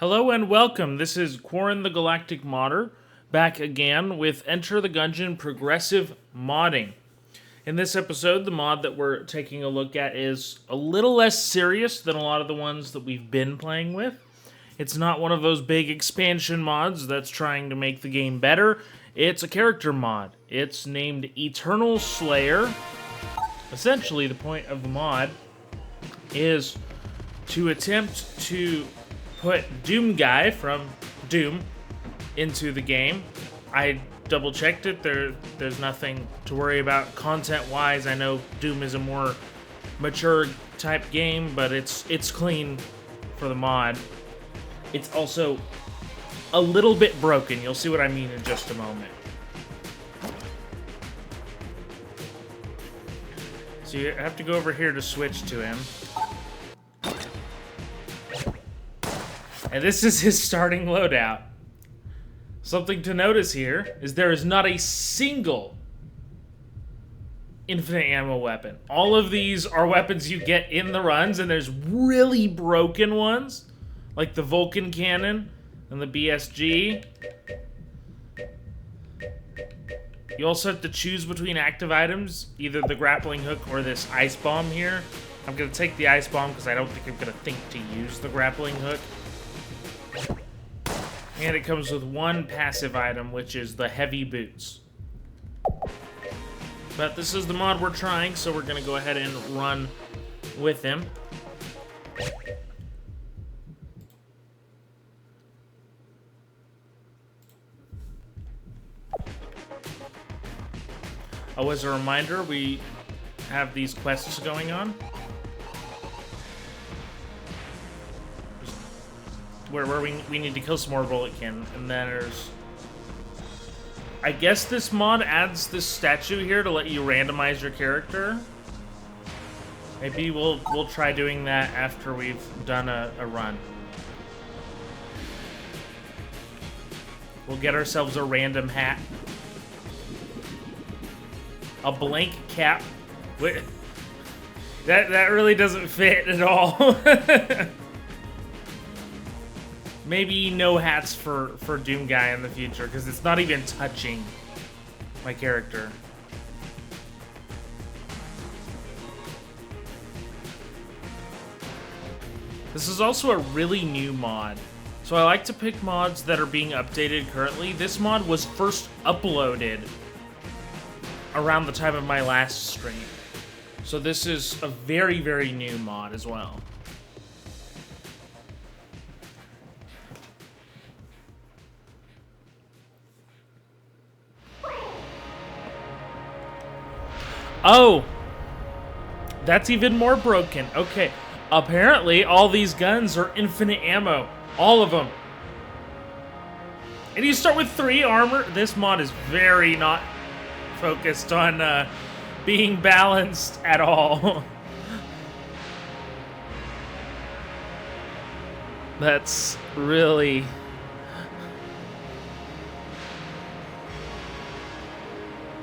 Hello and welcome. This is Quarren the Galactic Modder, back again with Enter the Gungeon Progressive Modding. In this episode, the mod that we're taking a look at is a little less serious than a lot of the ones that we've been playing with. It's not one of those big expansion mods that's trying to make the game better. It's a character mod. It's named Eternal Slayer. Essentially, the point of the mod is to attempt to put Doom Guy from Doom into the game. I double checked it. There's nothing to worry about content-wise. I know Doom is a more mature type game, but it's clean for the mod. It's also a little bit broken. You'll see what I mean in just a moment. So you have to go over here to switch to him. And this is his starting loadout. Something to notice here is there is not a single infinite ammo weapon. All of these are weapons you get in the runs, and there's really broken ones, like the Vulcan cannon and the BSG. You also have to choose between active items, either the grappling hook or this ice bomb here. I'm going to take the ice bomb because I don't think I'm going to think to use the grappling hook. And it comes with one passive item, which is the heavy boots. But this is the mod we're trying, so we're going to go ahead and run with him. Oh, as a reminder, we have these quests going on. Where we need to kill some more Vulcan, and then there's... I guess this mod adds this statue here to let you randomize your character. Maybe we'll try doing that after we've done a run. We'll get ourselves a random hat. A blank cap. That really doesn't fit at all. Maybe no hats for Doom Guy in the future, because it's not even touching my character. This is also a really new mod. So I like to pick mods that are being updated currently. This mod was first uploaded around the time of my last stream. So this is a very, very new mod as well. Oh, that's even more broken. Okay, apparently all these guns are infinite ammo. All of them. And you start with 3 armor. This mod is very not focused on being balanced at all. That's really...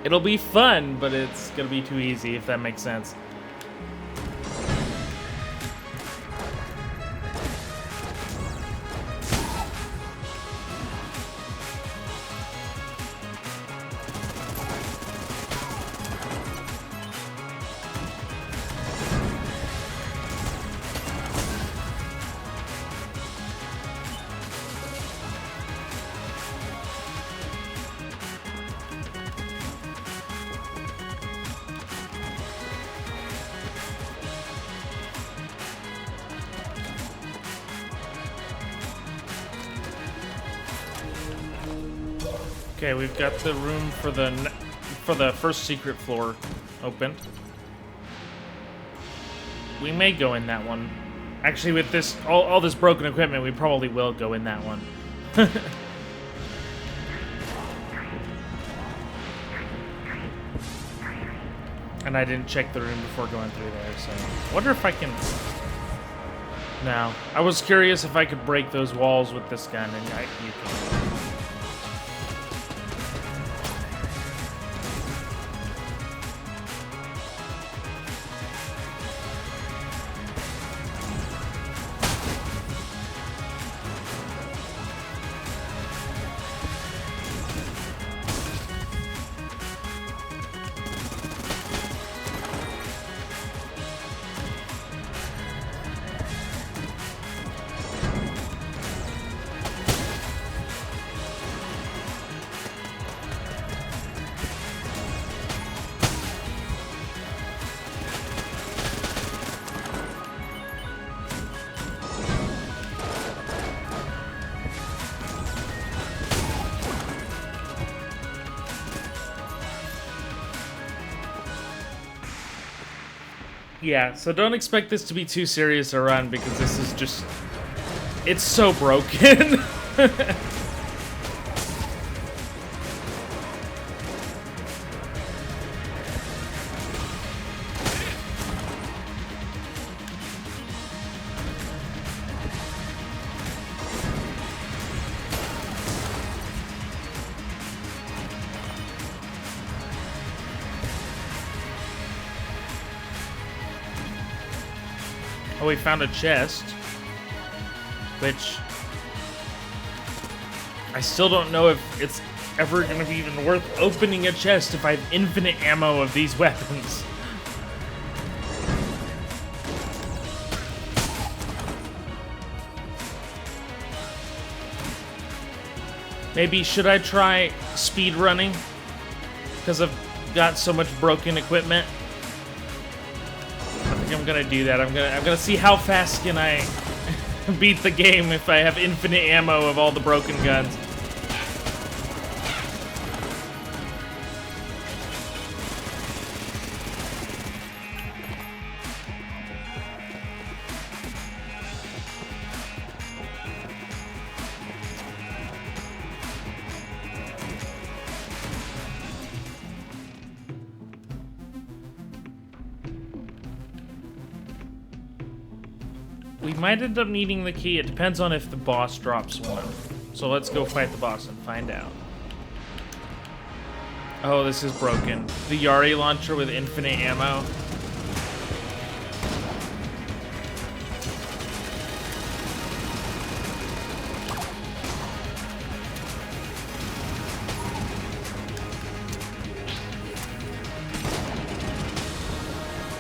It'll be fun, but it's gonna be too easy, if that makes sense. Okay, we've got the room for the first secret floor open. We may go in that one. Actually, with this all this broken equipment, we probably will go in that one. And I didn't check the room before going through there, so I wonder if I can... No. I was curious if I could break those walls with this gun, and you can. Yeah, so don't expect this to be too serious a run because this is just... It's so broken. Oh, we found a chest, which I still don't know if it's ever going to be even worth opening a chest if I have infinite ammo of these weapons. Maybe should I try speed running because I've got so much broken equipment? I think I'm gonna do that. I'm gonna see how fast can I beat the game if I have infinite ammo of all the broken guns. We might end up needing the key. It depends on if the boss drops one. So let's go fight the boss and find out. Oh, this is broken. The Yari launcher with infinite ammo.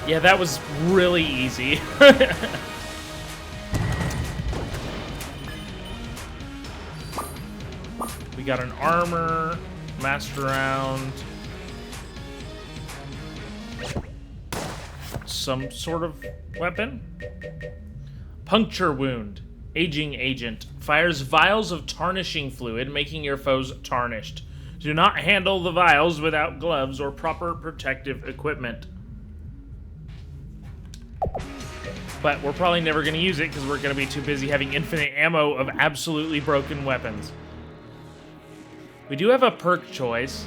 Yeah, that was really easy. We got an armor, master round, some sort of weapon. Puncture wound, aging agent, fires vials of tarnishing fluid, making your foes tarnished. Do not handle the vials without gloves or proper protective equipment. But we're probably never going to use it because we're going to be too busy having infinite ammo of absolutely broken weapons. We do have a perk choice.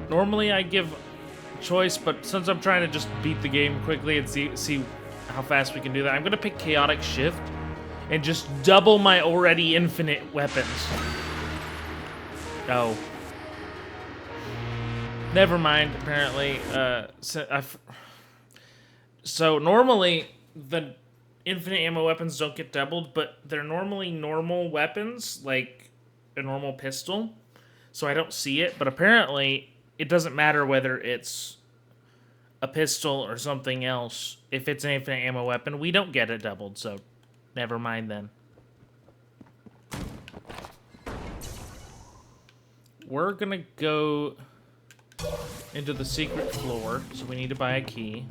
Normally I give choice, but since I'm trying to just beat the game quickly and see how fast we can do that, I'm going to pick Chaotic Shift and just double my already infinite weapons. Oh. Never mind, apparently. So normally, the infinite ammo weapons don't get doubled, but they're normally normal weapons, like a normal pistol. So I don't see it, but apparently it doesn't matter whether it's a pistol or something else. If it's an infinite ammo weapon, we don't get it doubled, so never mind then. We're gonna go into the secret floor, so we need to buy a key.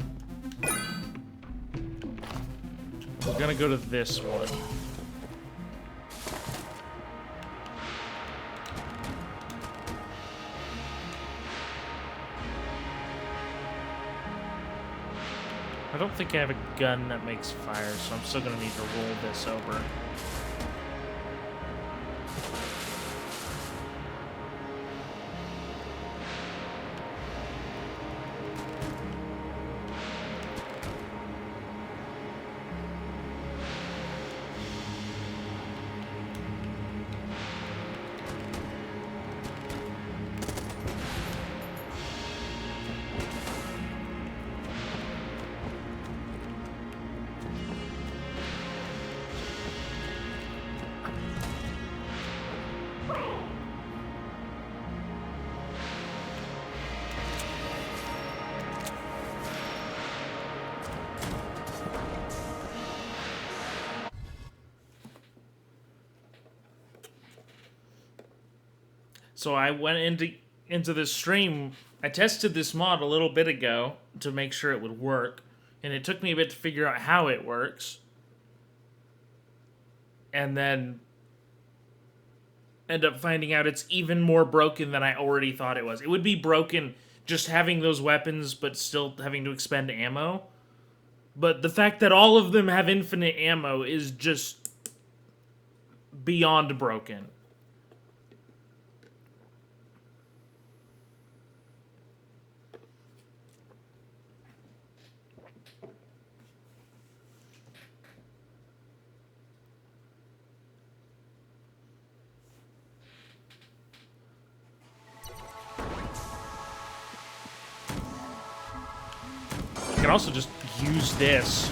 We're gonna go to this one. I don't think I have a gun that makes fire, so I'm still gonna need to roll this over. So I went into this stream. I tested this mod a little bit ago to make sure it would work, and it took me a bit to figure out how it works. And then end up finding out it's even more broken than I already thought it was. It would be broken just having those weapons but still having to expend ammo. But the fact that all of them have infinite ammo is just beyond broken. I can also just use this.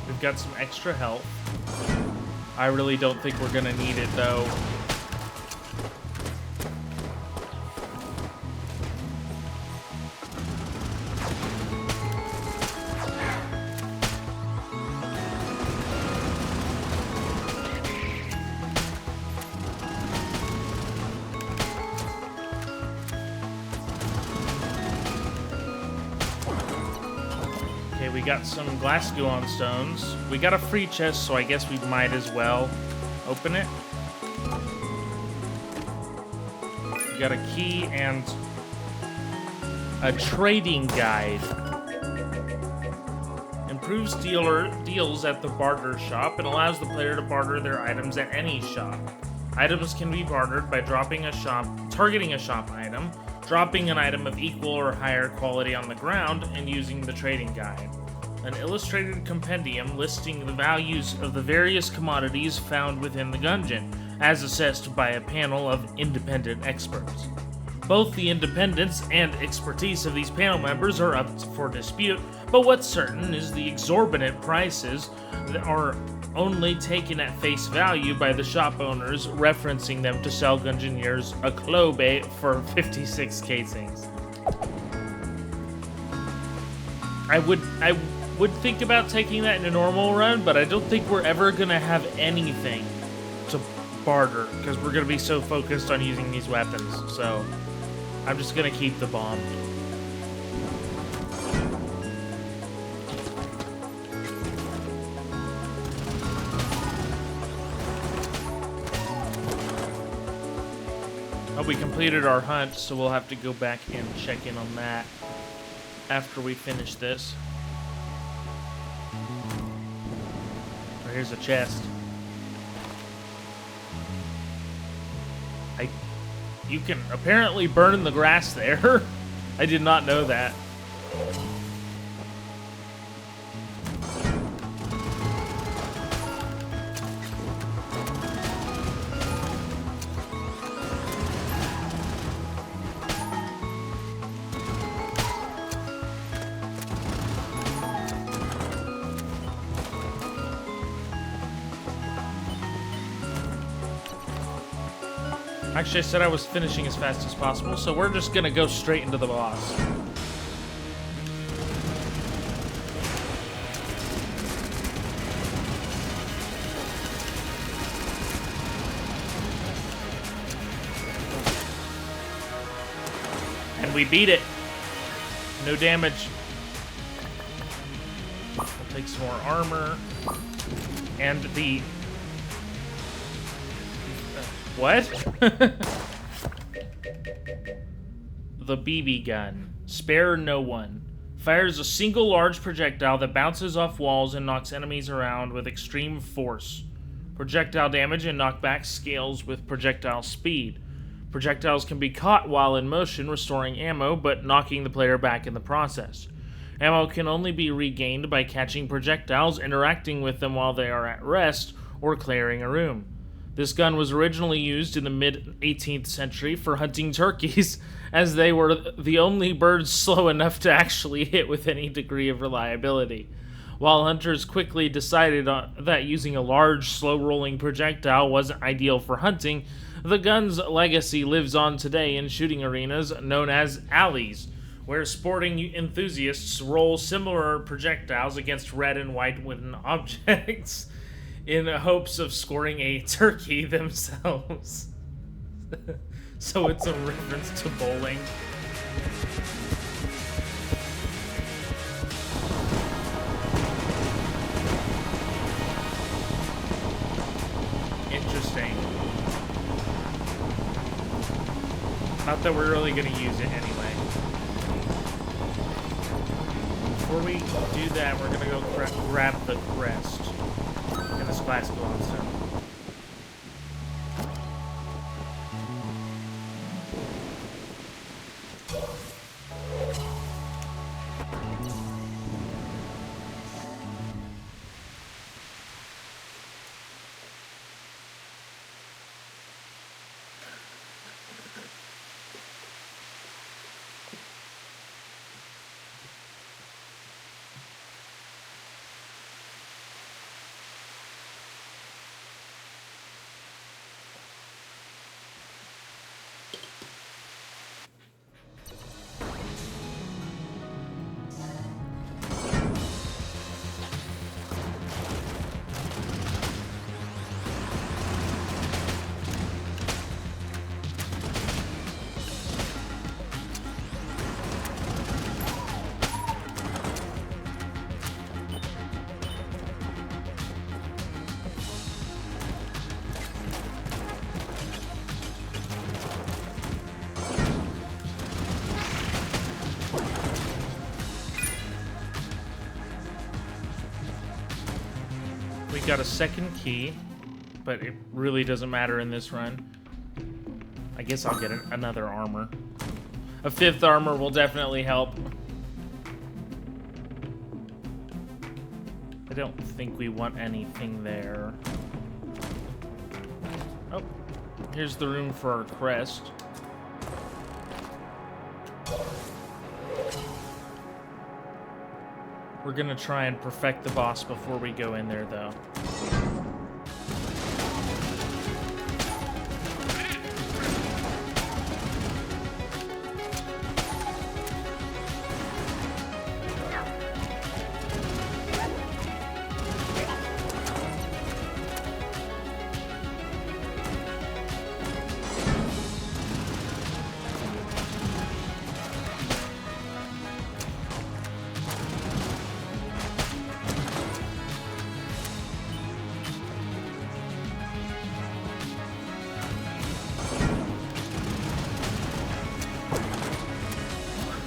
We've got some extra health. I really don't think we're gonna need it though. We got some glass Gungeon stones. We got a free chest, so I guess we might as well open it. We got a key and a trading guide. Improves deals at the barter shop and allows the player to barter their items at any shop. Items can be bartered by targeting a shop item, dropping an item of equal or higher quality on the ground, and using the trading guide. An illustrated compendium listing the values of the various commodities found within the Gungeon, as assessed by a panel of independent experts. Both the independence and expertise of these panel members are up for dispute, but what's certain is the exorbitant prices that are only taken at face value by the shop owners, referencing them to sell Gungeoneers a clobe for 56 casings. I would think about taking that in a normal run, but I don't think we're ever gonna have anything to barter because we're gonna be so focused on using these weapons. So I'm just gonna keep the bomb. Oh, we completed our hunt, so we'll have to go back and check in on that after we finish this. Here's a chest. You can apparently burn the grass there. I did not know that. Actually, I said I was finishing as fast as possible, so we're just gonna go straight into the boss. And we beat it. No damage. We'll take some more armor. And the... What? The BB gun. Spare no one. Fires a single large projectile that bounces off walls and knocks enemies around with extreme force. Projectile damage and knockback scales with projectile speed. Projectiles can be caught while in motion, restoring ammo, but knocking the player back in the process. Ammo can only be regained by catching projectiles, interacting with them while they are at rest, or clearing a room. This gun was originally used in the mid-18th century for hunting turkeys, as they were the only birds slow enough to actually hit with any degree of reliability. While hunters quickly decided that using a large, slow-rolling projectile wasn't ideal for hunting, the gun's legacy lives on today in shooting arenas known as alleys, where sporting enthusiasts roll similar projectiles against red and white wooden objects. in hopes of scoring a turkey themselves. So it's a reference to bowling. Interesting. Not that we're really going to use it anyway. Before we do that, we're going to go grab the crest and this glass glowstone. We got a second key, but it really doesn't matter in this run. I guess I'll get another armor. A fifth armor will definitely help. I don't think we want anything there. Oh, here's the room for our crest. We're gonna try and perfect the boss before we go in there, though.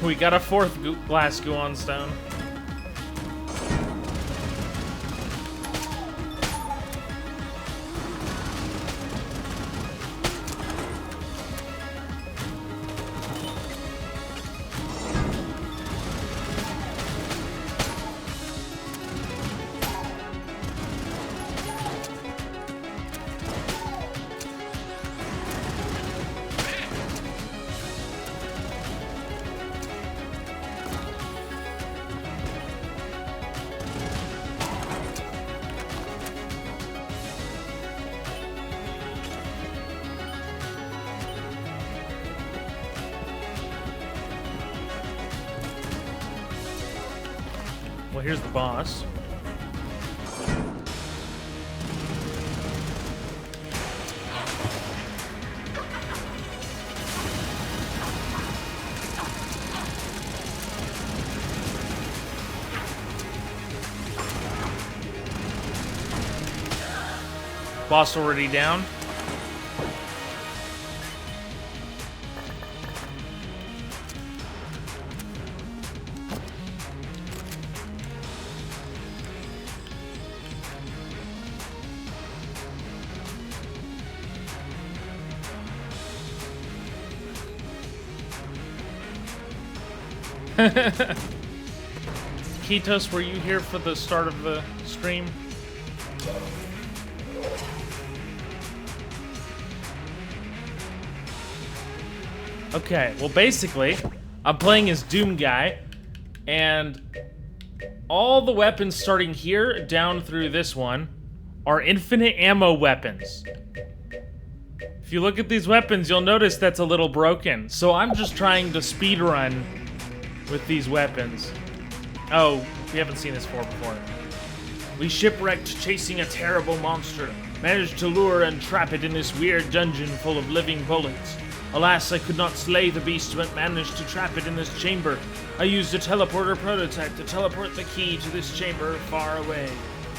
We got a fourth glass Gungeon stone. Well, here's the boss. Boss already down. Kitos, were you here for the start of the stream? Okay, well basically, I'm playing as Doom Guy, and all the weapons starting here down through this one are infinite ammo weapons. If you look at these weapons, you'll notice that's a little broken. So I'm just trying to speedrun with these weapons. Oh, we haven't seen this before. We shipwrecked chasing a terrible monster, managed to lure and trap it in this weird dungeon full of living bullets. Alas, I could not slay the beast, but managed to trap it in this chamber. I used a teleporter prototype to teleport the key to this chamber far away.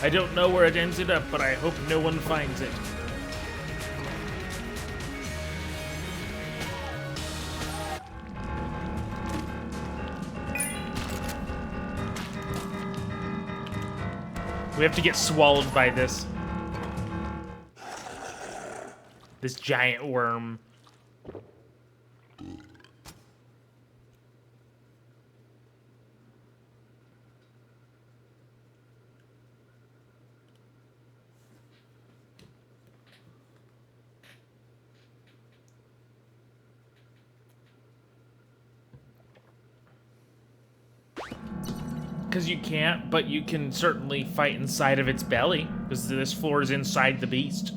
I don't know where it ended up, but I hope no one finds it. We have to get swallowed by this giant worm. Because you can't, but you can certainly fight inside of its belly, because this floor is inside the beast.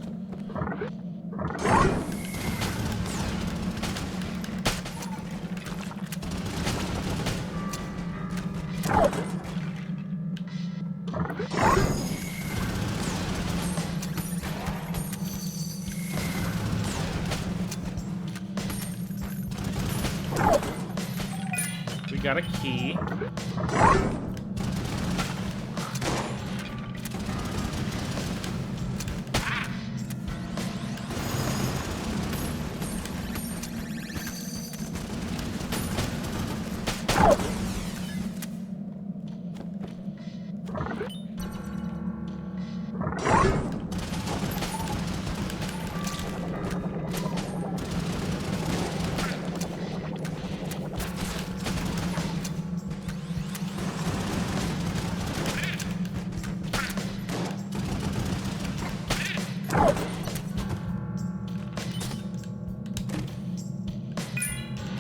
We got a key.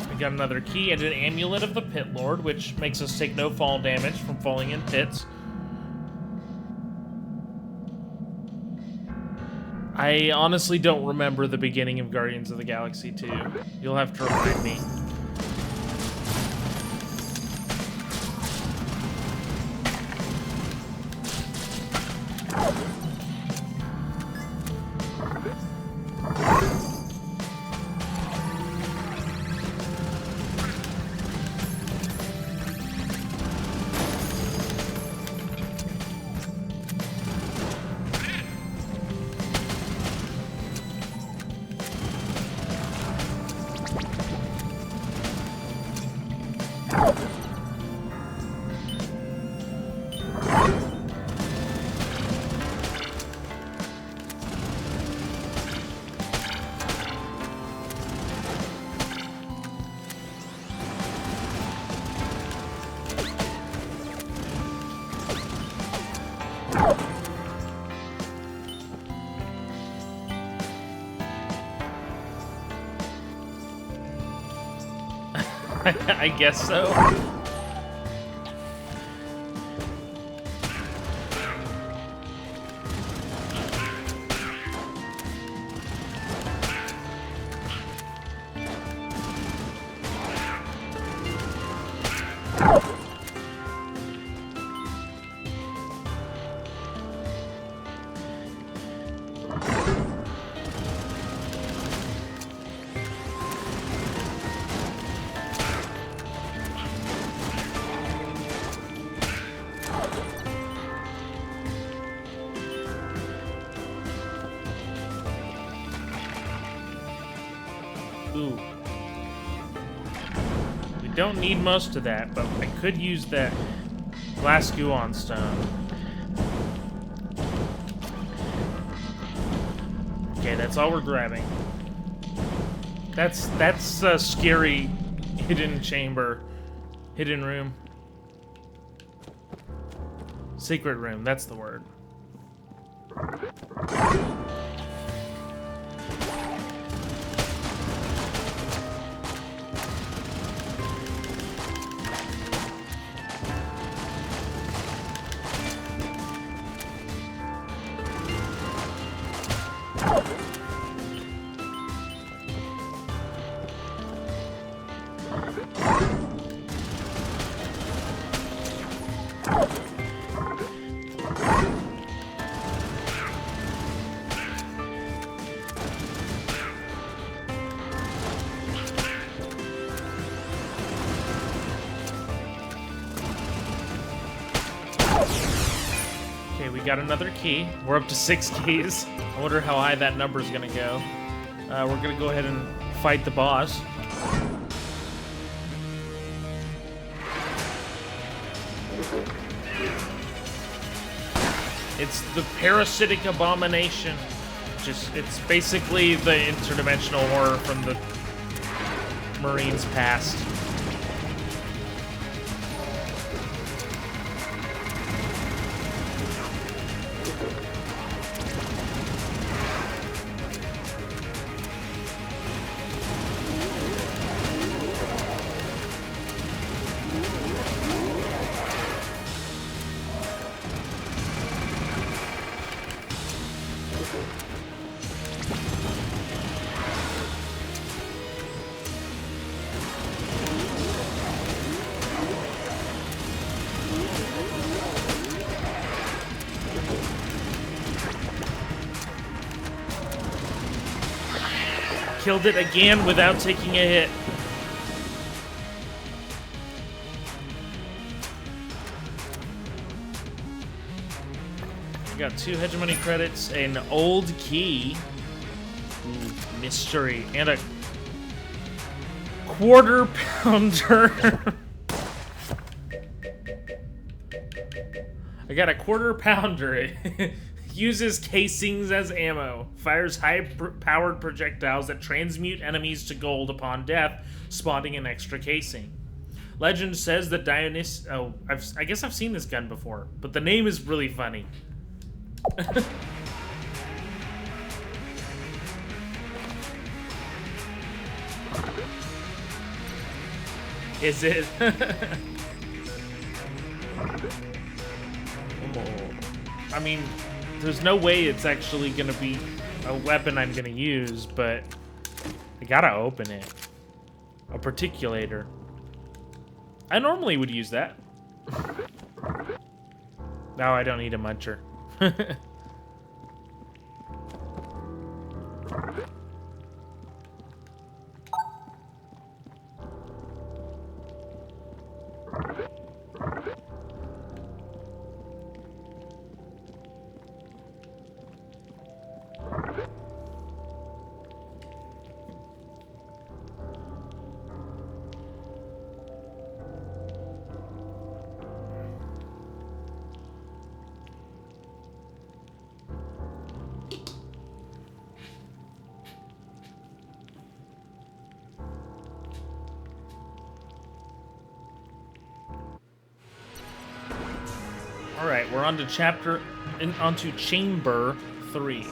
We got another key and an amulet of the Pit Lord, which makes us take no fall damage from falling in pits. I honestly don't remember the beginning of Guardians of the Galaxy 2. You'll have to remind me. I guess so. Ooh. We don't need most of that, but I could use that glass Gungeon stone. Okay, that's all we're grabbing. That's a scary hidden chamber. Hidden room. Secret room, that's the word. got another key. We're up to 6 keys. I wonder how high that number is gonna go. We're gonna go ahead and fight the boss. It's the parasitic abomination. It's basically the interdimensional horror from the Marines past. Killed it again without taking a hit. We got 2 hegemony credits, an old key, ooh, mystery, and a quarter pounder. I got a quarter pounder. Uses casings as ammo. Fires high-powered projectiles that transmute enemies to gold upon death, spawning an extra casing. Legend says that Dionysus... Oh, I guess I've seen this gun before, but the name is really funny. Is it? I mean... There's no way it's actually gonna be a weapon I'm gonna use, but I gotta open it. A particulator. I normally would use that. No, I don't need a muncher. Alright, we're on to onto chamber 3.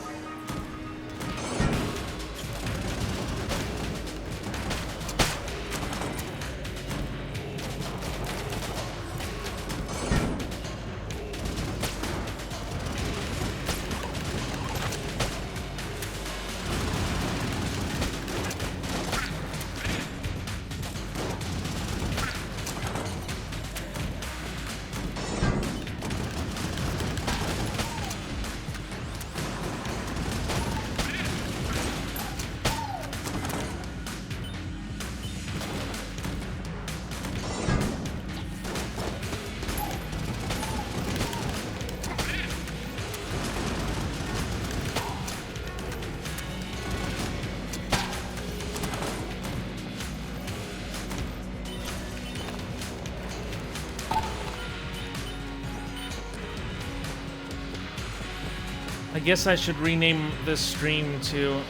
I guess I should rename this stream to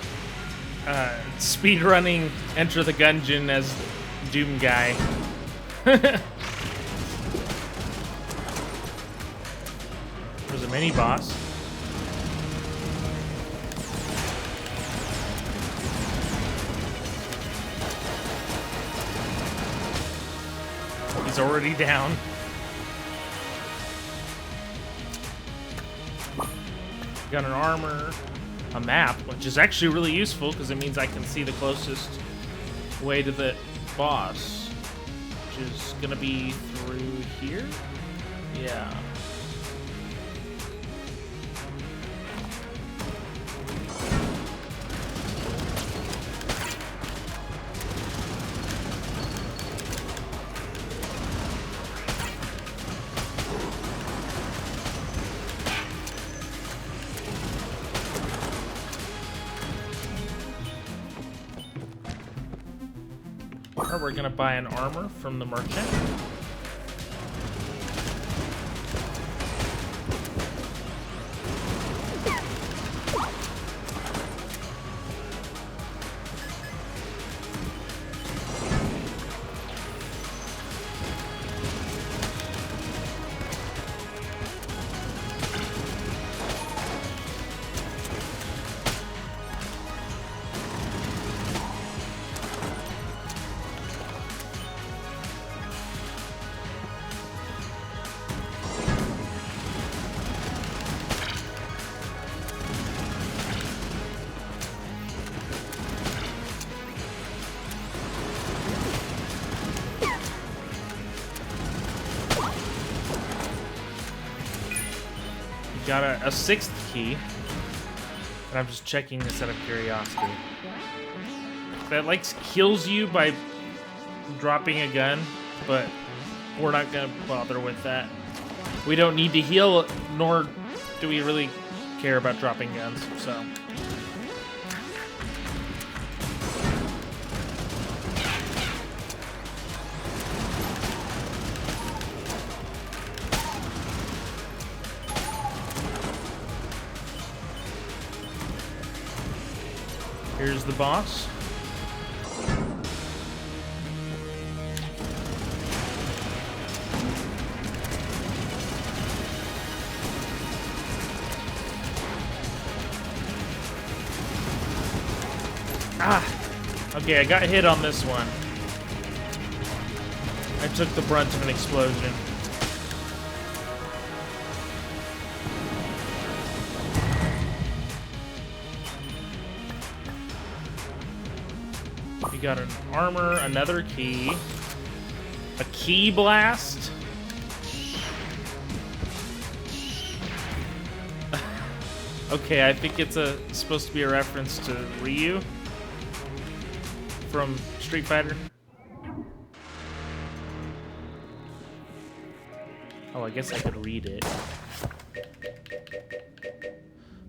speedrunning Enter the Gungeon as Doom Guy. There's a mini boss. He's already down. Got an armor, a map, which is actually really useful because it means I can see the closest way to the boss, which is gonna be through here. Yeah. Alright, we're gonna buy an armor from the merchant. Got a sixth key, and I'm just checking this out of curiosity. That like kills you by dropping a gun, but we're not gonna bother with that. We don't need to heal, nor do we really care about dropping guns, so. Here's the boss. Ah! Okay, I got hit on this one. I took the brunt of an explosion. We got an armor, another key, a key blast. Okay, I think it's supposed to be a reference to Ryu from Street Fighter. Oh, I guess I could read it.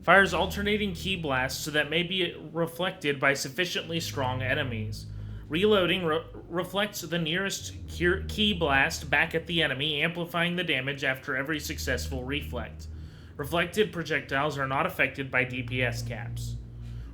Fires alternating key blasts so that may be reflected by sufficiently strong enemies. Reloading reflects the nearest key blast back at the enemy, amplifying the damage after every successful reflect. Reflected projectiles are not affected by DPS caps.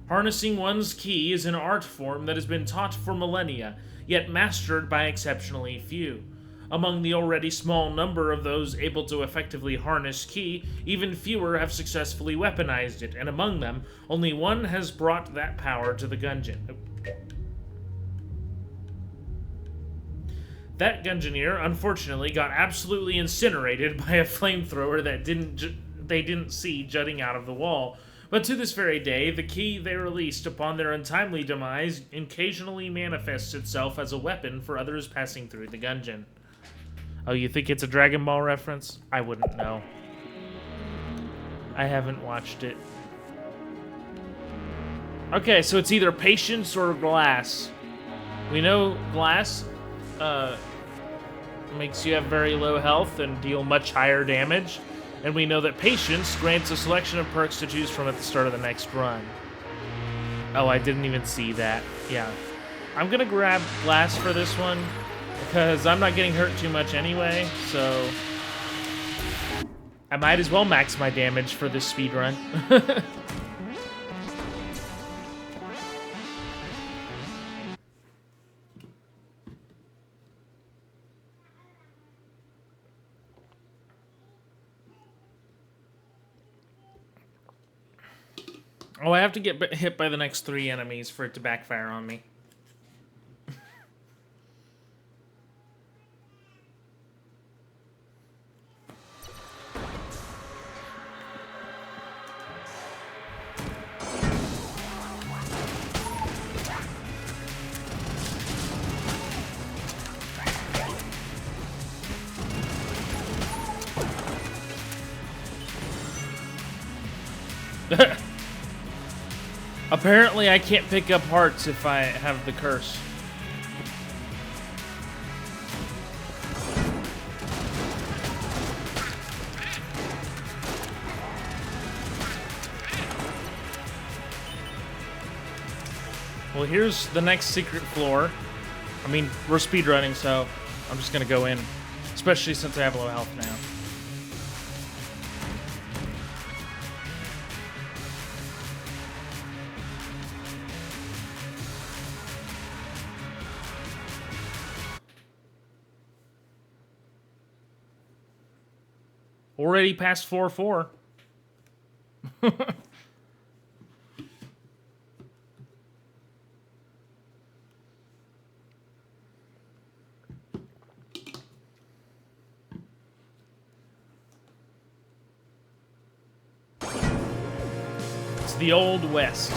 Harnessing one's ki is an art form that has been taught for millennia, yet mastered by exceptionally few. Among the already small number of those able to effectively harness ki, even fewer have successfully weaponized it, and among them, only one has brought that power to the Gungeon. That Gungeoneer, unfortunately, got absolutely incinerated by a flamethrower that they didn't see jutting out of the wall. But to this very day, the ki they released upon their untimely demise occasionally manifests itself as a weapon for others passing through the Gungeon. Oh, you think it's a Dragon Ball reference? I wouldn't know. I haven't watched it. Okay, so it's either patience or glass. We know glass makes you have very low health and deal much higher damage. And we know that patience grants a selection of perks to choose from at the start of the next run. Oh, I didn't even see that. Yeah. I'm gonna grab glass for this one, because I'm not getting hurt too much anyway, so I might as well max my damage for this speedrun. Oh, I have to get hit by the next 3 enemies for it to backfire on me. Apparently, I can't pick up hearts if I have the curse. Well, here's the next secret floor. I mean, we're speedrunning, so I'm just gonna go in. Especially since I have low health now. Already past 4-4. It's the Old West.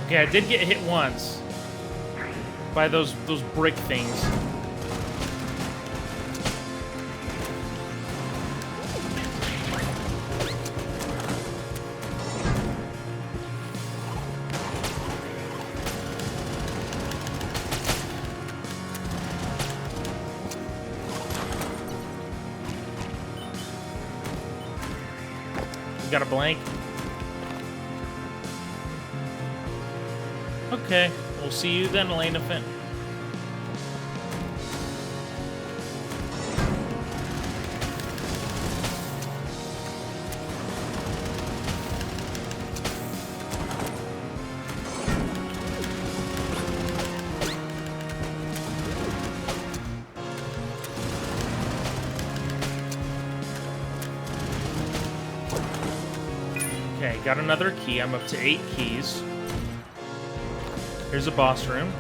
Okay, I did get hit once by those brick things. We got a blank. Okay, we'll see you then, Elena Finn. Okay, got another key. I'm up to 8 keys. Here's a boss room.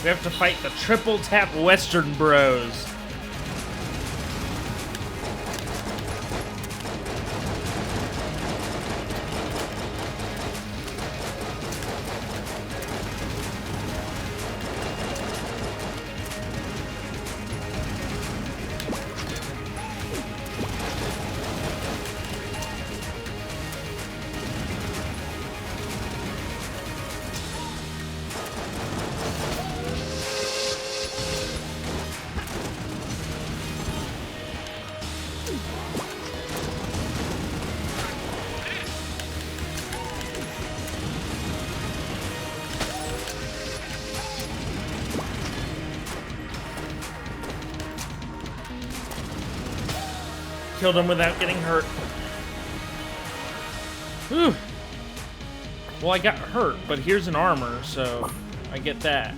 We have to fight the triple tap Western Bros. Killed him without getting hurt. Whew. Well, I got hurt, but here's an armor, so I get that.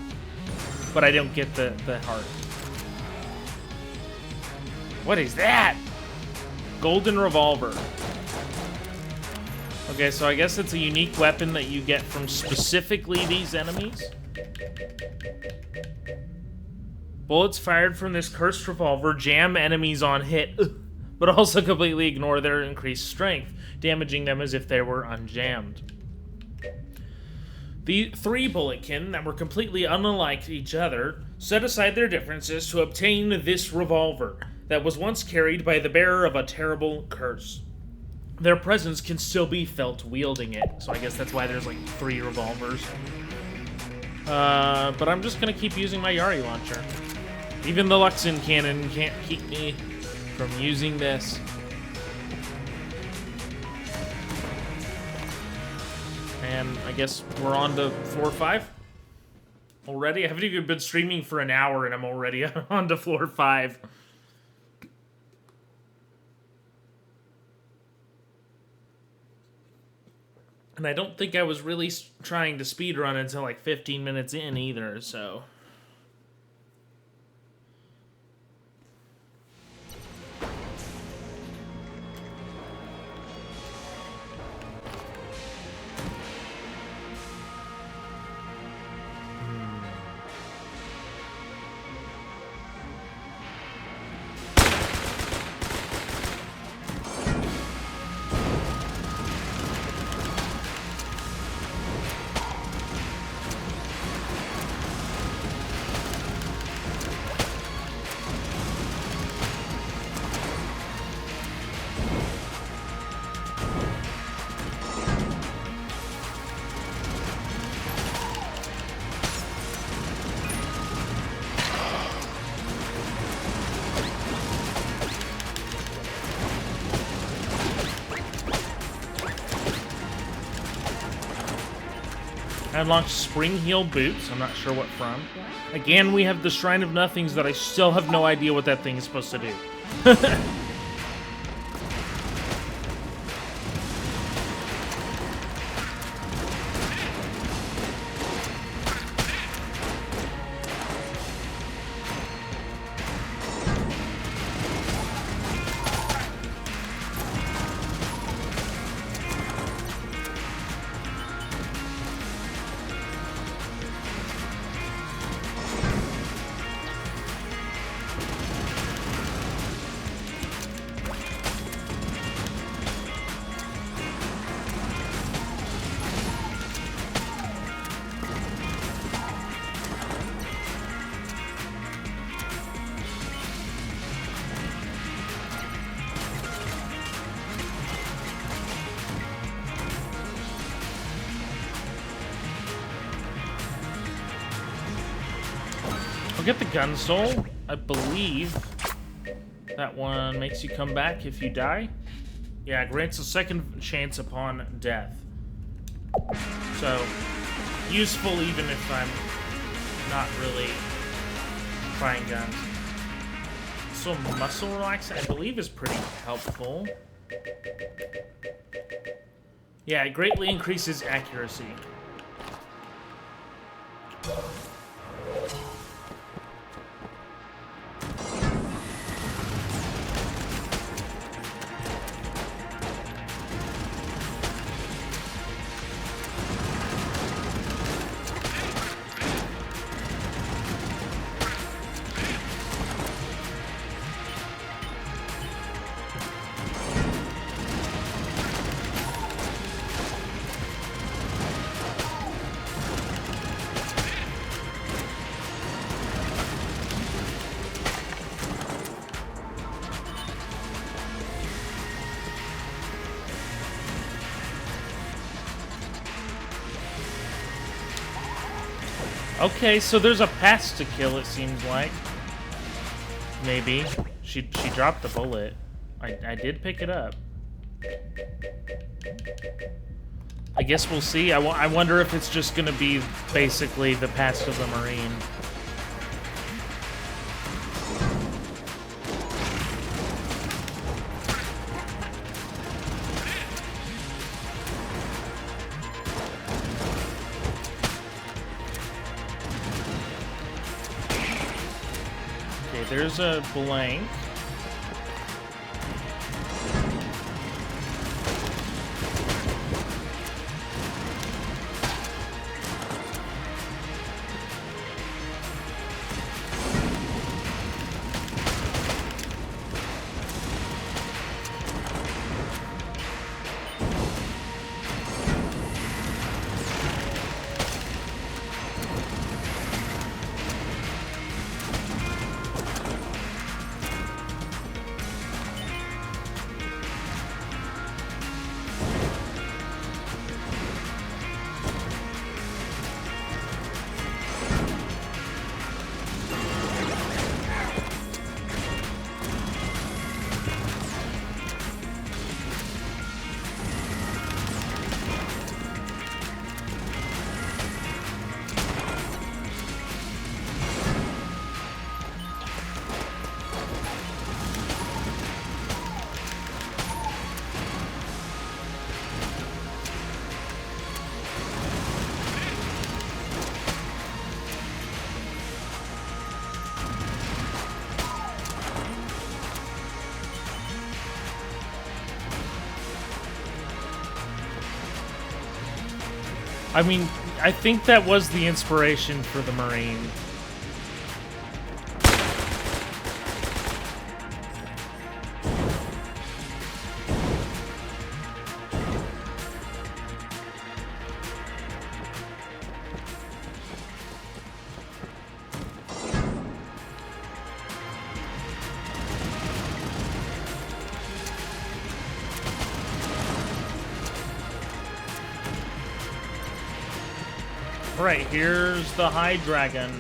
But I don't get the heart. What is that? Golden revolver. Okay, so I guess it's a unique weapon that you get from specifically these enemies. Bullets fired from this cursed revolver jam enemies on hit, but also completely ignore their increased strength, damaging them as if they were unjammed. The 3 bulletkin that were completely unlike each other set aside their differences to obtain this revolver that was once carried by the bearer of a terrible curse. Their presence can still be felt wielding it, so I guess that's why there's like 3 revolvers. But I'm just gonna keep using my Yari launcher. Even the Luxon cannon can't keep me from using this. And I guess we're on to 4 or 5 already. I haven't even been streaming for an hour and I'm already on to floor 5. And I don't think I was really trying to speedrun until like 15 minutes in either, so... I unlocked Spring Heel Boots. I'm not sure what from. Again, we have the Shrine of Nothings that I still have no idea what that thing is supposed to do. I'll get the gun soul. I believe that one makes you come back if you die. Yeah, grants a second chance upon death. So, useful even if I'm not really trying guns. So, muscle relaxant, I believe, is pretty helpful. Yeah, it greatly increases accuracy. Okay, so there's a pass to kill, it seems like. Maybe. She dropped the bullet. I did pick it up. I guess we'll see. I wonder if it's just gonna be basically the pass to the Marine. There's a blank. I mean, I think that was the inspiration for the Marine. Right, here's the High Dragon.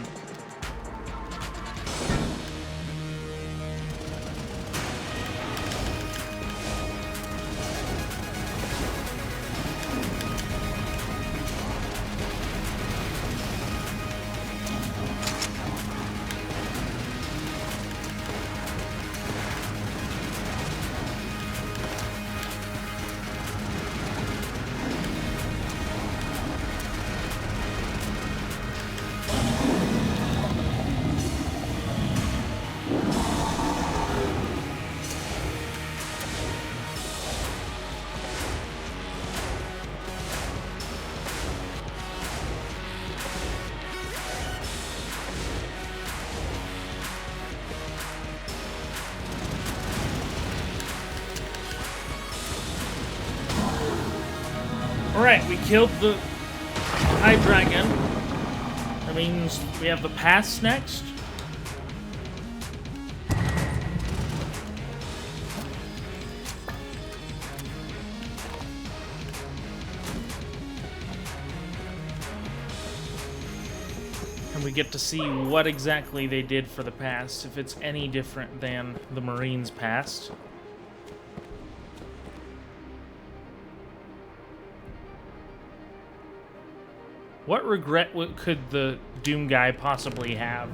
Alright, we killed the High Dragon. That means we have the pass next. And we get to see what exactly they did for the past, if it's any different than the Marines' past. What regret could the Doom guy possibly have?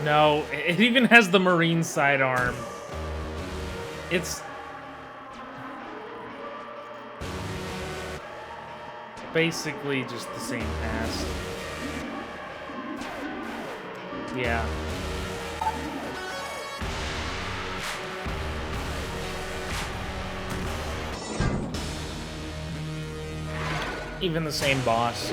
No, it even has the Marine sidearm. It's basically just the same pass. Yeah. Even the same boss.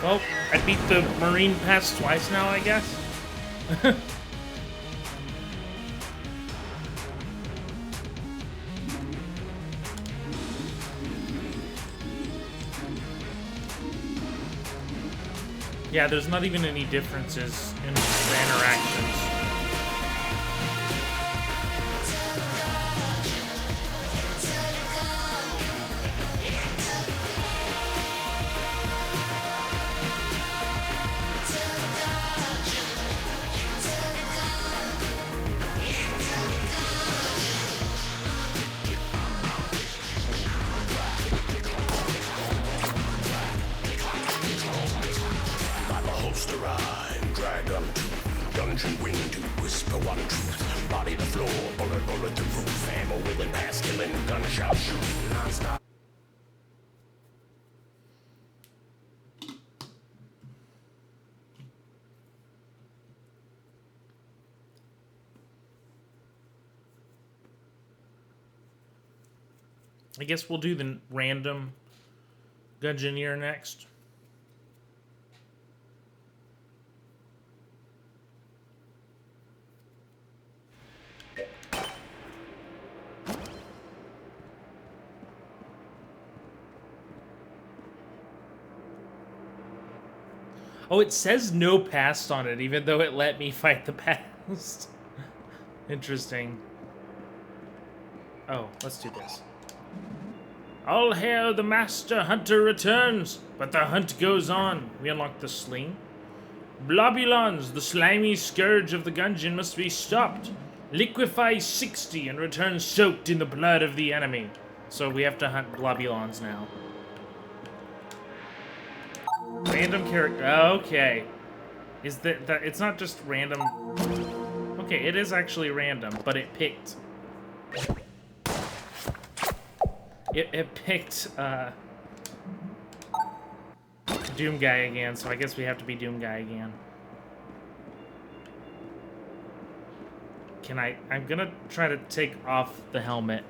Well, I beat the Marine pass twice now, I guess. Yeah, there's not even any differences in the interactions. water truth. Body the floor, bullet to roof. Ammo wheeling past, killing, gunshot shooting non-stop. I guess we'll do the random Gungeon next. Oh, it says no past on it, even though it let me fight the past. Interesting. Oh, let's do this. All hail the master hunter returns, but the hunt goes on. We unlock the sling. Blobulons, the slimy scourge of the Gungeon, must be stopped. Liquefy 60 and return soaked in the blood of the enemy. So we have to hunt Blobulons now. Random character. Okay. Is that it's not just random? Okay, it is actually random, but it picked. It picked Doom Guy again, so I guess we have to be Doom Guy again. I'm gonna try to take off the helmet.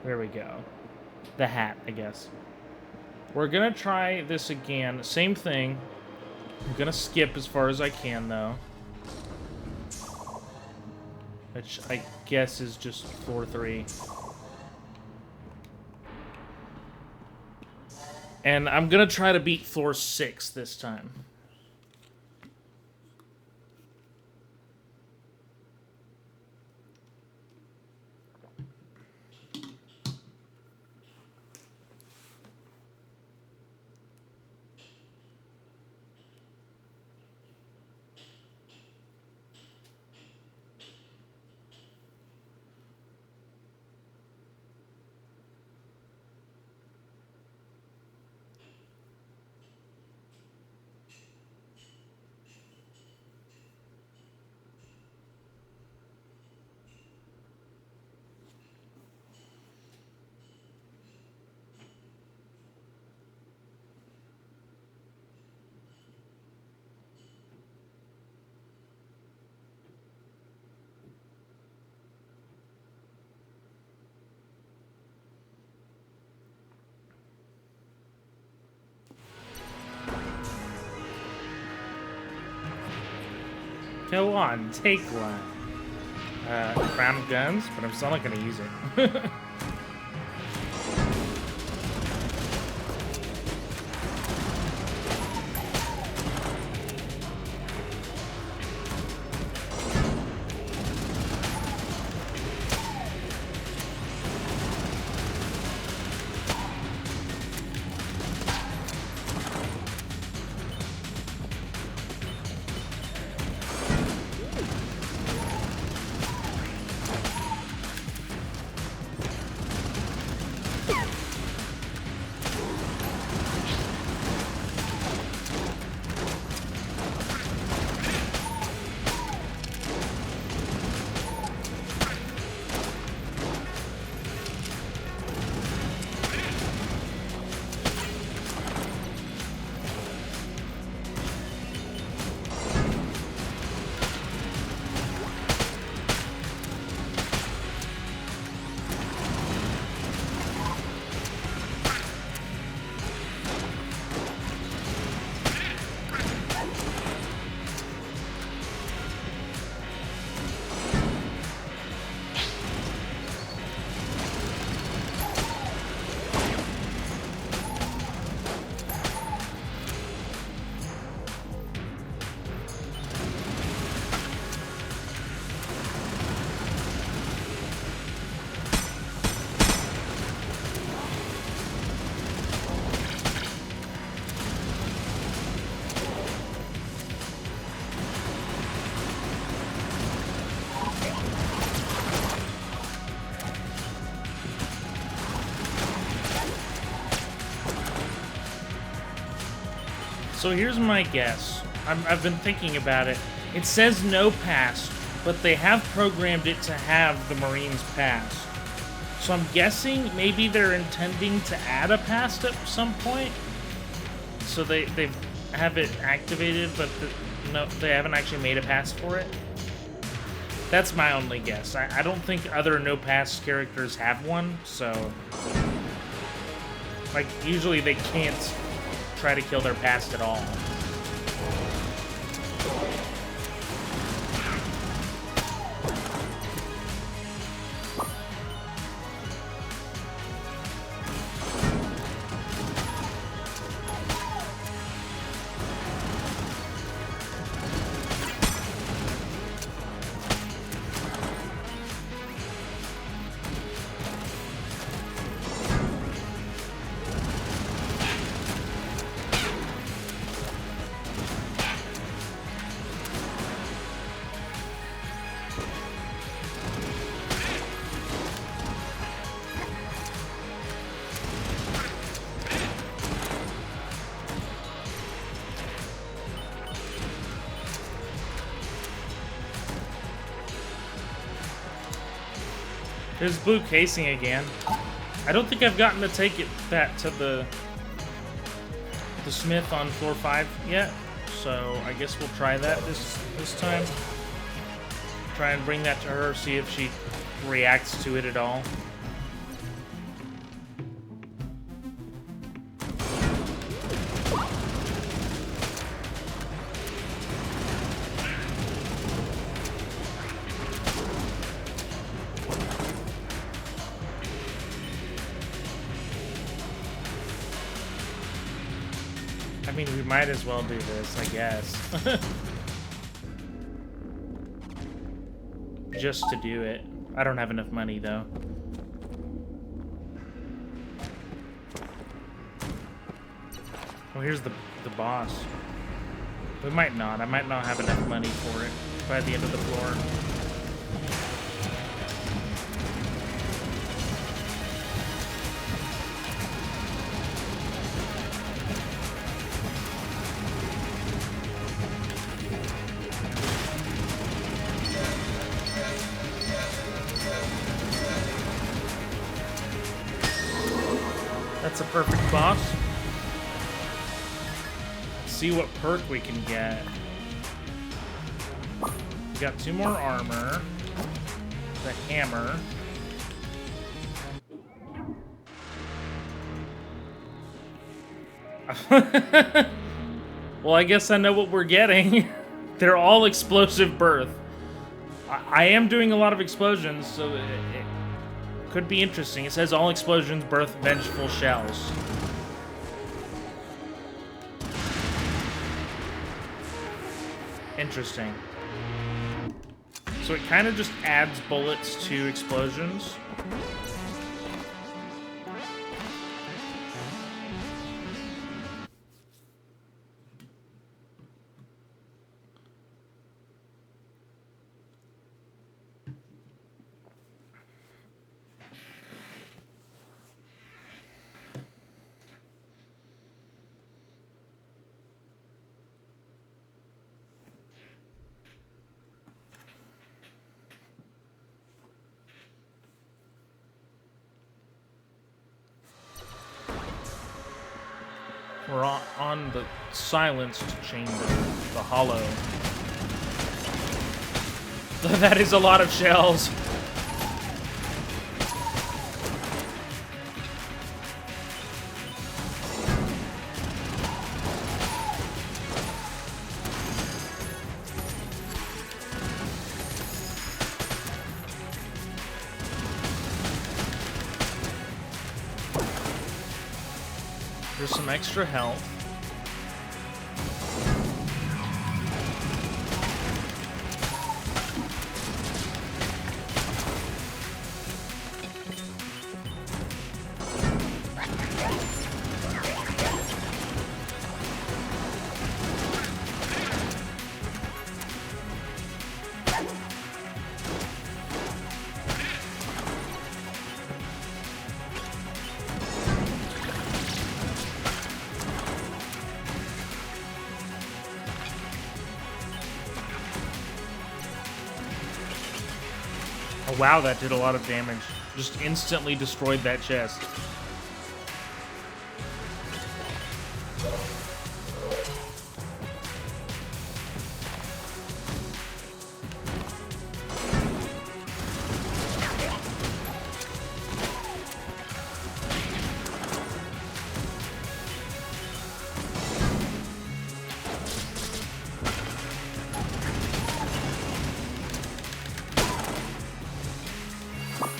There we go. The hat, I guess. We're gonna try this again. Same thing. I'm gonna skip as far as I can, though. Which I guess is just floor 3. And I'm gonna try to beat floor 6 this time. Go on, take one. Crown of guns, but I'm still not gonna use it. So here's my guess. I've been thinking about it. It says no past, but they have programmed it to have the Marines past. So I'm guessing maybe they're intending to add a past at some point. So they have it activated, but no, they haven't actually made a past for it. That's my only guess. I don't think other no past characters have one, so like usually they can't try to kill their past at all. There's blue casing again. I don't think I've gotten to take that to the smith on floor 5 yet, so I guess we'll try that this time. Try and bring that to her, see if she reacts to it at all. I mean, we might as well do this, I guess. Just to do it. I don't have enough money, though. Well, here's the boss. We might not. I might not have enough money for it by the end of the floor. That's a perfect boss. Let's see what perk we can get. We got 2 more armor. The hammer. Well, I guess I know what we're getting. They're all explosive birth. I am doing a lot of explosions, so it could be interesting. It says all explosions birth vengeful shells. Interesting. So it kind of just adds bullets to explosions. We're on the silenced chamber, the hollow. That is a lot of shells. There's some extra health. Oh wow, that did a lot of damage. Just instantly destroyed that chest.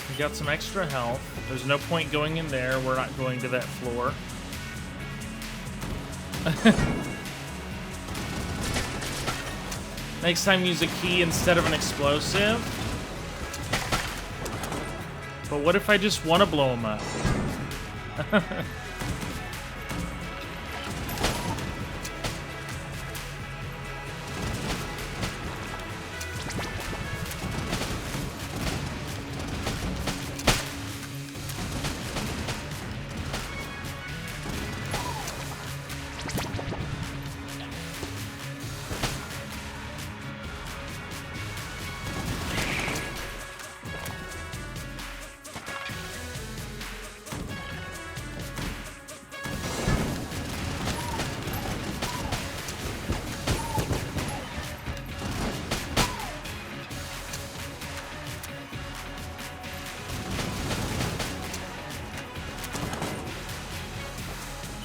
We got some extra health. There's no point going in there. We're not going to that floor. Next time use a key instead of an explosive. But what if I just want to blow him up?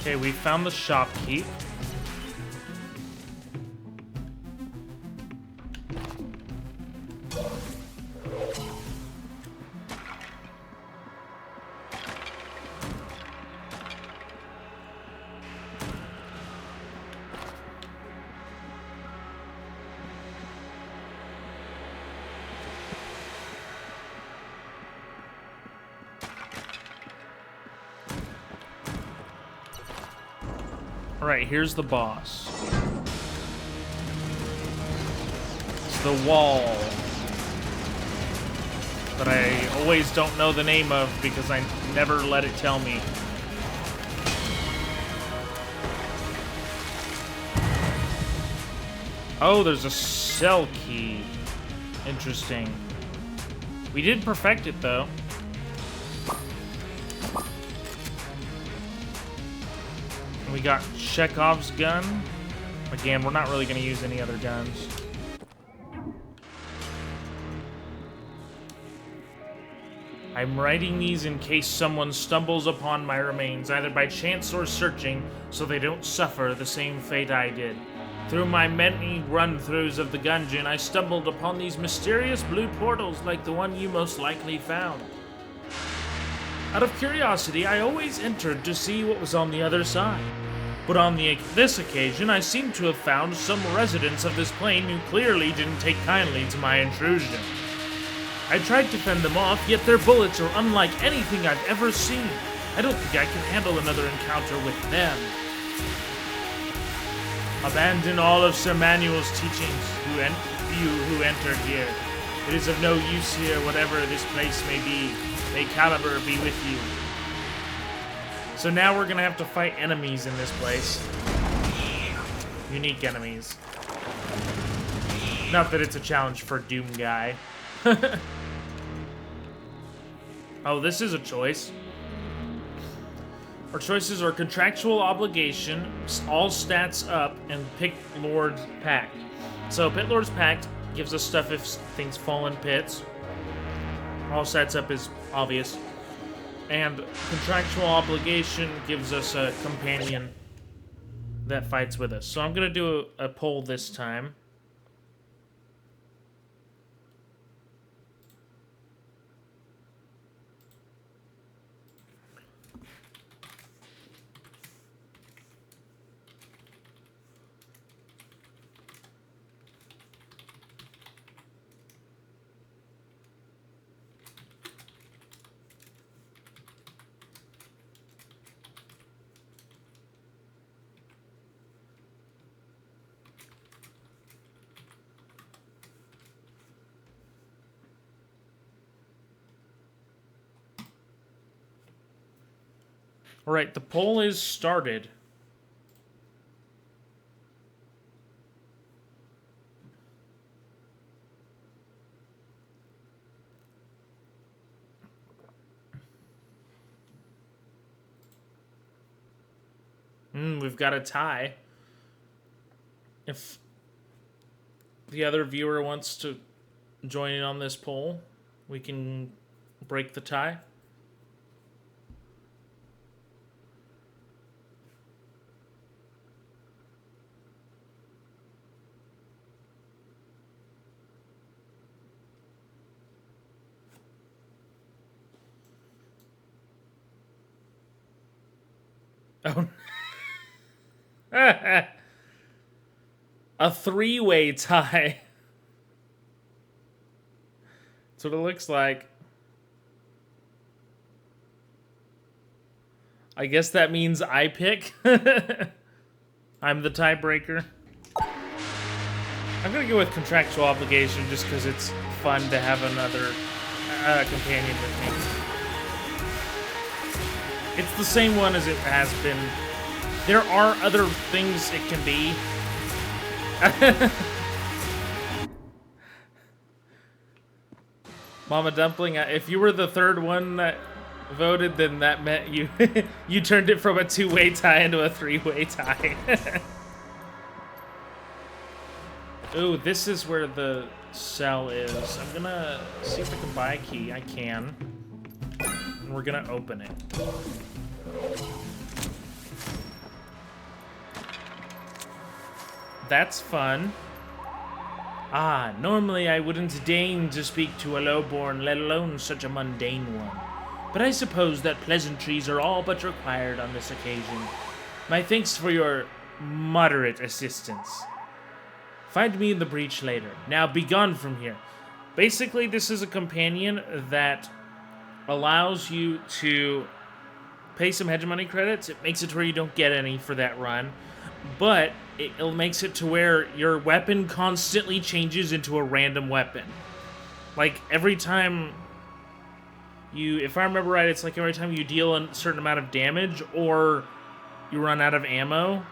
Okay, we found the shopkeep. Alright, here's the boss. It's the wall that I always don't know the name of because I never let it tell me. Oh, there's a cell key. Interesting. We did perfect it, though. And we got Chekhov's gun. Again, we're not really going to use any other guns. I'm writing these in case someone stumbles upon my remains, either by chance or searching, so they don't suffer the same fate I did. Through my many run-throughs of the Gungeon, I stumbled upon these mysterious blue portals like the one you most likely found. Out of curiosity, I always entered to see what was on the other side. But on this occasion, I seem to have found some residents of this plane who clearly didn't take kindly to my intrusion. I tried to fend them off, yet their bullets are unlike anything I've ever seen. I don't think I can handle another encounter with them. Abandon all of Sir Manuel's teachings, you who entered here. It is of no use here, whatever this place may be. May Caliber be with you. So now we're gonna have to fight enemies in this place. Unique enemies. Not that it's a challenge for Doom Guy. Oh, this is a choice. Our choices are contractual obligation, all stats up, and Pit Lord's Pact. So Pit Lord's Pact gives us stuff if things fall in pits. All stats up is obvious. And contractual obligation gives us a companion that fights with us. So I'm going to do a poll this time. All right, the poll is started. We've got a tie. If the other viewer wants to join in on this poll, we can break the tie. Oh. A three-way tie. That's what it looks like. I guess that means I pick. I'm the tiebreaker. I'm gonna go with contractual obligation just because it's fun to have another companion with me. It's the same one as it has been. There are other things it can be. Mama Dumpling, if you were the third one that voted, then that meant you you turned it from a two-way tie into a three-way tie. Ooh, this is where the cell is. I'm gonna see if I can buy a key. I can. And we're gonna open it. That's fun. Ah, normally I wouldn't deign to speak to a lowborn, let alone such a mundane one. But I suppose that pleasantries are all but required on this occasion. My thanks for your moderate assistance. Find me in the breach later. Now be gone from here. Basically, this is a companion that allows you to pay some hegemony credits. It makes it to where you don't get any for that run. But it makes it to where your weapon constantly changes into a random weapon. Like, every time you... If I remember right, it's like every time you deal a certain amount of damage or you run out of ammo,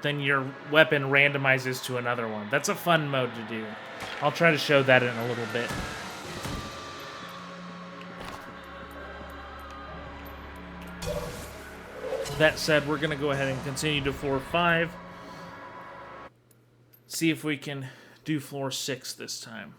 then your weapon randomizes to another one. That's a fun mode to do. I'll try to show that in a little bit. That said, we're going to go ahead and continue to floor 5. See if we can do floor 6 this time.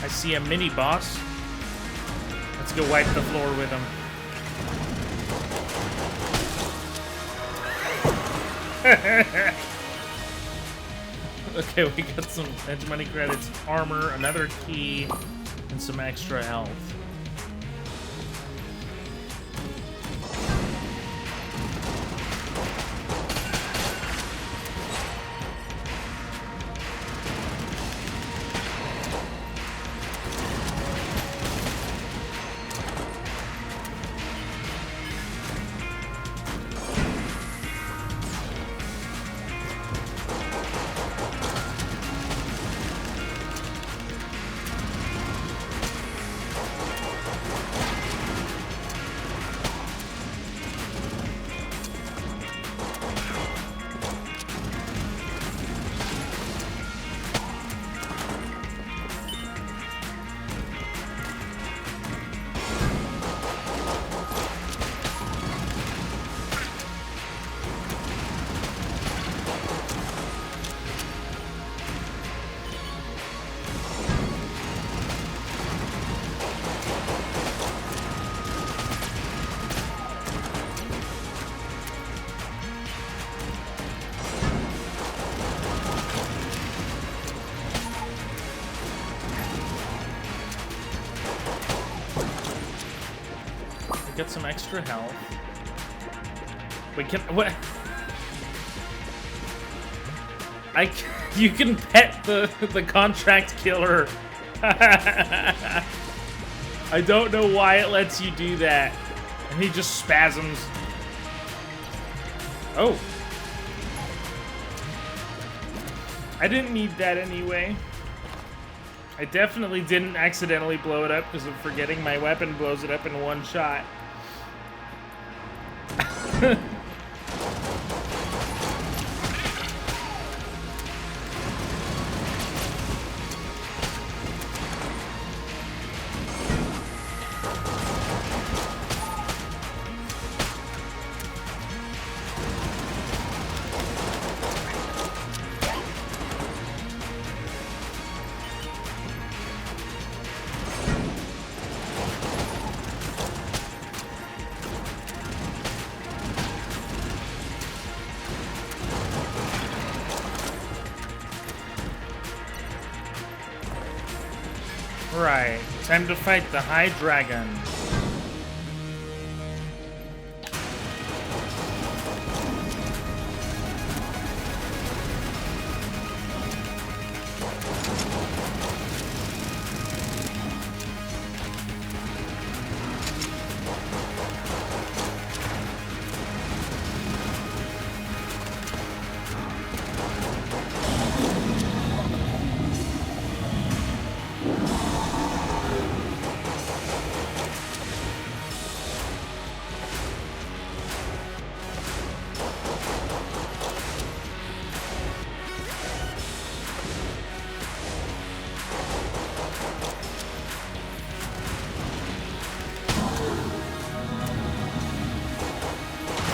I see a mini boss. Let's go wipe the floor with him. Okay, we got some hegemony credits, armor, another key, and some extra health. get some extra health. Wait, what? You can pet the contract killer. I don't know why it lets you do that. And he just spasms. Oh. I didn't need that anyway. I definitely didn't accidentally blow it up because of forgetting my weapon blows it up in one shot. Right, time to fight the High Dragon.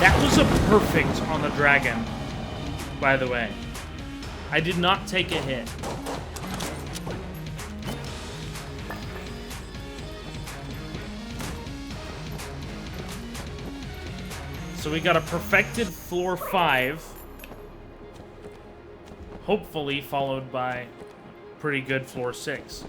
That was a perfect on the dragon, by the way. I did not take a hit. So we got a perfected floor 5. Hopefully followed by pretty good floor 6.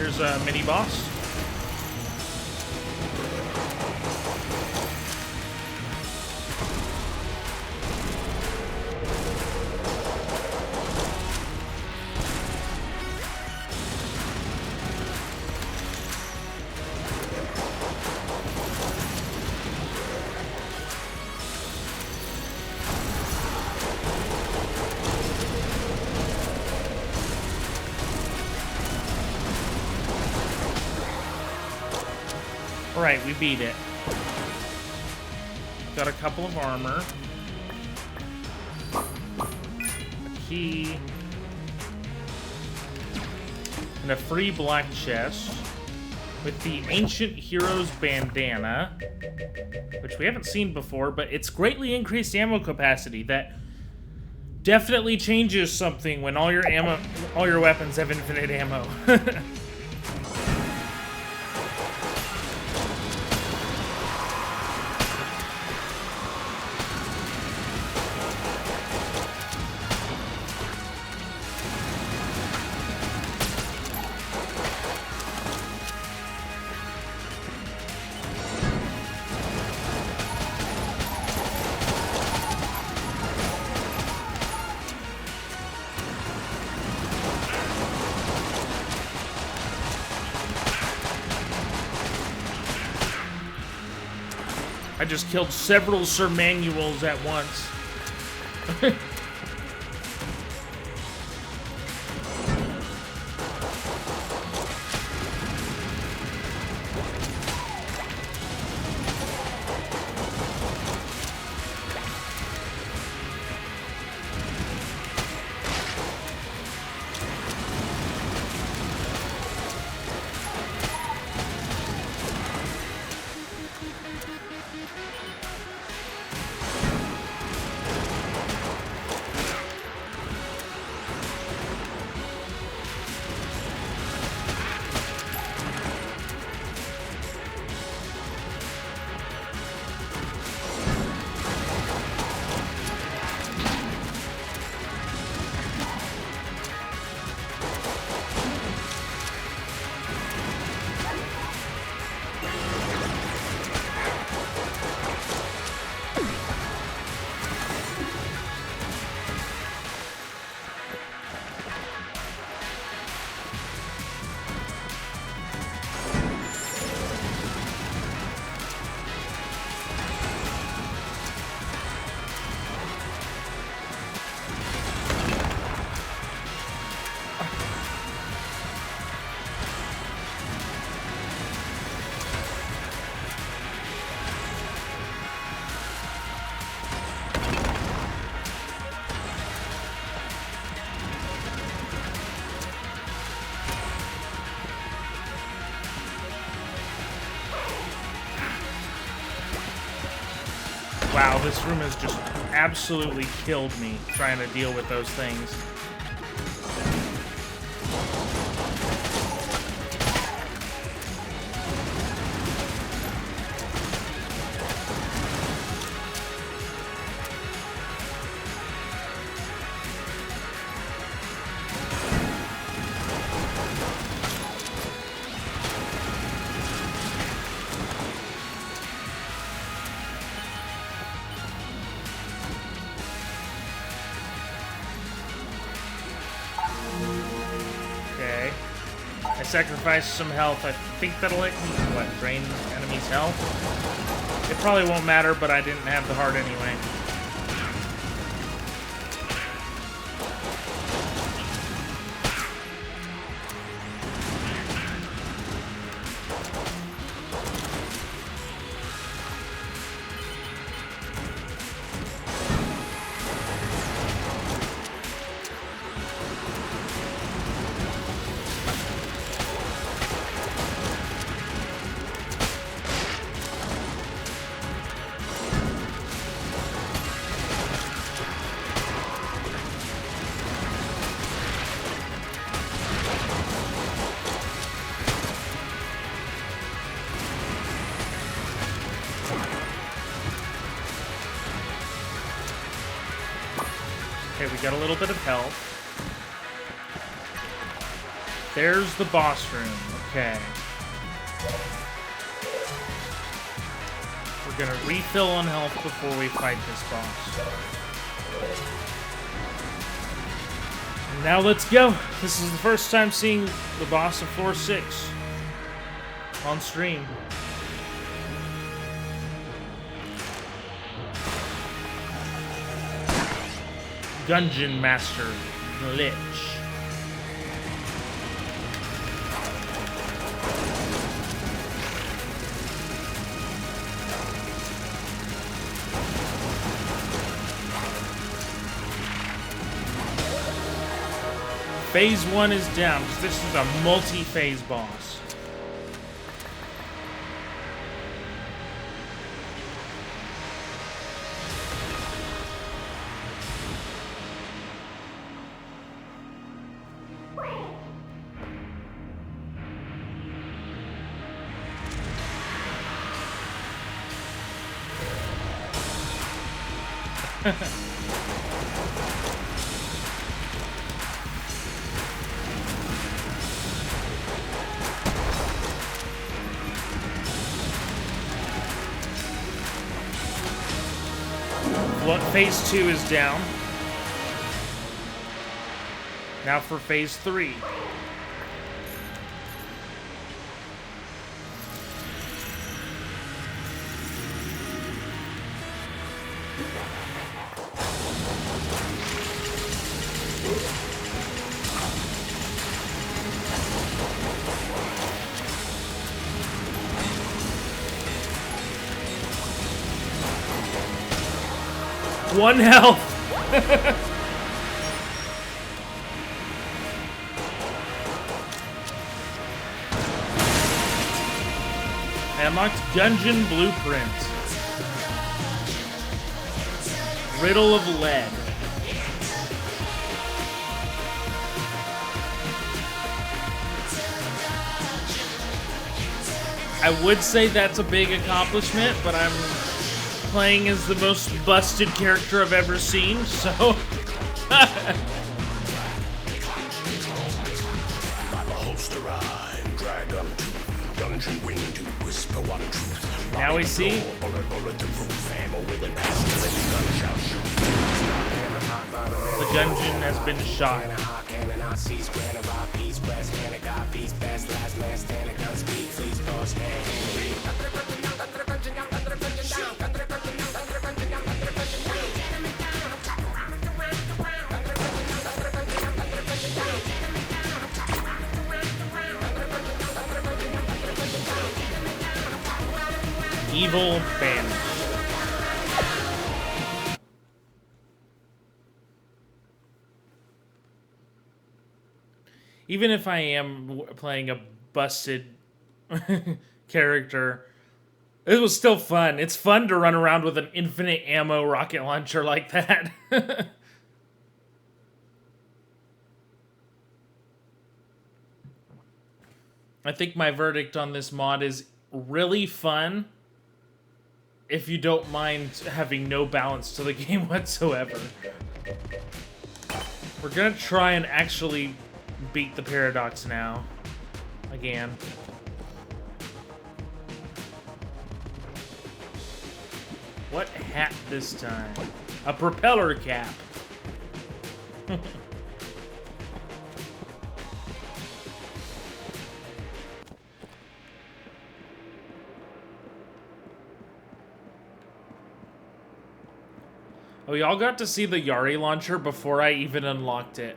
Here's a mini boss. Alright, we beat it. Got a couple of armor. A key. And a free black chest. With the Ancient Heroes bandana. Which we haven't seen before, but it's greatly increased ammo capacity. That definitely changes something when all your weapons have infinite ammo. I just killed several Sir Manuels at once. Wow, this room has just absolutely killed me trying to deal with those things. Sacrifice some health. I think that'll let me, what, drain enemies' health? It probably won't matter, but I didn't have the heart anyway. Okay, we got a little bit of health. There's the boss room. Okay. We're gonna refill on health before we fight this boss. And now let's go. This is the first time seeing the boss of floor 6 on stream. Gungeon Master Glitch. Phase 1 is down, because this is a multi-phase boss. Phase 2 is down. Now for phase 3. One health. I unlocked Gungeon Blueprint. Riddle of Lead. I would say that's a big accomplishment, but I'm playing as the most busted character I've ever seen, so... Now we see... The Gungeon has been shot. Evil Band. Even if I am playing a busted character, it was still fun. It's fun to run around with an infinite ammo rocket launcher like that. I think my verdict on this mod is really fun if you don't mind having no balance to the game whatsoever. We're gonna try and actually beat the Paradox now. Again. What hat this time? A propeller cap. Oh, y'all got to see the Yari launcher before I even unlocked it.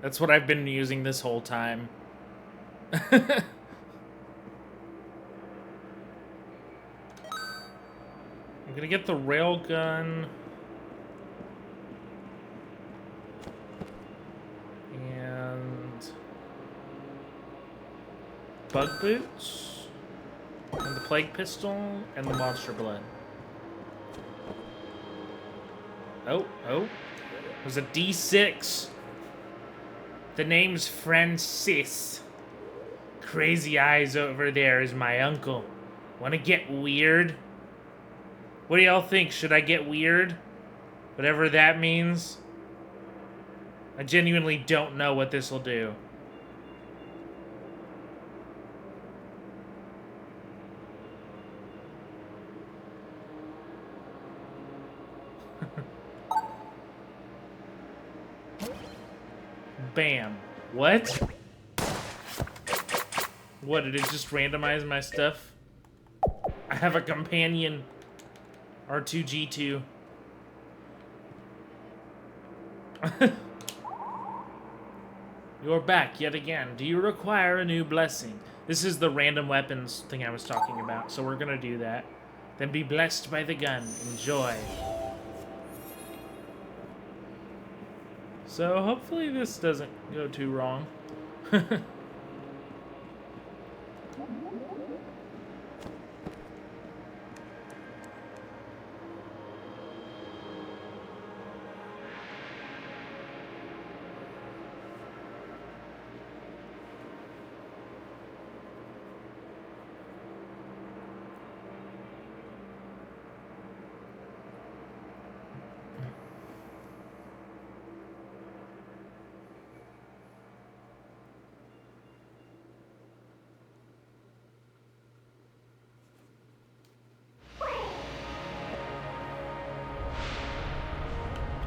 That's what I've been using this whole time. I'm gonna get the railgun. And... bug boots. And the plague pistol. And the monster blood. Oh. It was a D6. The name's Francis. Crazy Eyes over there is my uncle. Wanna get weird? What do y'all think? Should I get weird? Whatever that means. I genuinely don't know what this will do. Bam. What? What, did it just randomize my stuff? I have a companion. R2-G2. You're back yet again. Do you require a new blessing? This is the random weapons thing I was talking about, so we're gonna do that. Then be blessed by the gun. Enjoy. So hopefully this doesn't go too wrong.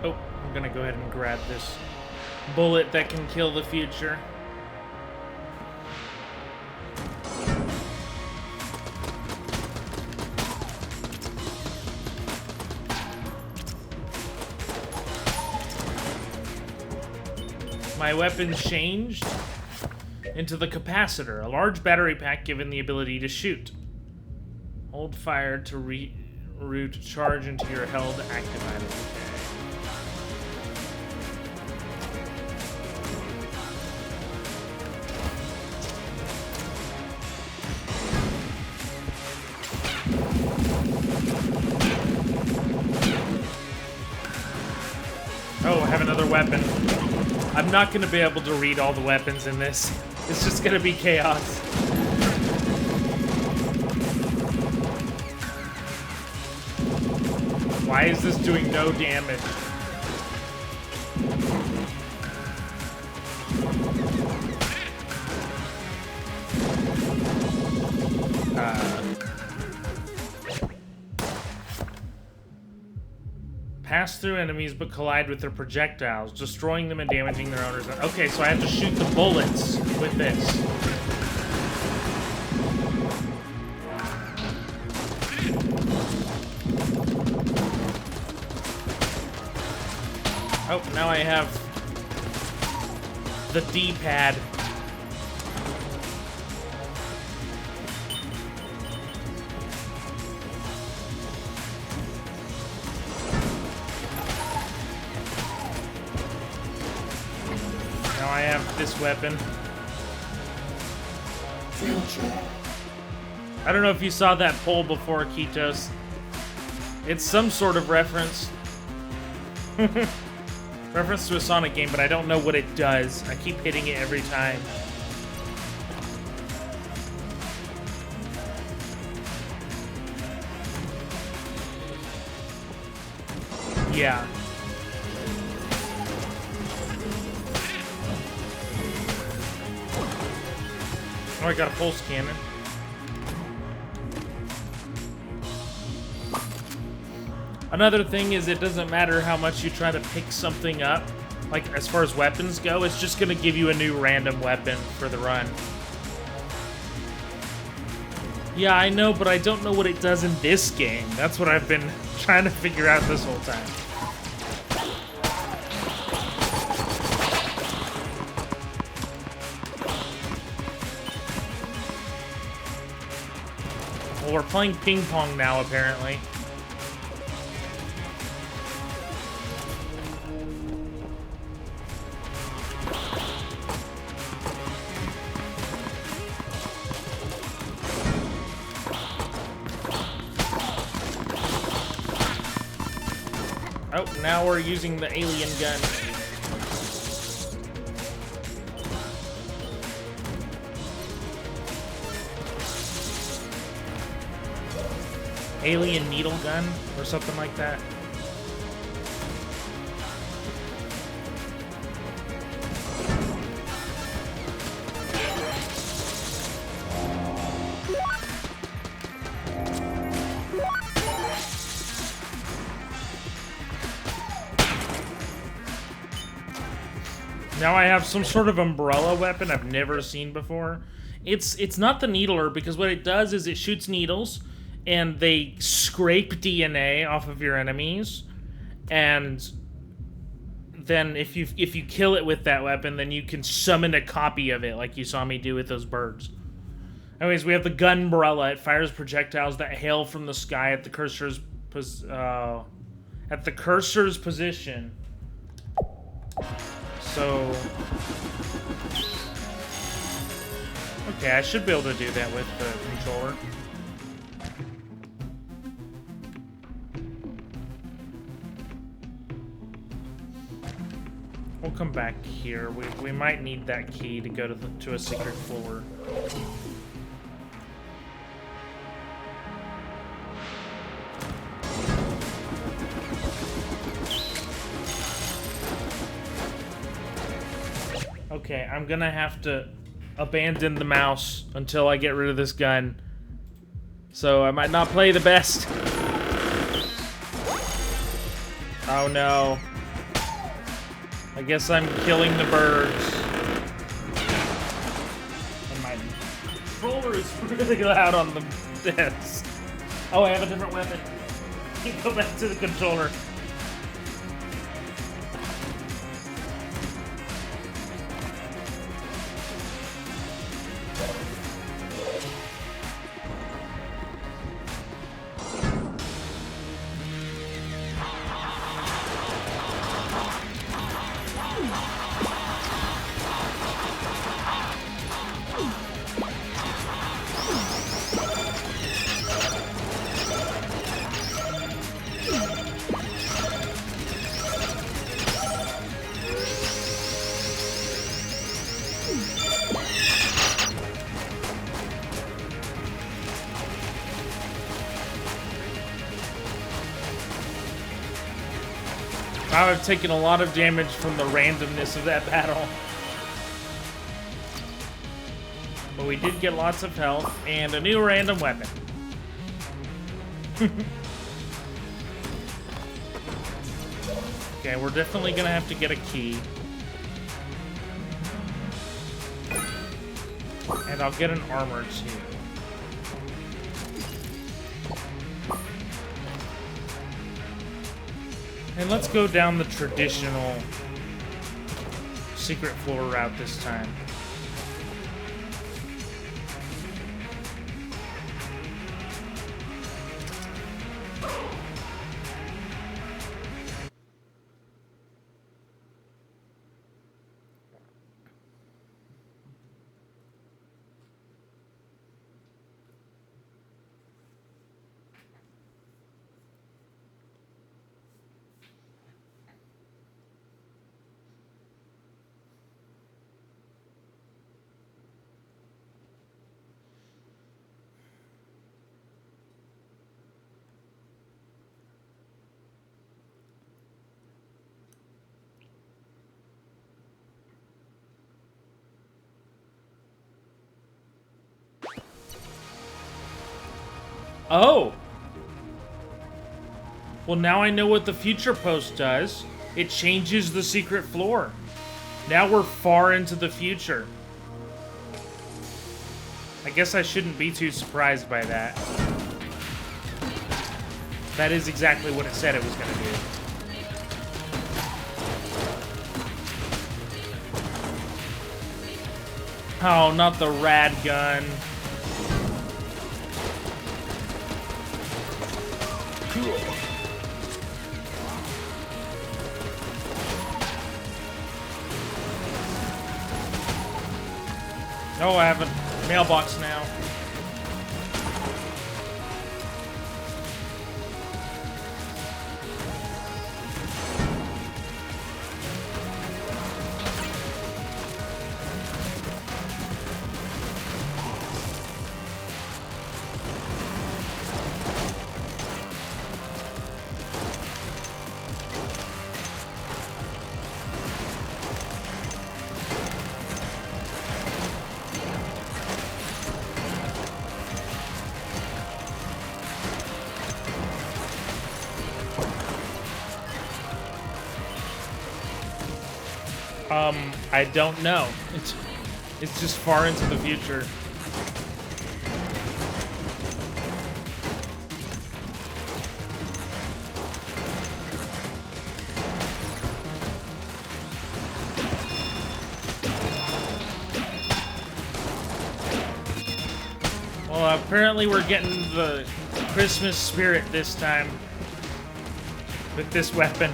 Oh, I'm gonna go ahead and grab this bullet that can kill the future. My weapon changed into the capacitor, a large battery pack given the ability to shoot. Hold fire to reroute charge into your held active item. Oh, I have another weapon. I'm not going to be able to read all the weapons in this. It's just going to be chaos. Why is this doing no damage? Pass through enemies but collide with their projectiles, destroying them and damaging their owners. Okay, so I have to shoot the bullets with this. Oh, now I have the D-pad. Now I have this weapon. I don't know if you saw that poll before, Kitos. It's some sort of reference. Reference to a Sonic game, but I don't know what it does. I keep hitting it every time. Yeah. Oh, I got a pulse cannon. Another thing is it doesn't matter how much you try to pick something up, like as far as weapons go, it's just going to give you a new random weapon for the run. Yeah, I know, but I don't know what it does in this game. That's what I've been trying to figure out this whole time. Well, we're playing ping pong now, apparently. Oh, now we're using the alien gun. Alien needle gun or something like that. Now I have some sort of umbrella weapon I've never seen before. It's not the needler, because what it does is it shoots needles, and they scrape DNA off of your enemies, and then if you kill it with that weapon, then you can summon a copy of it, like you saw me do with those birds. Anyways, we have the Gunbrella. It fires projectiles that hail from the sky at the cursor's position. So, okay, I should be able to do that with the controller. We'll come back here. We might need that key to go to a secret floor. Okay, I'm gonna have to abandon the mouse until I get rid of this gun. So I might not play the best. Oh no. I guess I'm killing the birds. And my controller is really loud on the desk. Oh, I have a different weapon. Go back to the controller. I've taken a lot of damage from the randomness of that battle. But we did get lots of health and a new random weapon. Okay, we're definitely gonna have to get a key. And I'll get an armor too. And let's go down the traditional secret floor route this time. Oh! Well, now I know what the future post does. It changes the secret floor. Now we're far into the future. I guess I shouldn't be too surprised by that. That is exactly what it said it was going to do. Oh, not the rad gun. Oh, I have a mailbox now. I don't know. It's just far into the future. Well, apparently we're getting the Christmas spirit this time with this weapon.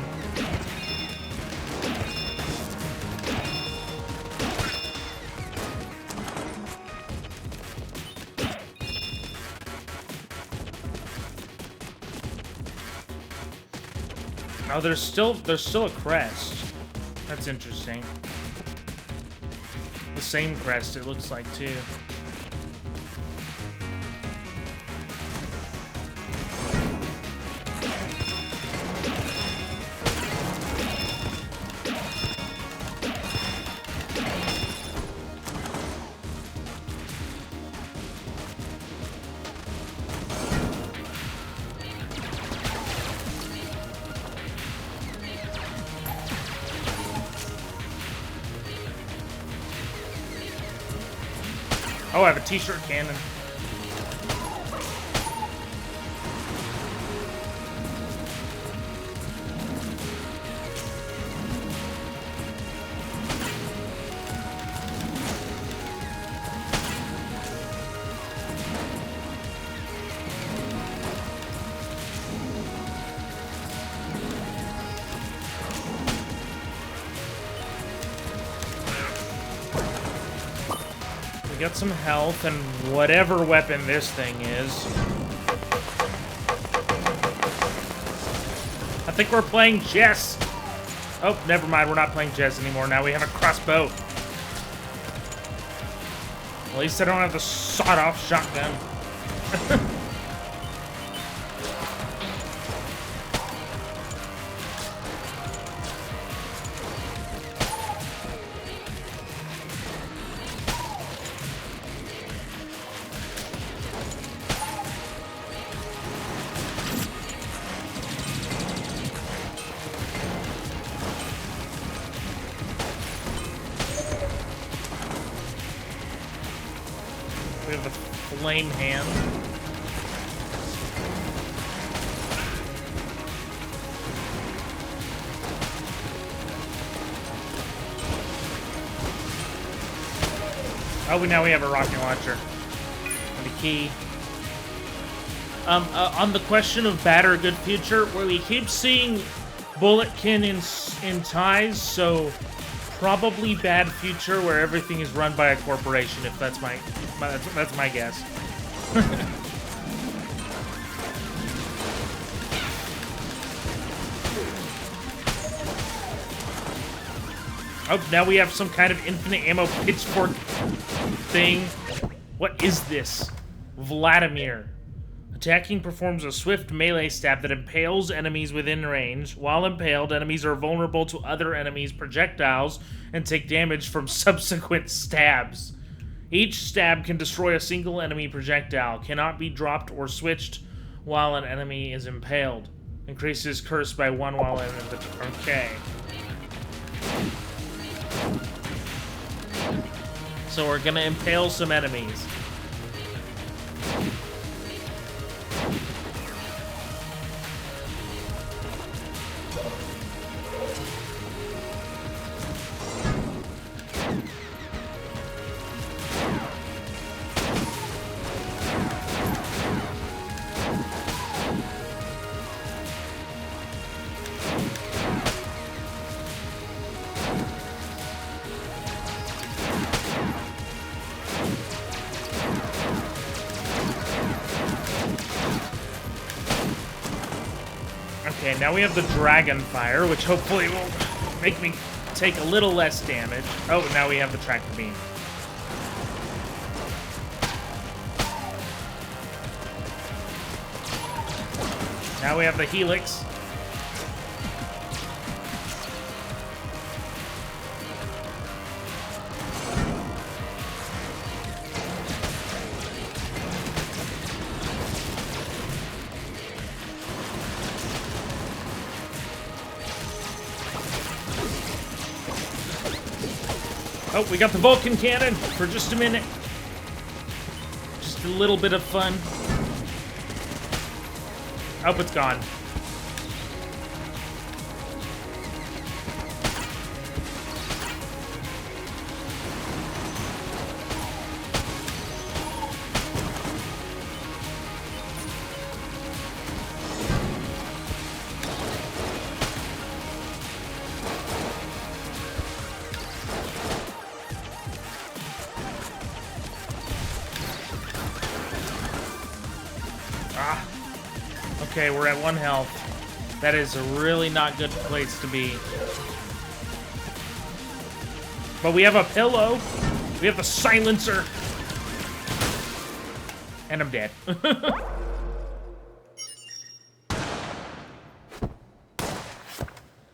Oh, there's still a crest. That's interesting. The same crest, it looks like, too. Oh, I have a t-shirt cannon. Get some health and whatever weapon this thing is. I think we're playing chess. Oh, never mind. We're not playing chess anymore. Now we have a crossbow. At least I don't have the sawed-off shotgun. We have the flame hand. Oh, now we have a rocket launcher. And a key. On the question of bad or good future, where we keep seeing Bulletkin in ties, so probably bad future where everything is run by a corporation, if that's that's my guess. Oh, now we have some kind of infinite ammo pitchfork thing. What is this? Vladimir. Attacking performs a swift melee stab that impales enemies within range. While impaled, enemies are vulnerable to other enemies' projectiles and take damage from subsequent stabs. Each stab can destroy a single enemy projectile, cannot be dropped or switched while an enemy is impaled. Increases curse by 1 while in the... Okay. So we're gonna impale some enemies. Okay, now we have the dragon fire, which hopefully will make me take a little less damage. Oh, now we have the tractor beam. Now we have the helix. Oh, we got the Vulcan cannon for just a minute. Just a little bit of fun. Oh, it's gone. Okay, we're at 1 health. That is a really not good place to be. But we have a pillow. We have the silencer. And I'm dead.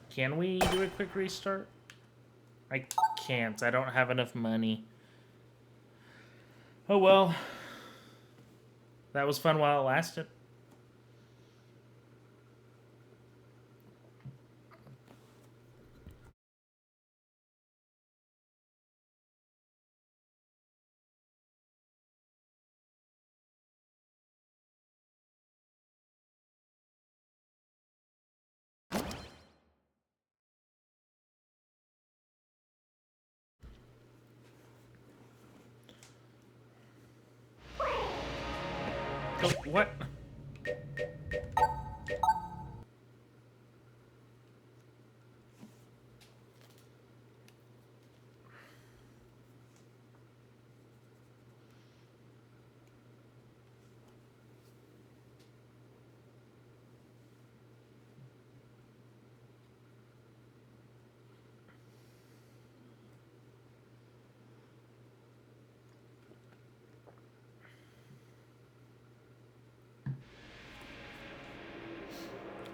Can we do a quick restart? I can't. I don't have enough money. Oh well. That was fun while it lasted. Oh, what?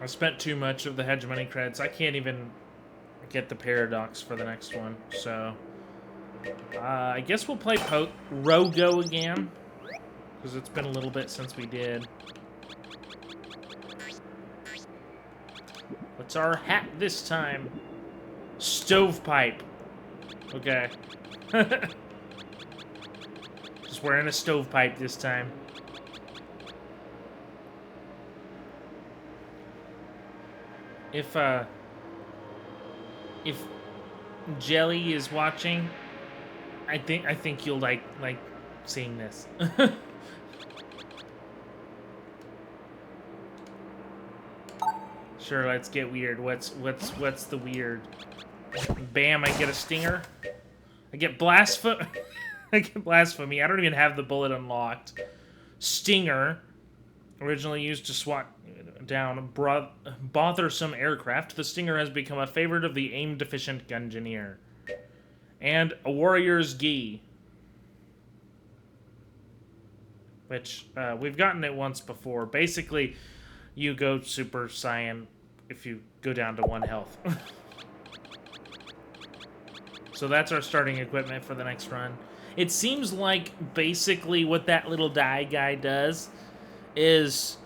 I spent too much of the hegemony credits. I can't even get the paradox for the next one. So, I guess we'll play Rogo again. Because it's been a little bit since we did. What's our hat this time? Stovepipe. Okay. Just wearing a stovepipe this time. If Jelly is watching, I think you'll like seeing this. Sure, let's get weird. What's the weird? Bam! I get a stinger. I get blasphemy. I get blasphemy. I don't even have the bullet unlocked. Stinger, originally used to swat down bothersome aircraft, the Stinger has become a favorite of the aim-deficient Gungeoneer. And a warrior's gi. Which, we've gotten it once before. Basically, you go Super Saiyan if you go down to 1 health. So that's our starting equipment for the next run. It seems like basically what that little die guy does is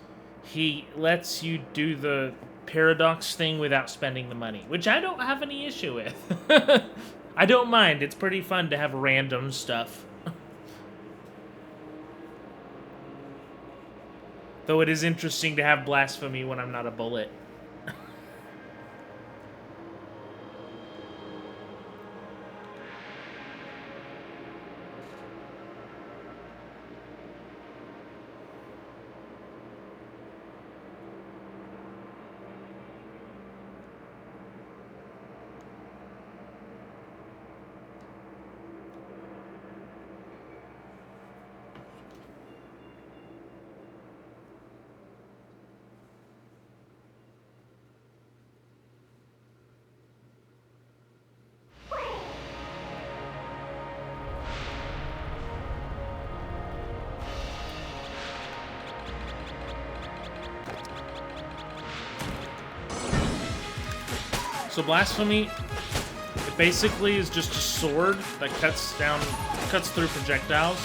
he lets you do the paradox thing without spending the money, which I don't have any issue with. I don't mind. It's pretty fun to have random stuff. Though it is interesting to have blasphemy when I'm not a bullet. So blasphemy, it basically is just a sword that cuts through projectiles,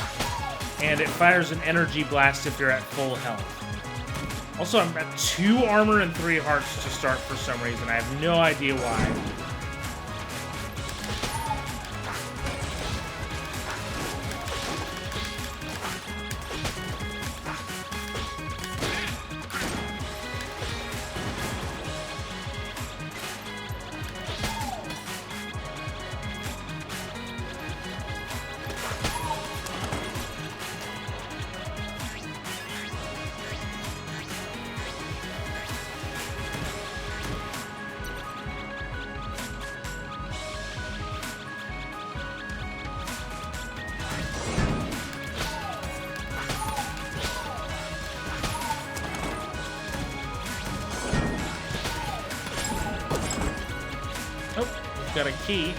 and it fires an energy blast if you're at full health. Also, I'm at 2 armor and 3 hearts to start for some reason. I have no idea why. got a key.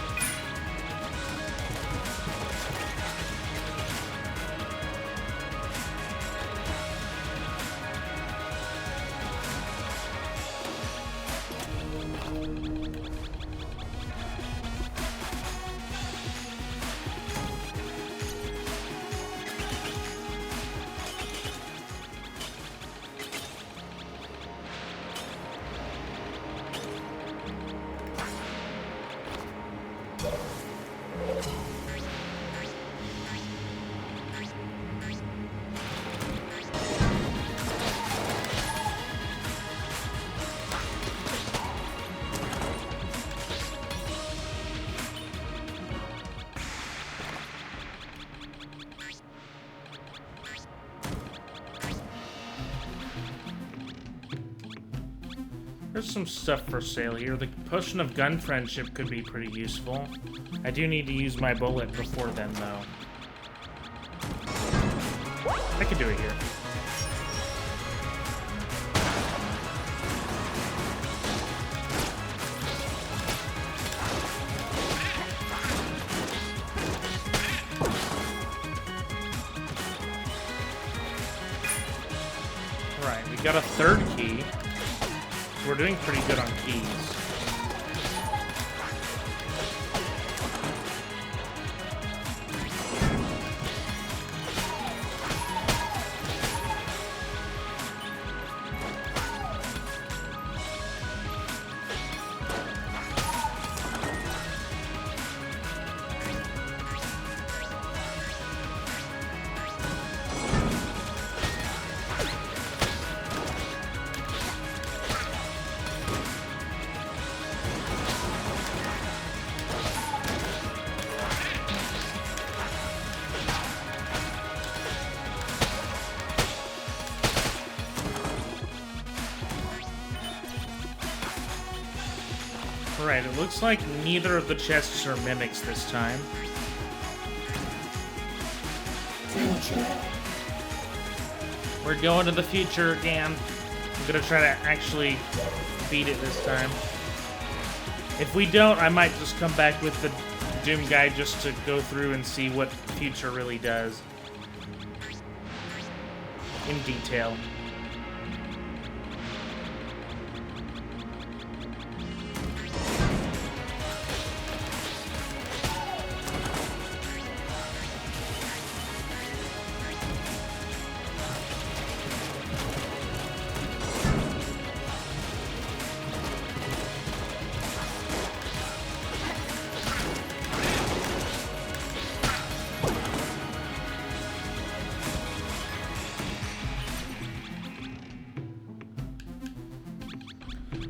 There's some stuff for sale here. The potion of gun friendship could be pretty useful. I do need to use my bullet before then, though. I could do it here. Right, we got a third key. We're doing pretty good on keys. Alright, it looks like neither of the chests are mimics this time. We're going to the future again. I'm gonna try to actually beat it this time. If we don't, I might just come back with the Doom guide just to go through and see what future really does. In detail.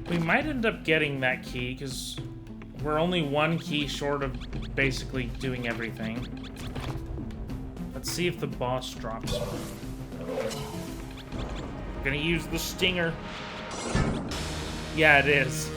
We might end up getting that key, because we're only one key short of basically doing everything. Let's see if the boss drops one. I'm gonna use the stinger. Yeah, it is.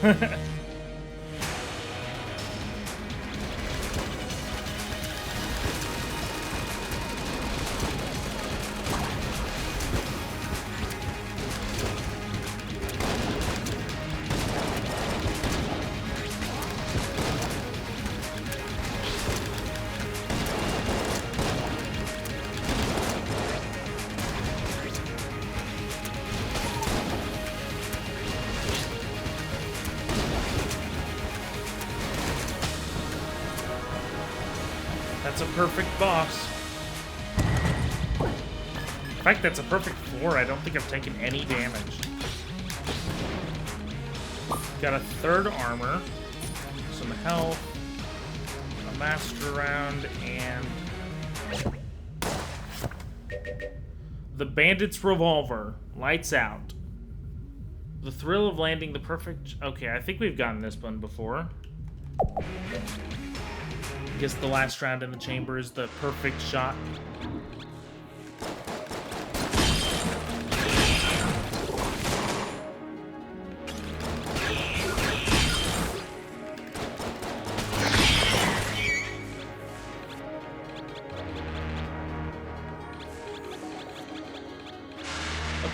That's a perfect boss. In fact, that's a perfect 4. I don't think I've taken any damage. Got a third armor, some health, a master round, and the bandit's revolver. Lights out. The thrill of landing the perfect... Okay, I think we've gotten this one before. I guess the last round in the chamber is the perfect shot.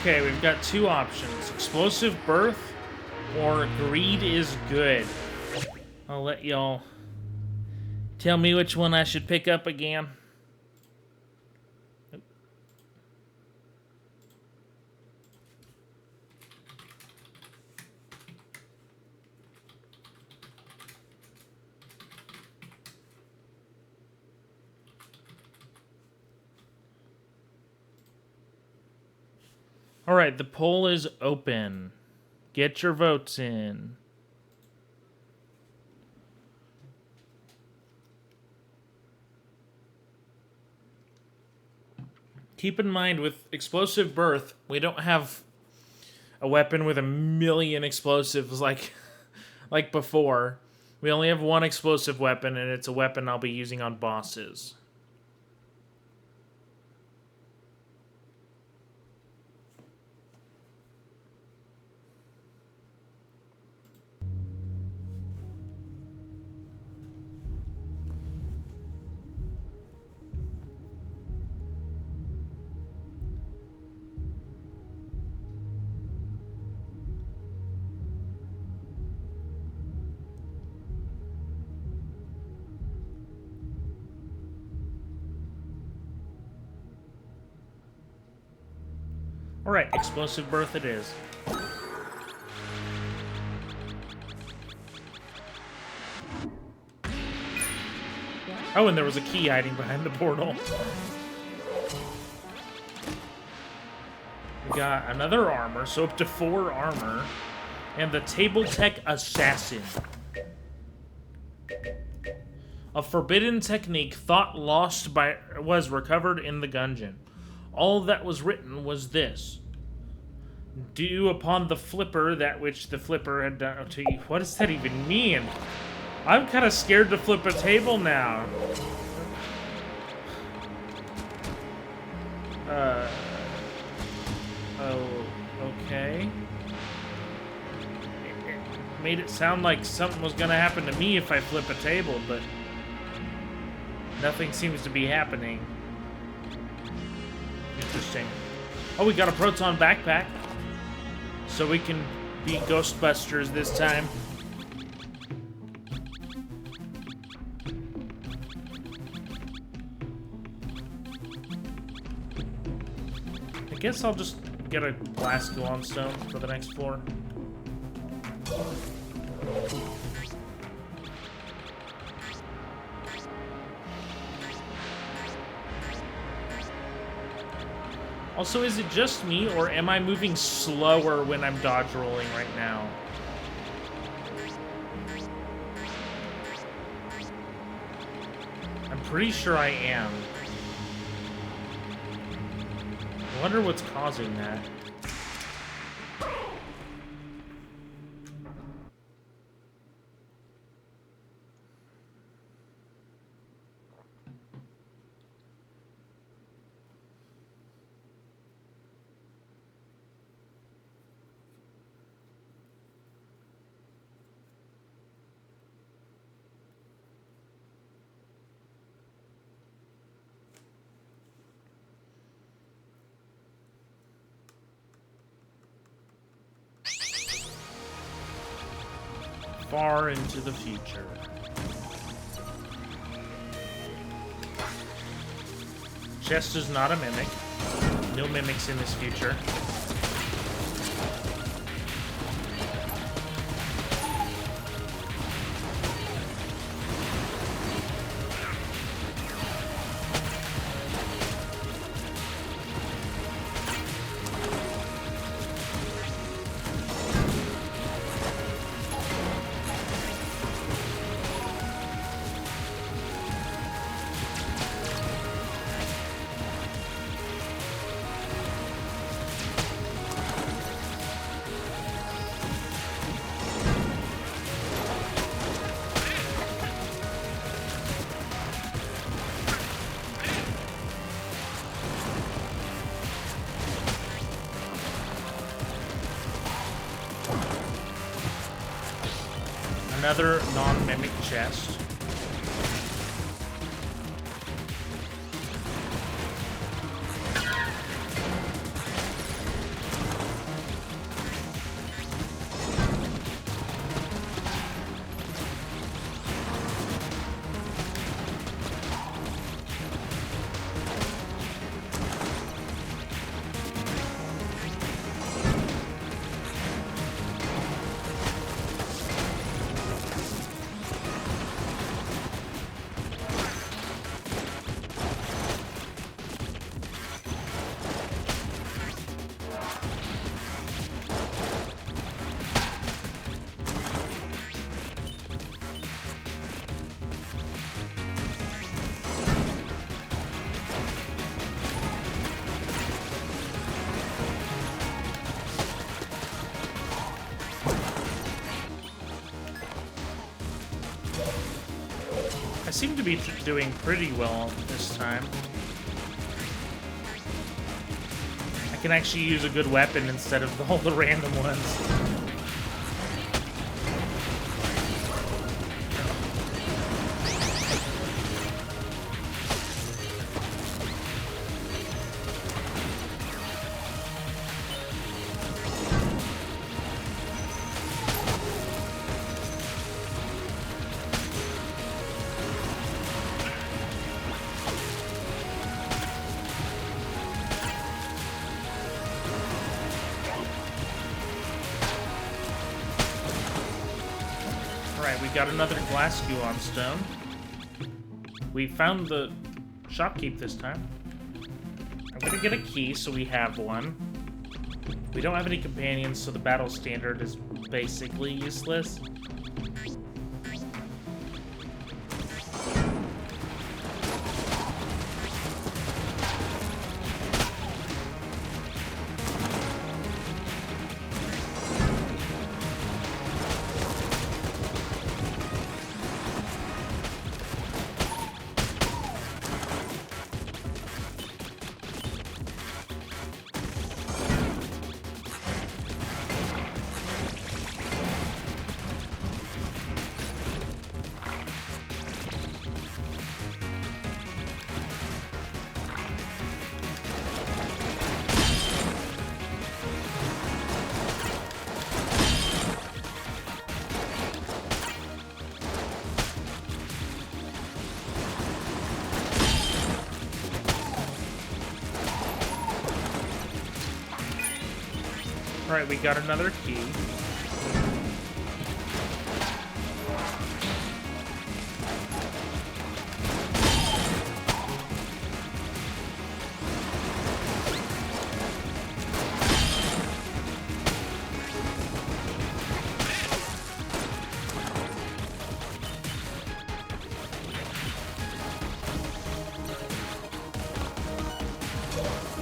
Okay, we've got two options. Explosive Birth or Greed is Good. I'll let y'all tell me which one I should pick up again. All right, the poll is open. Get your votes in. Keep in mind, with explosive birth, we don't have a weapon with 1,000,000 explosives like before. We only have one explosive weapon, and it's a weapon I'll be using on bosses. Alright, explosive birth it is. Oh, and there was a key hiding behind the portal. We got another armor, so up to 4 armor. And the Table Tech Assassin. A forbidden technique thought lost was recovered in the Gungeon. All that was written was this: do upon the flipper that which the flipper had done to you. What does that even mean? I'm kind of scared to flip a table now. Oh, okay. It made it sound like something was gonna happen to me if I flip a table, but nothing seems to be happening. Interesting. Oh, we got a proton backpack. So we can be Ghostbusters this time. I guess I'll just get a glass Goon stone for the next floor. Also, is it just me, or am I moving slower when I'm dodge rolling right now? I'm pretty sure I am. I wonder what's causing that. Far into the future. Chest is not a mimic. No mimics in this future. Another non-mimic chest. seem to be doing pretty well this time. I can actually use a good weapon instead of all the random ones. Alright, we got another glass Gungeon stone. We found the shopkeep this time. I'm gonna get a key so we have one. We don't have any companions, so the battle standard is basically useless. Alright, we got another key.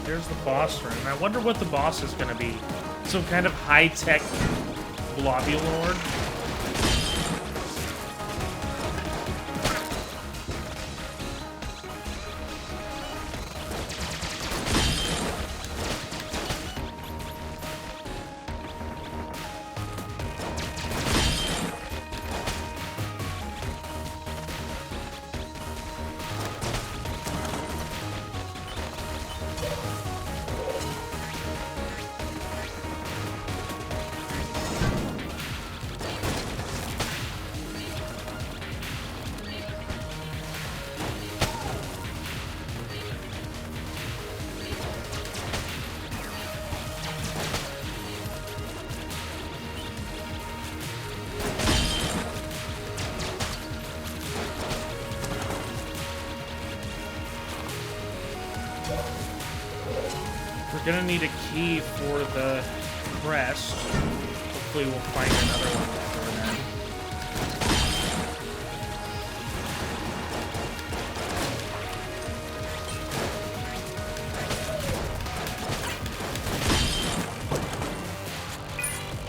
Here's the boss room. I wonder what the boss is going to be. Some kind of high-tech blobby lord. We're gonna need a key for the crest. Hopefully we'll find another one before then.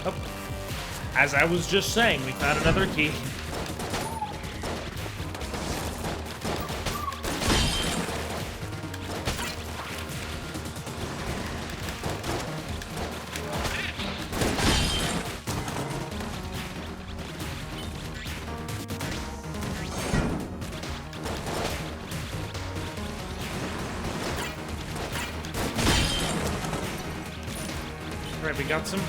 Oh. As I was just saying, we found another key. Alright, we got some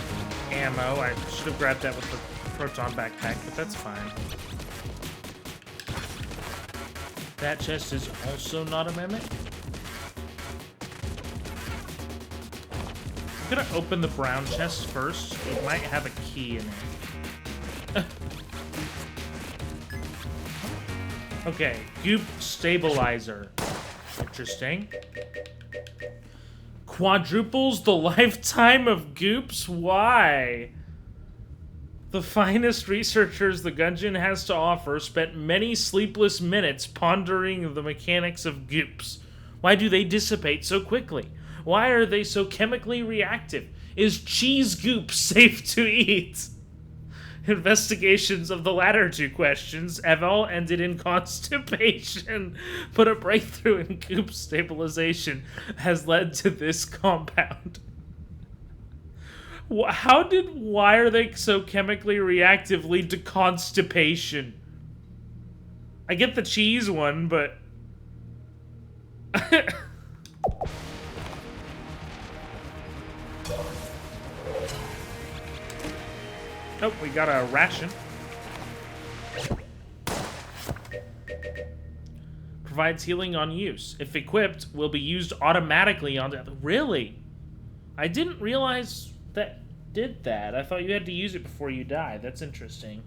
ammo. I should have grabbed that with the proton backpack, but that's fine. That chest is also not a mimic. I'm gonna open the brown chest first. It might have a key in it. Okay, goop stabilizer. Interesting. Quadruples the lifetime of goops? Why? The finest researchers the Gungeon has to offer spent many sleepless minutes pondering the mechanics of goops. Why do they dissipate so quickly? Why are they so chemically reactive? Is cheese goop safe to eat? Investigations of the latter two questions have all ended in constipation, but a breakthrough in goop stabilization has led to this compound. Why are they so chemically reactive lead to constipation? I get the cheese one, but... Oh, we got a ration. Provides healing on use. If equipped, will be used automatically on death. Really? I didn't realize that did that. I thought you had to use it before you died. That's interesting.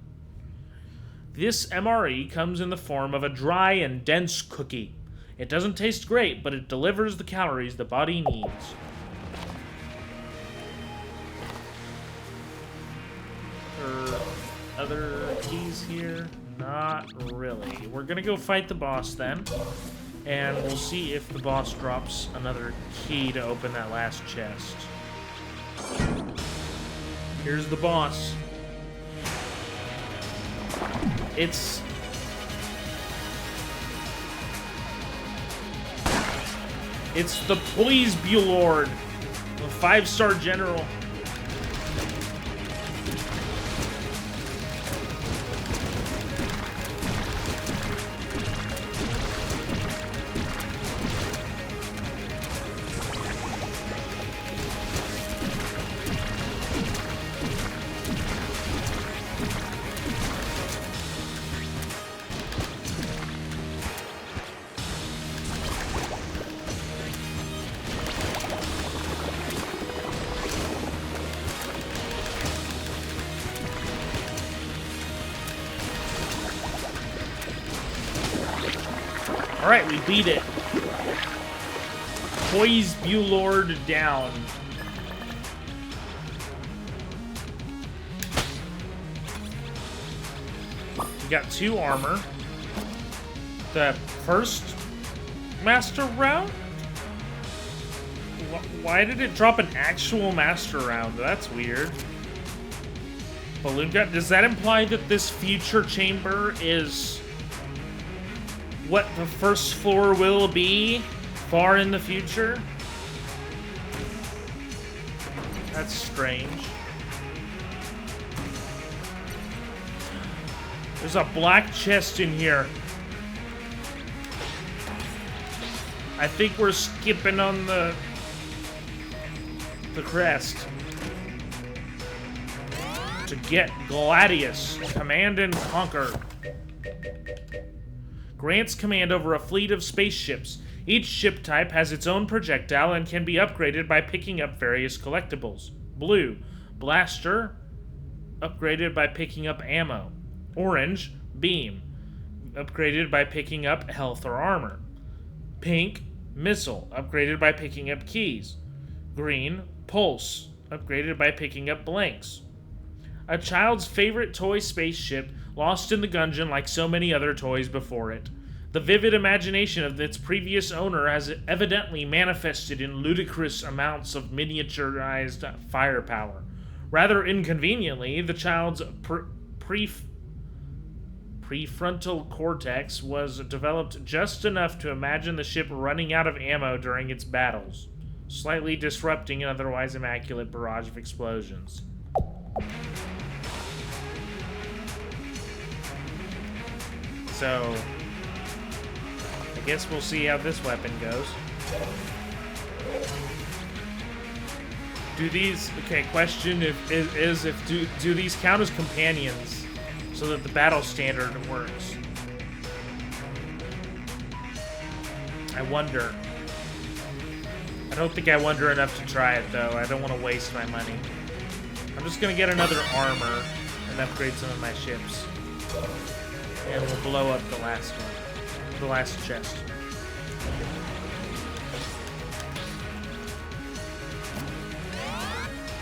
This MRE comes in the form of a dry and dense cookie. It doesn't taste great, but it delivers the calories the body needs. Other keys here? Not really. We're gonna go fight the boss then, and we'll see if the boss drops another key to open that last chest. Here's the boss. It's the Poise Bulord, the 5-star general. Alright, we beat it. Poise Bulord down. We got 2 armor. The first master round? Why did it drop an actual master round? That's weird. Balloon gun. Does that imply that this future chamber is what the first floor will be far in the future? That's strange. There's a black chest in here. I think we're skipping on the crest. To get Gladius, command and conquer. Grants command over a fleet of spaceships. Each ship type has its own projectile and can be upgraded by picking up various collectibles. Blue, blaster, upgraded by picking up ammo. Orange, beam, upgraded by picking up health or armor. Pink, missile, upgraded by picking up keys. Green, pulse, upgraded by picking up blanks. A child's favorite toy spaceship, lost in the Gungeon like so many other toys before it. The vivid imagination of its previous owner has evidently manifested in ludicrous amounts of miniaturized firepower. Rather inconveniently, the child's prefrontal cortex was developed just enough to imagine the ship running out of ammo during its battles, slightly disrupting an otherwise immaculate barrage of explosions. So, I guess we'll see how this weapon goes. Do these, okay, question do these count as companions so that the battle standard works? I wonder. I don't think I wonder enough to try it though. I don't want to waste my money. I'm just gonna get another armor and upgrade some of my ships. And we'll blow up the last one. The last chest.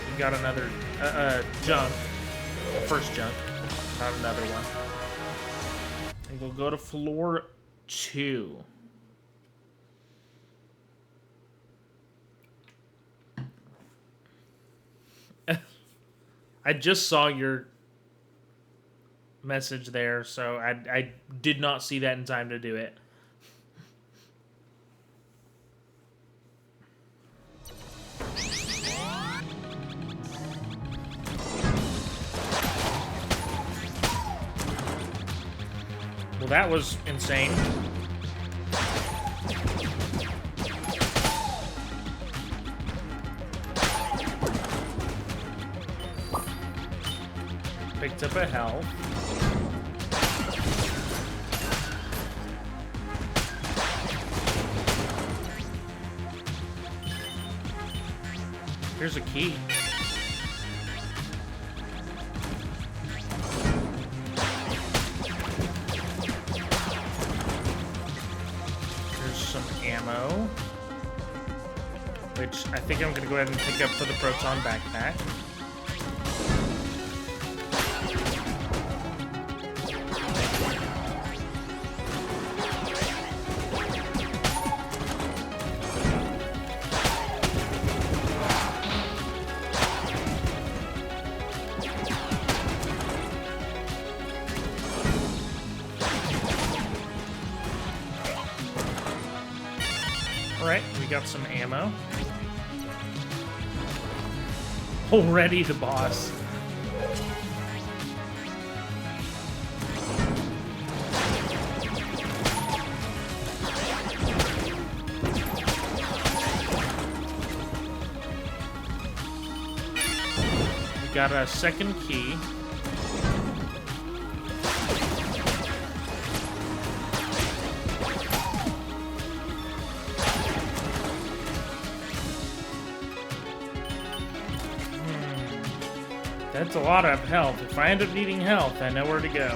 We got another junk. First junk. Not another one. And we'll go to floor 2. I just saw your message there, so I did not see that in time to do it. Well, that was insane. Picked up a health. Here's a key. There's some ammo, which I think I'm going to go ahead and pick up for the Proton backpack. Alright, we got some ammo. Already the boss. We got a second key. That's a lot of health. If I end up needing health, I know where to go.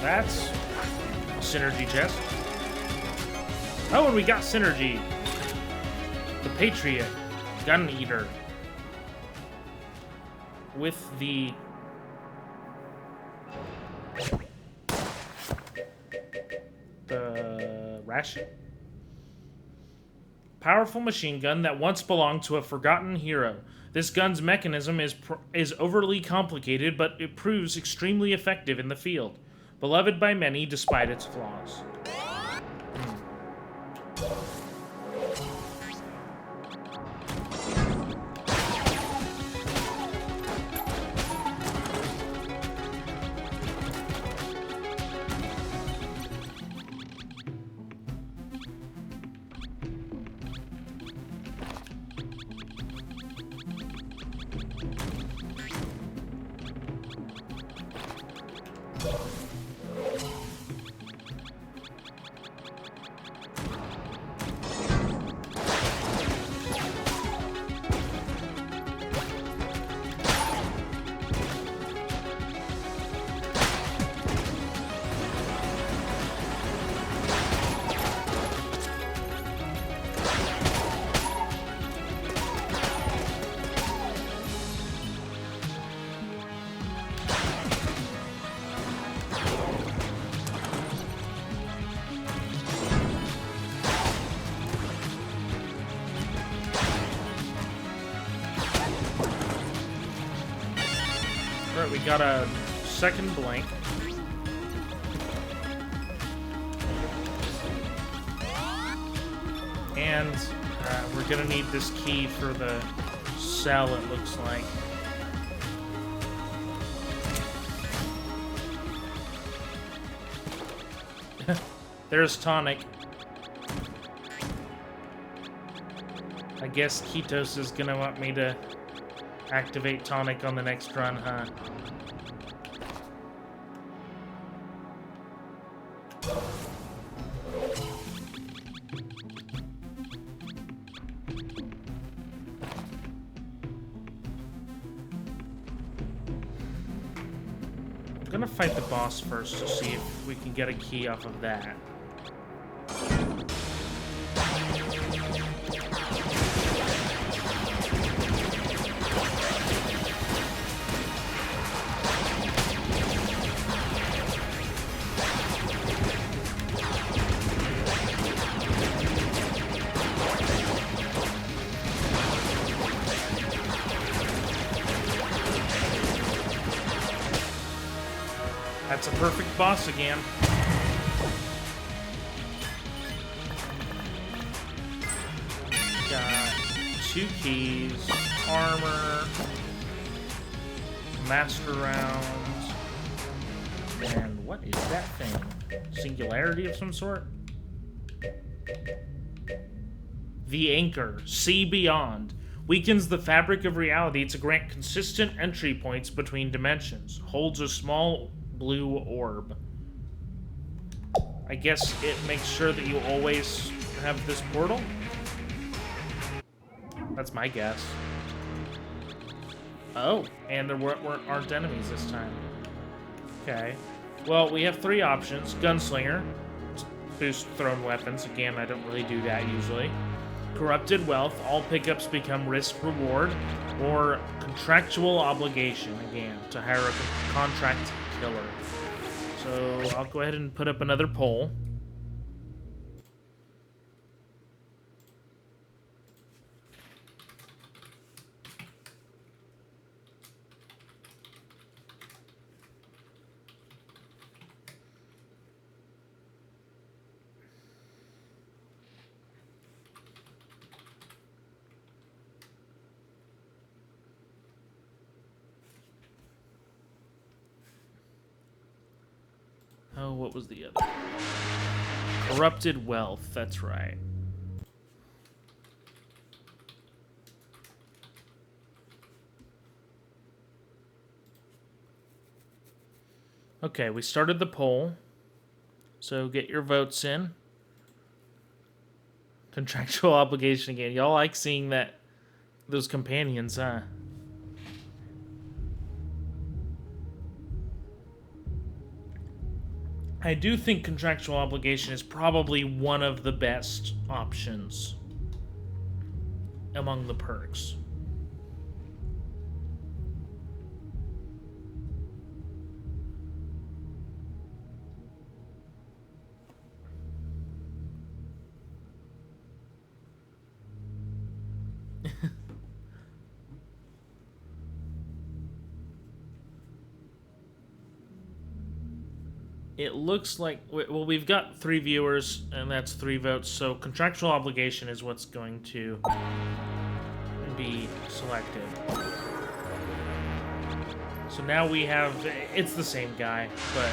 That's a synergy chest. Oh, and we got synergy. The Patriot Gun Eater. With the... ration. Powerful machine gun that once belonged to a forgotten hero. This gun's mechanism is overly complicated, but it proves extremely effective in the field. Beloved by many despite its flaws. Alright, we got a second blank. And we're gonna need this key for the cell, it looks like. There's Tonic. I guess Kitos is gonna want me to activate Tonic on the next run, huh? I'm gonna fight the boss first to see if we can get a key off of that. That's a perfect boss again. Got 2 keys, armor, master rounds, and what is that thing? Singularity of some sort? The Anchor, See Beyond. Weakens the fabric of reality to grant consistent entry points between dimensions. Holds a small blue orb. I guess it makes sure that you always have this portal? That's my guess. Oh, and there aren't enemies this time. Okay. Well, we have 3 options. Gunslinger. Boost thrown weapons. Again, I don't really do that usually. Corrupted Wealth. All pickups become risk-reward. Or Contractual Obligation. Again, to hire a contract killer. So I'll go ahead and put up another poll. Oh, what was the other? Corrupted Wealth, that's right. Okay, we started the poll. So get your votes in. Contractual obligation again. Y'all like seeing those companions, huh? I do think contractual obligation is probably one of the best options among the perks. It looks like, well, we've got 3 viewers, and that's 3 votes, so contractual obligation is what's going to be selected. So now we have, it's the same guy, but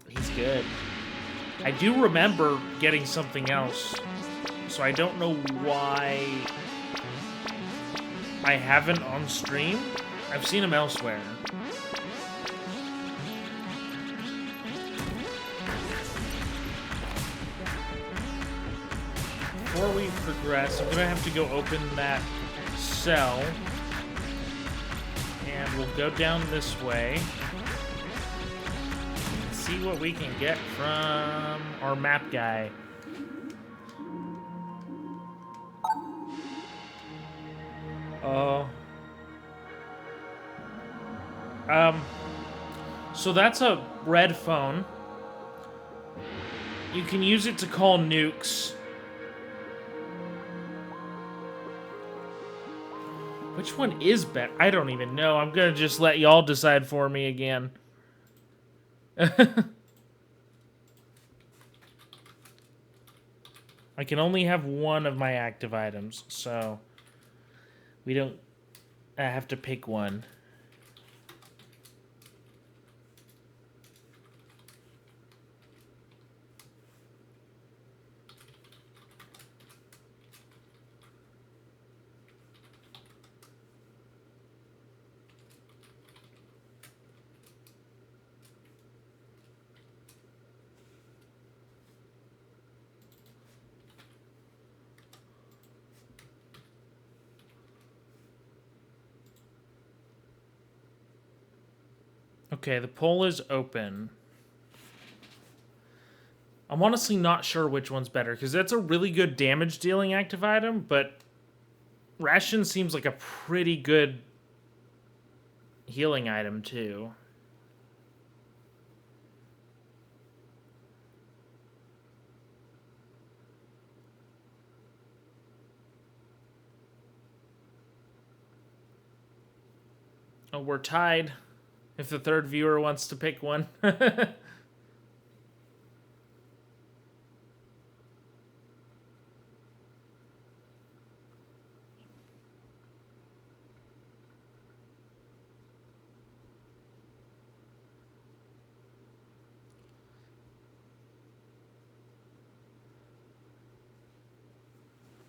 he's good. I do remember getting something else, so I don't know why I haven't on stream. I've seen him elsewhere. Before we progress, I'm gonna have to go open that cell. And we'll go down this way. And see what we can get from our map guy. Oh. So that's a red phone. You can use it to call nukes. Which one is better? I don't even know. I'm gonna just let y'all decide for me again. I can only have one of my active items, so we don't have to pick one. Okay, the poll is open. I'm honestly not sure which one's better, because that's a really good damage-dealing active item, but Ration seems like a pretty good healing item, too. Oh, we're tied. If the third viewer wants to pick one.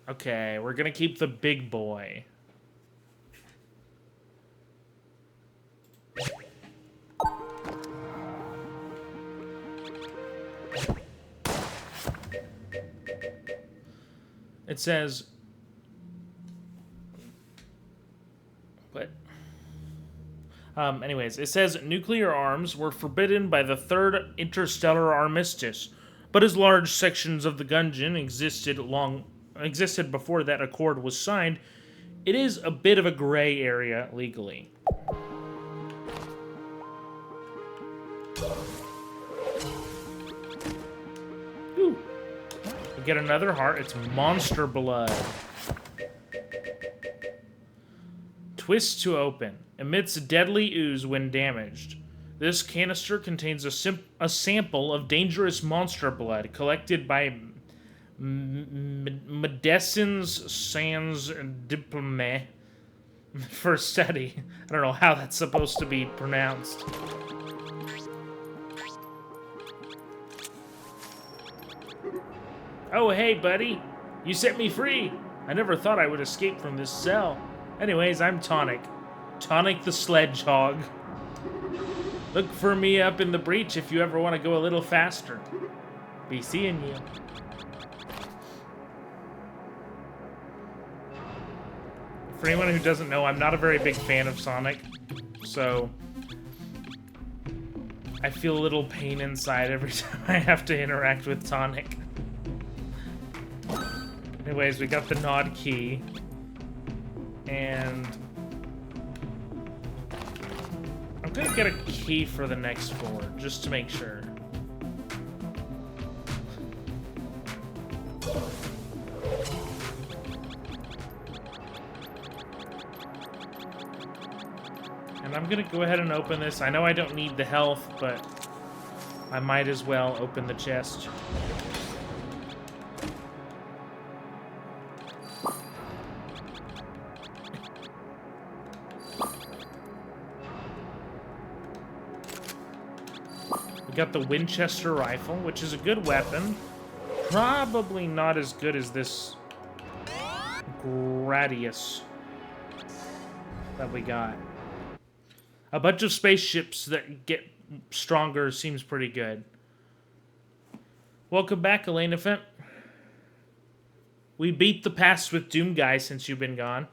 Okay, we're gonna keep the big boy. It says... What? Anyways, it says nuclear arms were forbidden by the Third Interstellar Armistice, but as large sections of the Gungeon existed before that accord was signed, it is a bit of a gray area legally. Ooh. We get another heart. It's monster blood. Twist to open. Emits deadly ooze when damaged. This canister contains a sample of dangerous monster blood collected by Medecins Sans Diplôme for study. I don't know how that's supposed to be pronounced. Oh, hey, buddy. You set me free. I never thought I would escape from this cell. Anyways, I'm Tonic. Tonic the Sledgehog. Look for me up in the breach if you ever want to go a little faster. Be seeing you. For anyone who doesn't know, I'm not a very big fan of Sonic, so I feel a little pain inside every time I have to interact with Tonic. Anyways, we got the nod key, and I'm gonna get a key for the next floor, just to make sure. And I'm gonna go ahead and open this. I know I don't need the health, but I might as well open the chest. We got the Winchester rifle, which is a good weapon. Probably not as good as this Gradius that we got. A bunch of spaceships that get stronger seems pretty good. Welcome back, Elena Fent. We beat the past with Doom Guy since you've been gone.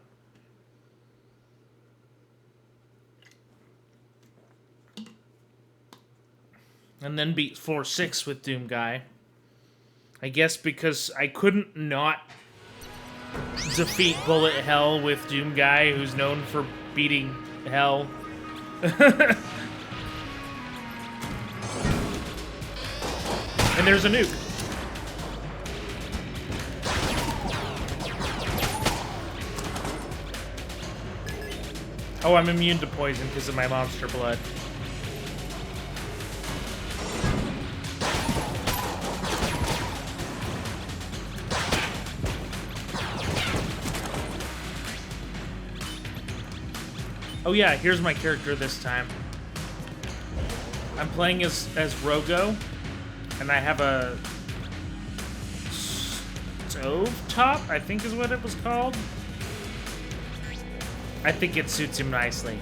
And then beat 4-6 with Doom Guy. I guess because I couldn't not defeat Bullet Hell with Doom Guy, who's known for beating Hell. And there's a nuke. Oh, I'm immune to poison because of my monster blood. Oh yeah, here's my character this time. I'm playing as Rogo, and I have a stove top, I think is what it was called. I think it suits him nicely.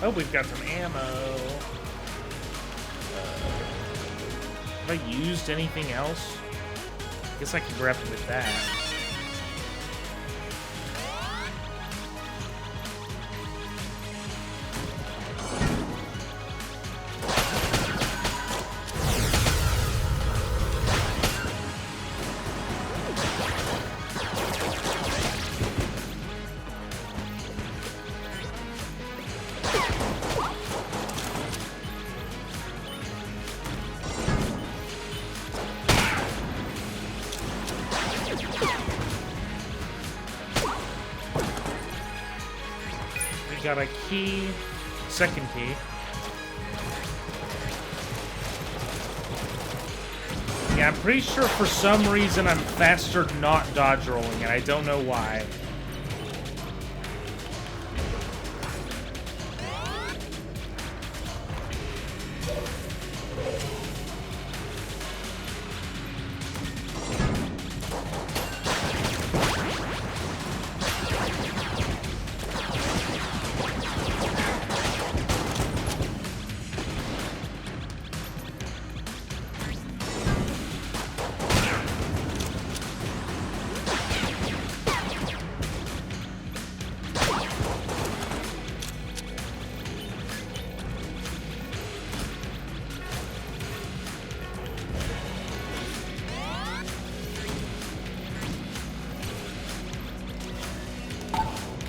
Oh, we've got some ammo. Have I used anything else? I guess I can grab it with that. got a key. Second key. Yeah, I'm pretty sure for some reason I'm faster not dodge rolling, and I don't know why.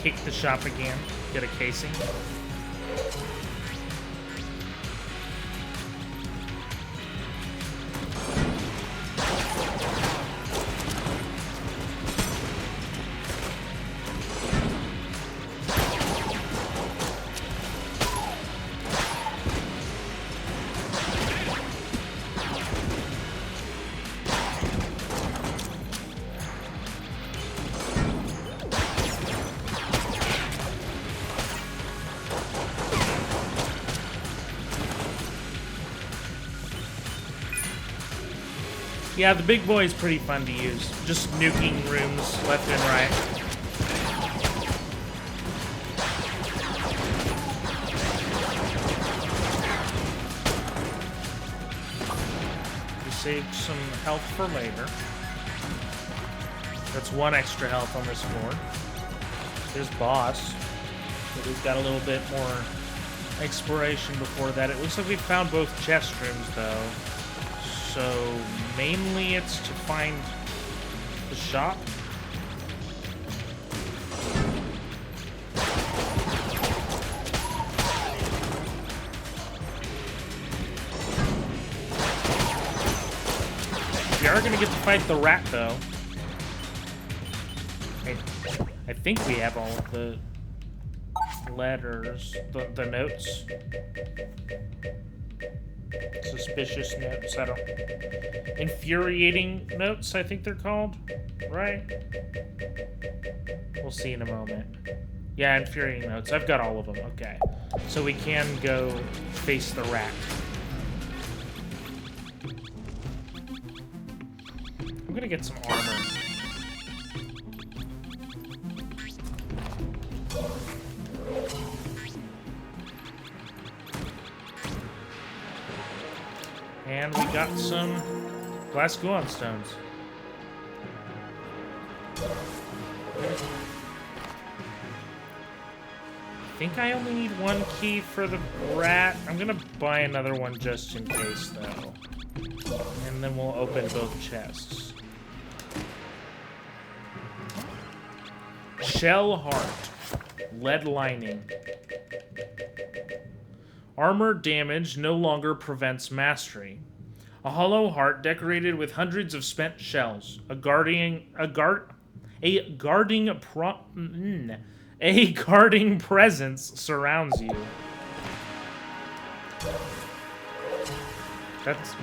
Kick the shop again, get a casing. Yeah, the big boy is pretty fun to use. Just nuking rooms left and right. We saved some health for later. That's one extra health on this floor. There's boss. So we've got a little bit more exploration before that. It looks like we found both chest rooms, though. So mainly it's to find the shop. We are going to get to fight the rat, though. I think we have all of the letters, the notes. Suspicious notes, I don't... Infuriating notes, I think they're called, right? We'll see in a moment. Yeah, infuriating notes. I've got all of them, okay. So we can go face the rat. I'm gonna get some armor. And we got some glass Gungeon stones. I think I only need one key for the rat. I'm gonna buy another one just in case, though. And then we'll open both chests. Shell heart. Lead lining. Armor damage no longer prevents mastery. A hollow heart decorated with hundreds of spent shells. A guarding presence surrounds you.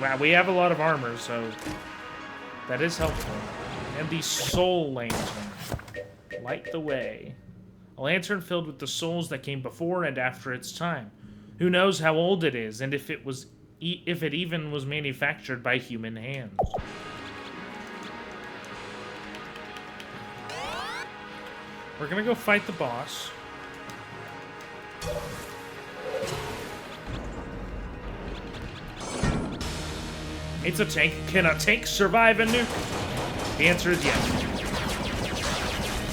Wow, we have a lot of armor, so that is helpful. And the soul lantern. Light the way. A lantern filled with the souls that came before and after its time. Who knows how old it is, and if it even was manufactured by human hands. We're gonna go fight the boss. It's a tank. Can a tank survive a nuke? The answer is yes.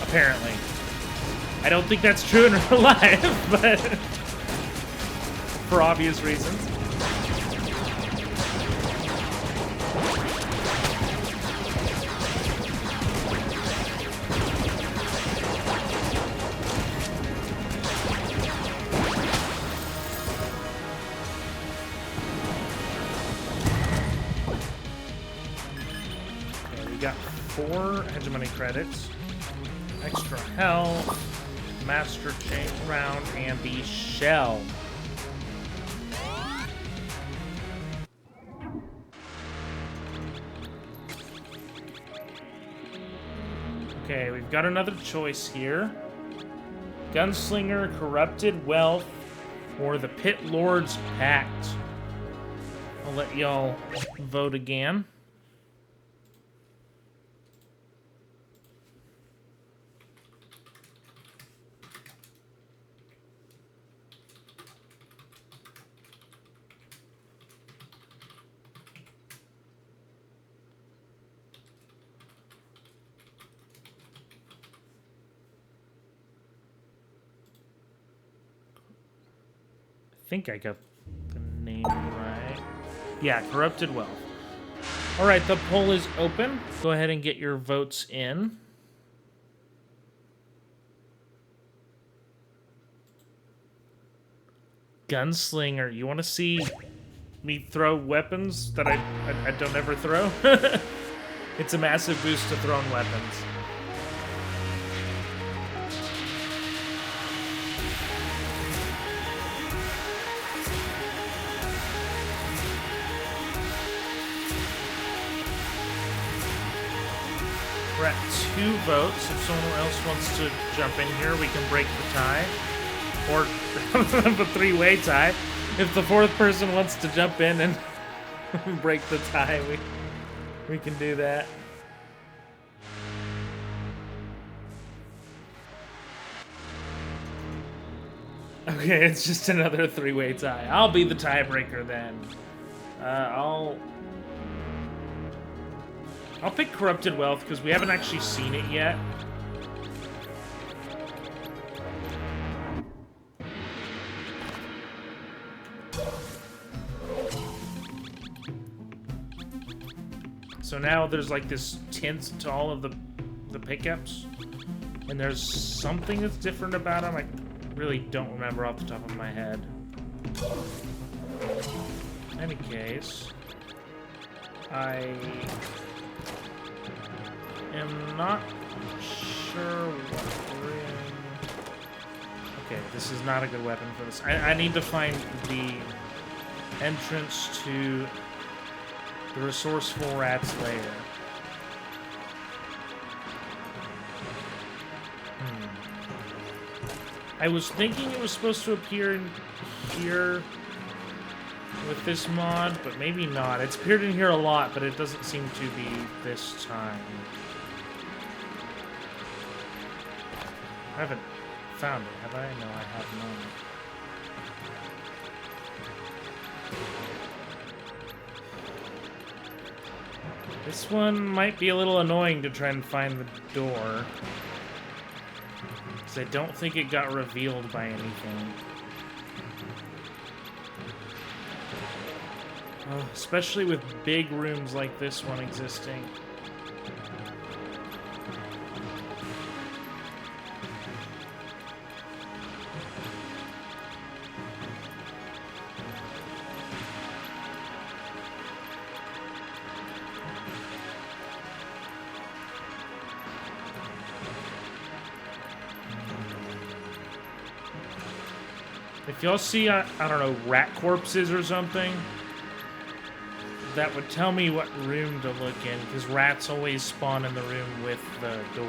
Apparently. I don't think that's true in real life, but... for obvious reasons. Okay, we got 4 hegemony credits. Extra health. Master Chain Round and the Shell. Okay, we've got another choice here. Gunslinger, Corrupted Wealth, or the Pit Lord's Pact. I'll let y'all vote again. I think I got the name right. Yeah, Corrupted Wealth. All right, the poll is open. Go ahead and get your votes in. Gunslinger, you want to see me throw weapons that I don't ever throw? It's a massive boost to thrown weapons. We're at 2 votes. If someone else wants to jump in here, we can break the tie. Or have a 3-way tie. If the 4th person wants to jump in and break the tie, we can do that. Okay, it's just another 3-way tie. I'll be the tiebreaker then. I'll pick Corrupted Wealth because we haven't actually seen it yet. So now there's like this tint to all of the pickups, and there's something that's different about them. I really don't remember off the top of my head. In any case, I am not sure what room. Okay, this is not a good weapon for this. I need to find the entrance to the Resourceful Rat's lair. I was thinking it was supposed to appear in here with this mod, but maybe not. It's appeared in here a lot, but it doesn't seem to be this time. I haven't found it, have I? No, I have not. This one might be a little annoying to try and find the door, because I don't think it got revealed by anything. Especially with big rooms like this one existing. If y'all see, I don't know, rat corpses or something, that would tell me what room to look in, because rats always spawn in the room with the door.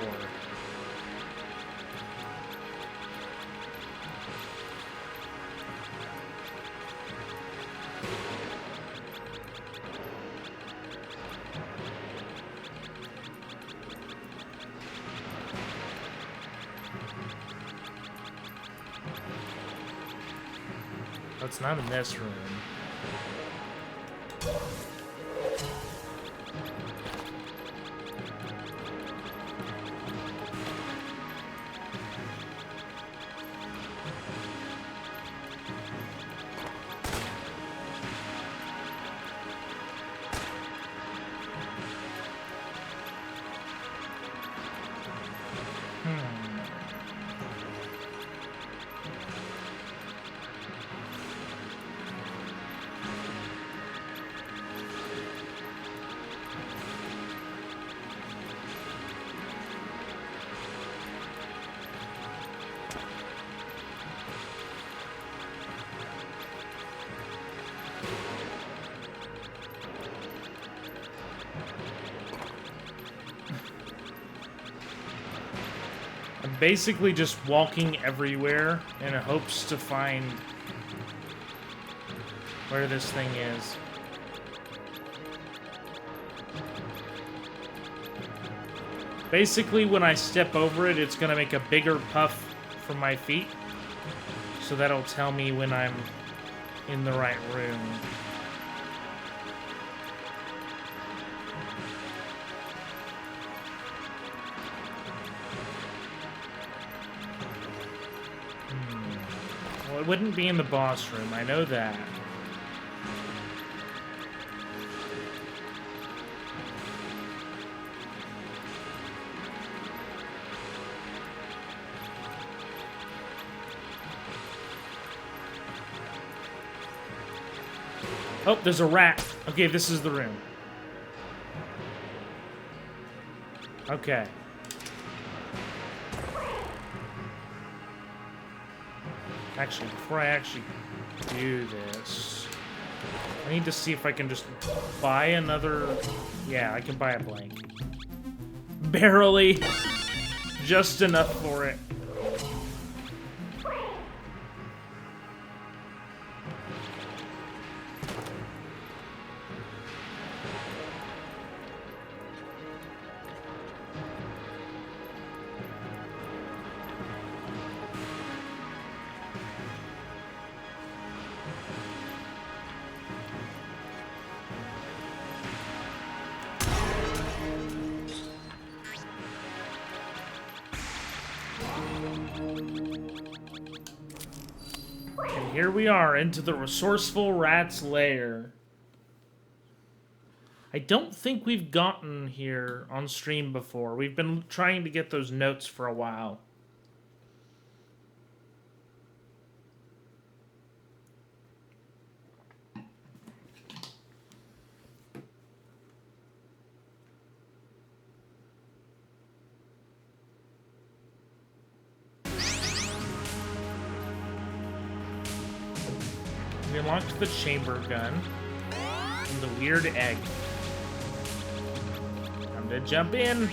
Oh, it's not in this room. basically just walking everywhere in hopes to find where this thing is. Basically, when I step over it, it's gonna make a bigger puff from my feet. So that'll tell me when I'm in the right room. Well, it wouldn't be in the boss room, I know that. Oh, there's a rat. Okay, this is the room. Okay. Actually, before I actually do this, I need to see if I can just buy another... Yeah, I can buy a blank. Barely. Just enough for it. Here we are, into the resourceful rat's lair. I don't think we've gotten here on stream before. We've been trying to get those notes for a while. We unlocked the chamber gun and the weird egg. Time to jump in.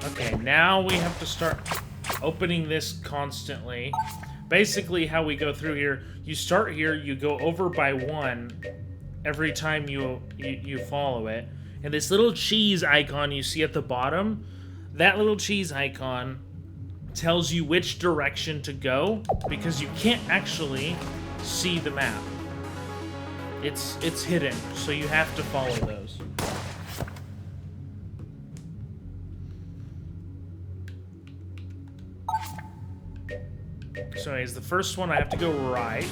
Okay, now we have to start opening this constantly. Basically, how we go through here, you start here, you go over by one every time you follow it. And this little cheese icon you see at the bottom, that little cheese icon tells you which direction to go because you can't actually see the map. It's hidden, so you have to follow those. So anyways, the first one I have to go right.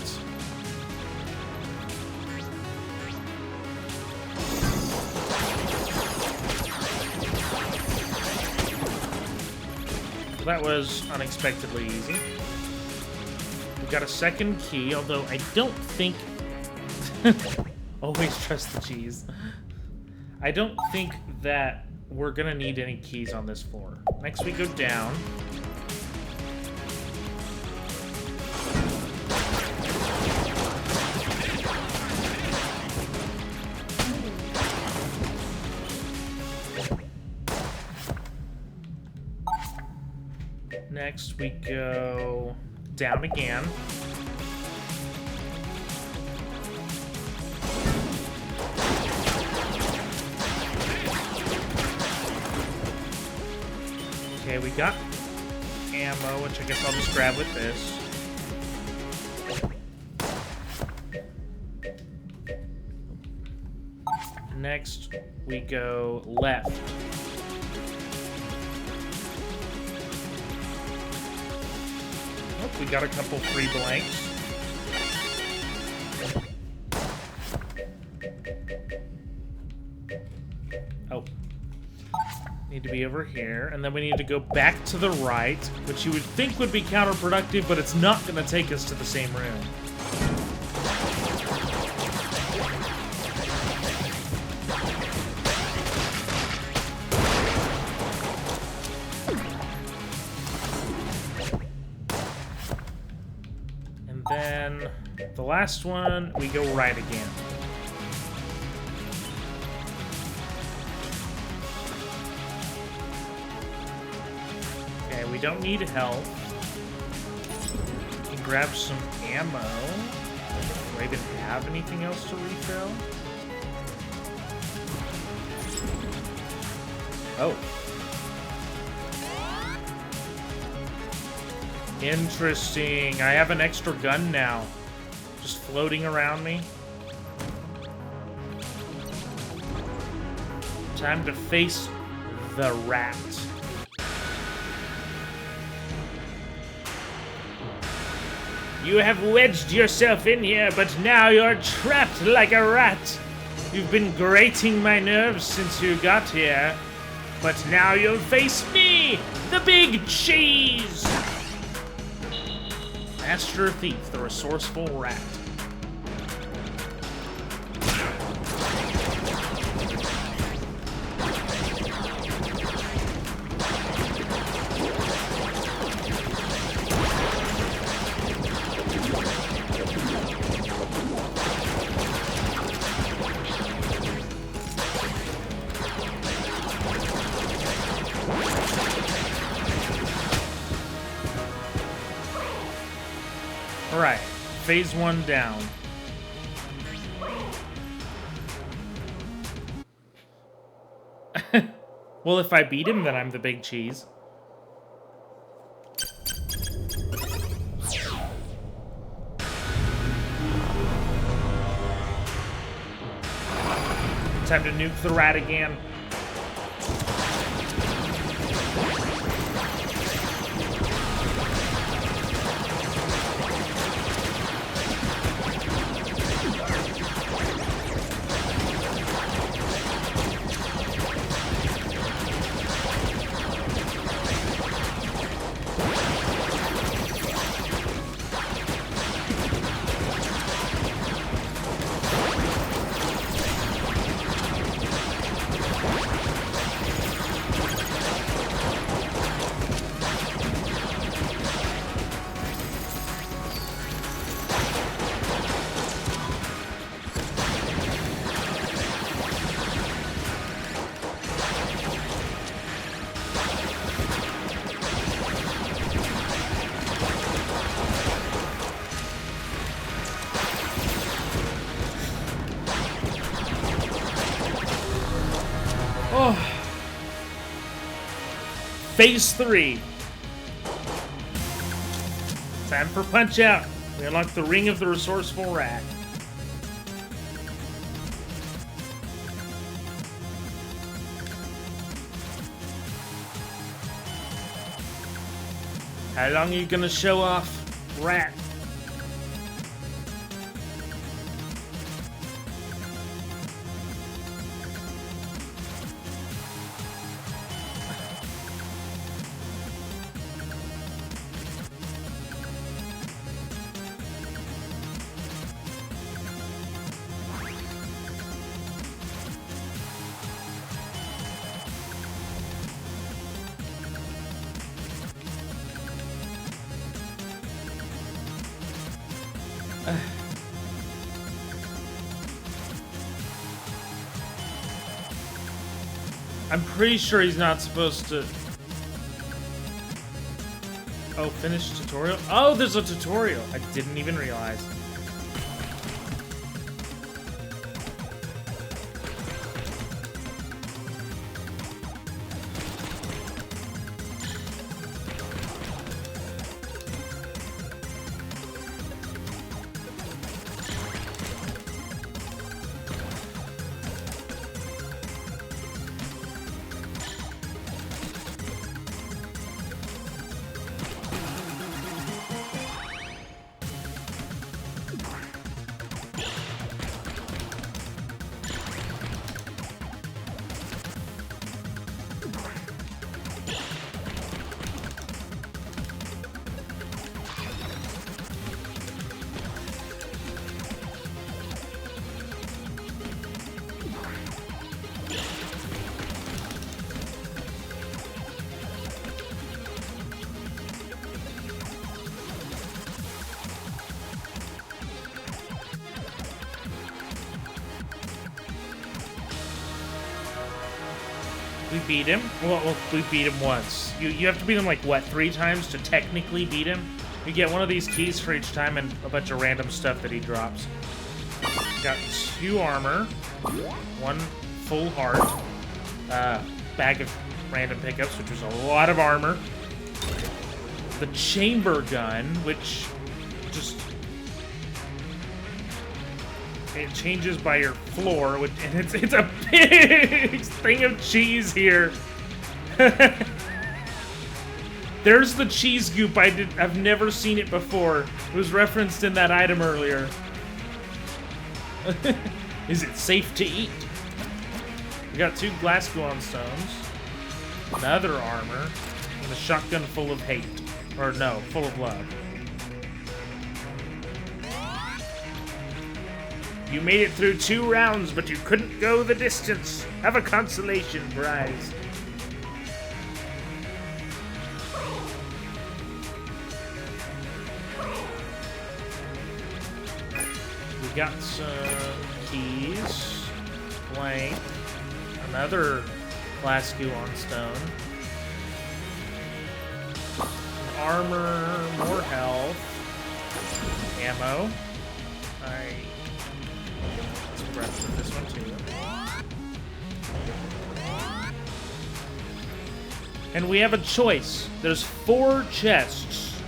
That was unexpectedly easy. We got a second key, although I don't think... Always trust the cheese. I don't think that we're gonna need any keys on this floor. Next we go down. Next, we go down again. Okay, we got ammo, which I guess I'll just grab with this. Next, we go left. We got a couple free blanks. Oh. Need to be over here. And then we need to go back to the right, which you would think would be counterproductive, but it's not going to take us to the same room. Then the last one, we go right again. we don't need health. We can grab some ammo. Do I even have anything else to refill? Oh. Interesting. I have an extra gun now. Just floating around me. Time to face the rat. You have wedged yourself in here, but now you're trapped like a rat. You've been grating my nerves since you got here, but now you'll face me, the big cheese! Master Thief, the resourceful rat. Alright, phase 1 down. Well, if I beat him, then I'm the big cheese. Time to nuke the rat again. Oh. Phase 3. Time for Punch Out. We unlock the Ring of the Resourceful Rat. How long are you gonna show off, rat? I'm pretty sure he's not supposed to... Oh, finish tutorial? Oh, there's a tutorial! I didn't even realize. We beat him. Well, we beat him once. You have to beat him like what, 3 times to technically beat him? You get one of these keys for each time and a bunch of random stuff that he drops. Got 2 armor, 1 full heart, bag of random pickups, which was a lot of armor. The chamber gun, which just it changes by your floor, and it's a big thing of cheese here. There's the cheese goop. I've never seen it before. It was referenced in that item earlier. Is it safe to eat? We got 2 glass Gungeon stones, another armor, and a shotgun full of hate. Or no, full of love. You made it through 2 rounds, but you couldn't go the distance. Have a consolation prize. We got some keys, blank, another glass Gungeon stone, armor, more health, ammo. Let's rest with this one too. And we have a choice. There's 4 chests.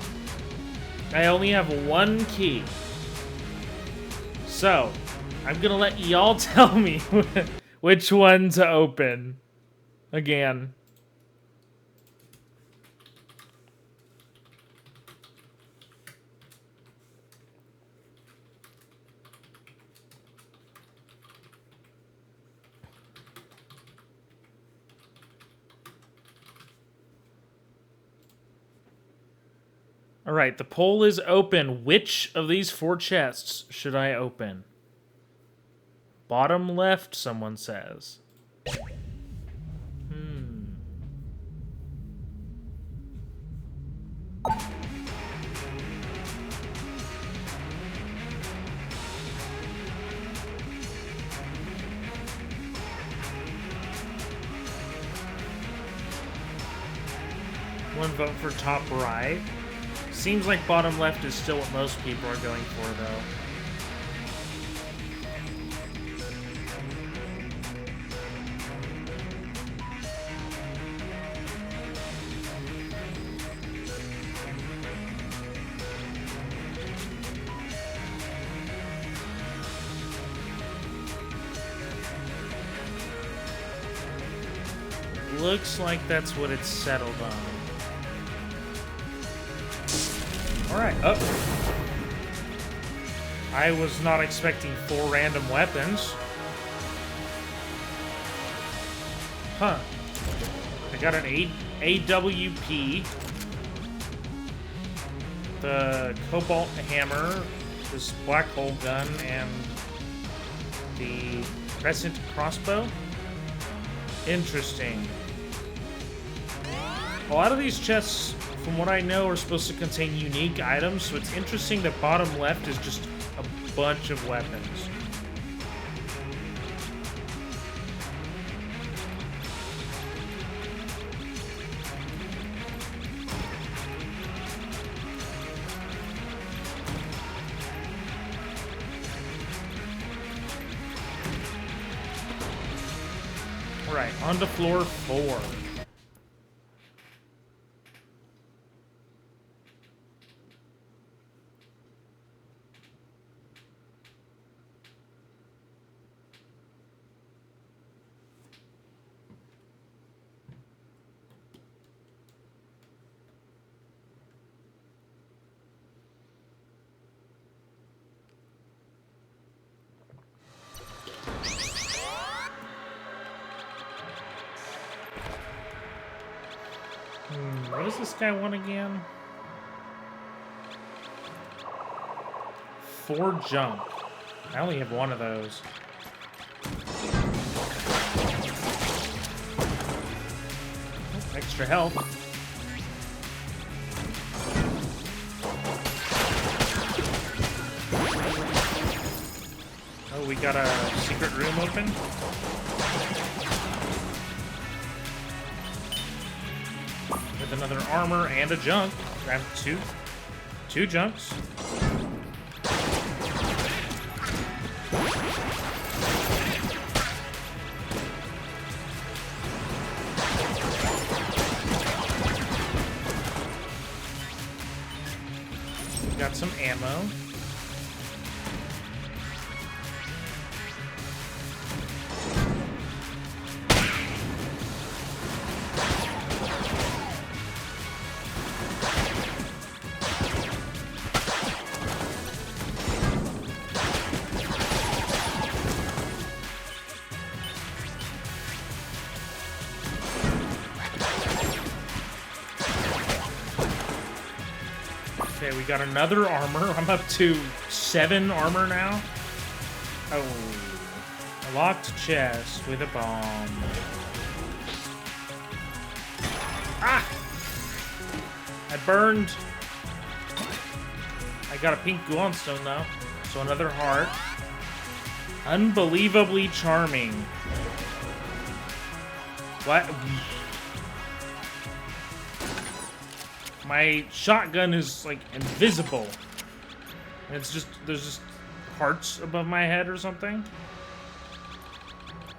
I only have 1 key. So, I'm gonna let y'all tell me which one to open. Again. All right, the poll is open. Which of these 4 chests should I open? Bottom left, someone says. One vote for top right. Seems like bottom left is still what most people are going for, though. Looks like that's what it's settled on. Alright, up. I was not expecting 4 random weapons. Huh. I got an AWP. The Cobalt Hammer. This Black Hole Gun. And the Crescent Crossbow. Interesting. A lot of these chests, from what I know, are supposed to contain unique items, so it's interesting that bottom left is just a bunch of weapons. Alright, on to floor 4. What does this guy want again? 4 junk. I only have 1 of those. Oh, extra health. Oh, we got a secret room open? with another armor and a junk. Grab two junks. Got some ammo. Okay, we got another armor. I'm up to 7 armor now. Oh. A locked chest with a bomb. Ah! I burned. I got a pink Gungeon stone though. So another heart. Unbelievably charming. What? My shotgun is, like, invisible. And it's just, there's just hearts above my head or something.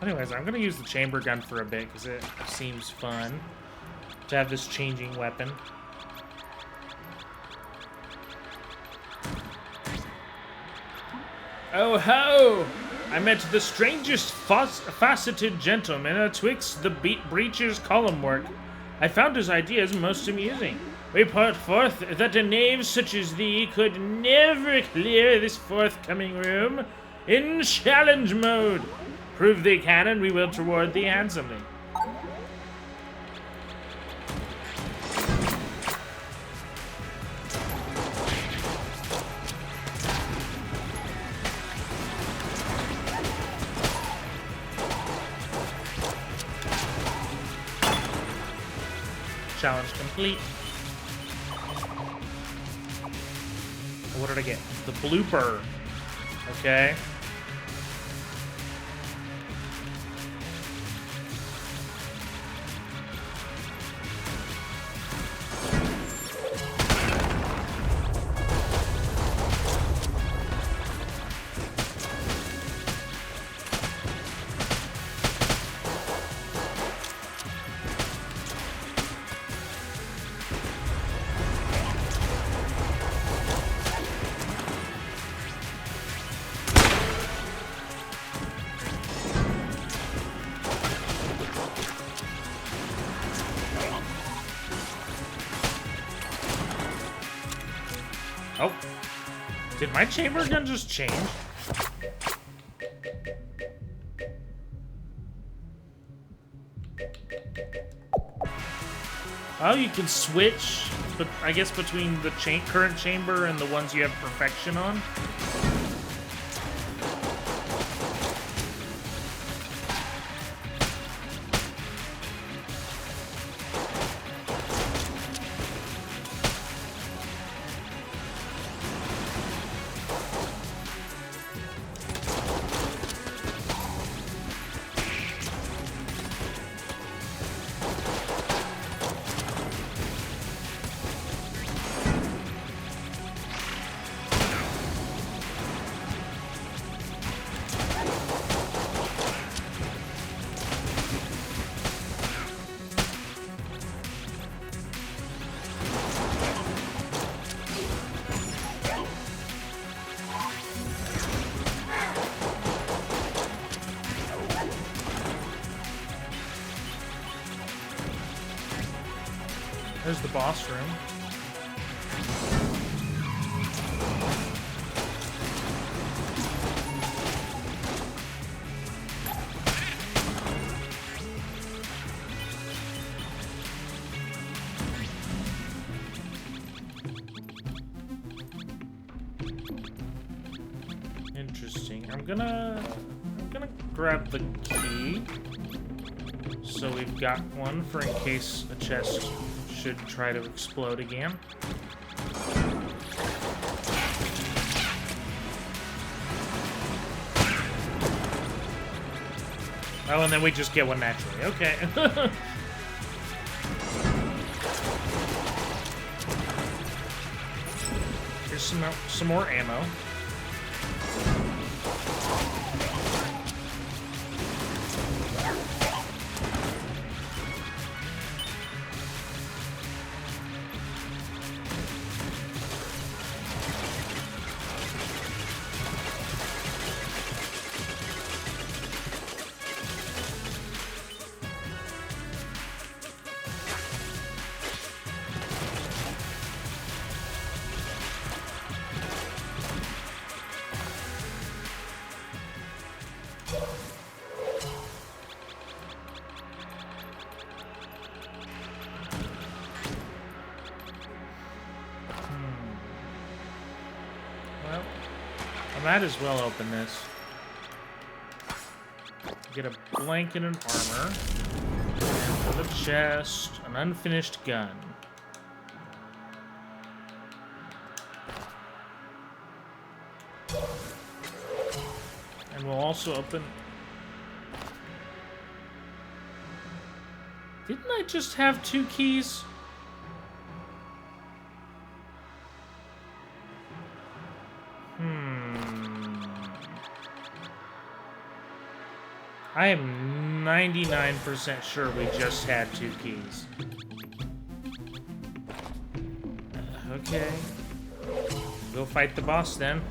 Anyways, I'm gonna use the chamber gun for a bit, because it seems fun to have this changing weapon. Oh ho! I met the strangest faceted gentleman atwixt the breacher's column work. I found his ideas most amusing. We put forth that a knave such as thee could never clear this forthcoming room in challenge mode. Prove thee can, and we will reward thee handsomely. Challenge complete. What did I get? The blooper. Okay. Oh. Did my chamber gun just change? Oh, you can switch, but I guess between the current chamber and the ones you have perfection on. There's the boss room. Interesting. I'm gonna grab the key. So we've got one for in case a chest should try to explode again. Oh, and then we just get one naturally. Okay. some more ammo. Well, I might as well open this. Get a blanket and armor. And for the chest, an unfinished gun. And we'll also open... Didn't I just have 2 keys? I am 99% sure we just had 2 keys. Okay. Go fight the boss then.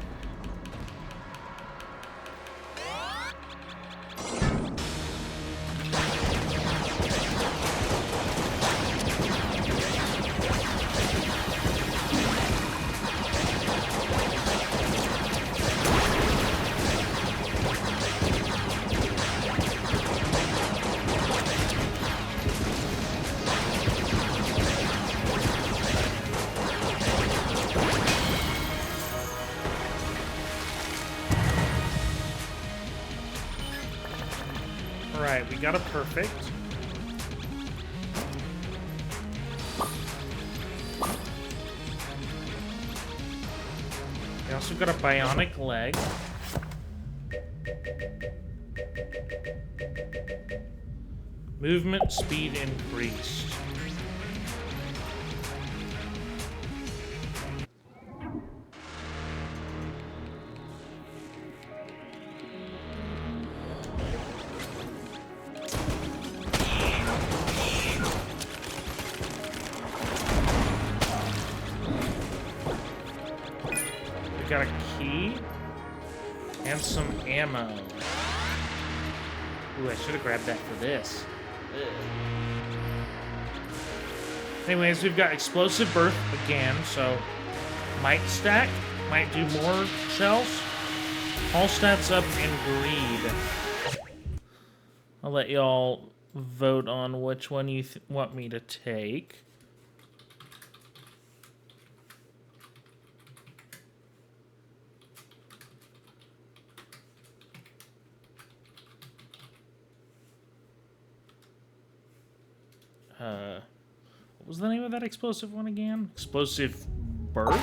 Alright, we got a perfect. We also got a bionic leg. Movement speed increased. Got a key and some ammo. Ooh, I should have grabbed that for this. Ugh. Anyways, we've got explosive burst again, so might stack, might do more shells. All stats up in greed. I'll let y'all vote on which one you want me to take. What was the name of that explosive one again? Explosive burst?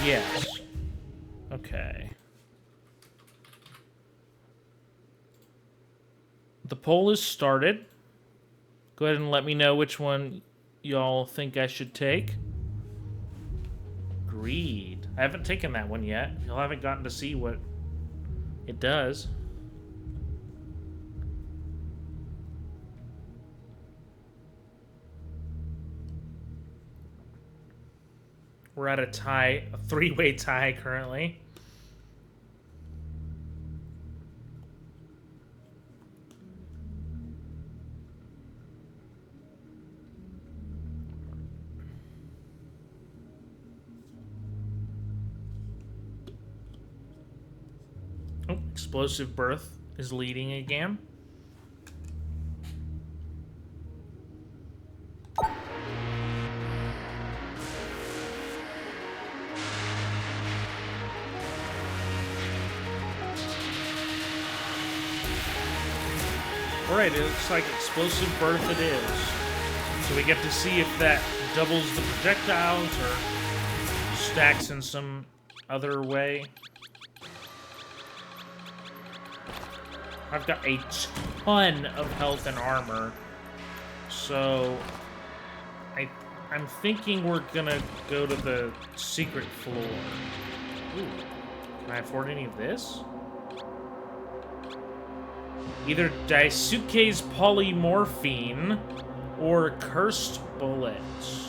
Yes. Okay. The poll is started. Go ahead and let me know which one y'all think I should take. Greed. I haven't taken that one yet. Y'all haven't gotten to see what it does. We're at a tie, a 3-way tie currently. Oh, explosive birth is leading again. Alright, it looks like explosive birth it is. So we get to see if that doubles the projectiles or stacks in some other way. I've got a ton of health and armor, so I I'm thinking we're gonna go to the secret floor. Ooh. Can I afford any of this? Either Daisuke's polymorphine or cursed bullets.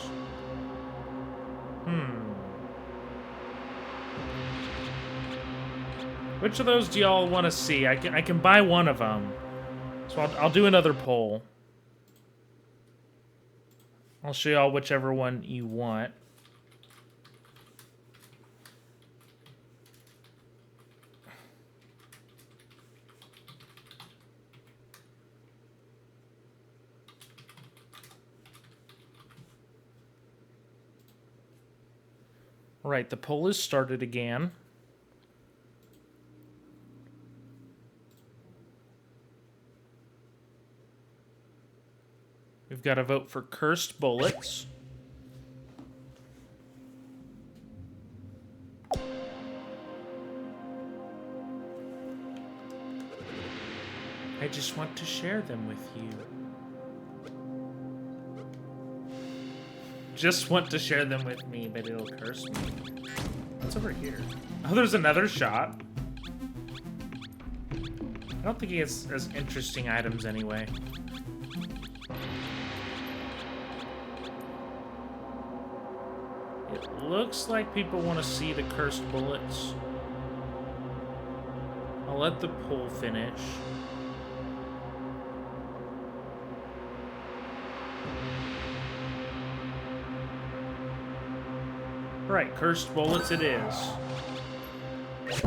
Which of those do y'all want to see? I can buy one of them. So I'll do another poll. I'll show y'all whichever one you want. All right, the poll is started again. We've got to vote for cursed bullets. I just want to share them with you. Just want to share them with me, but it'll curse me. What's over here? Oh, there's another shop. I don't think he has as interesting items anyway. It looks like people want to see the cursed bullets. I'll let the poll finish. Alright, cursed bullets it is.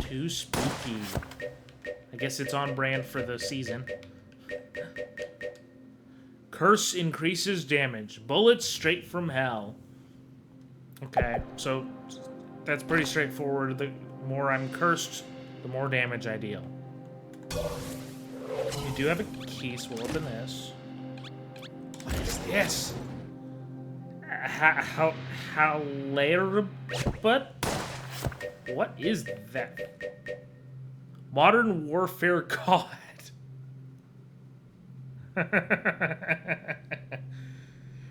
Too spooky. I guess it's on brand for the season. Curse increases damage. Bullets straight from hell. Okay, so that's pretty straightforward. The more I'm cursed, the more damage I deal. You do have a key, so we'll open this. What is this? How later? But what is that? Modern Warfare God.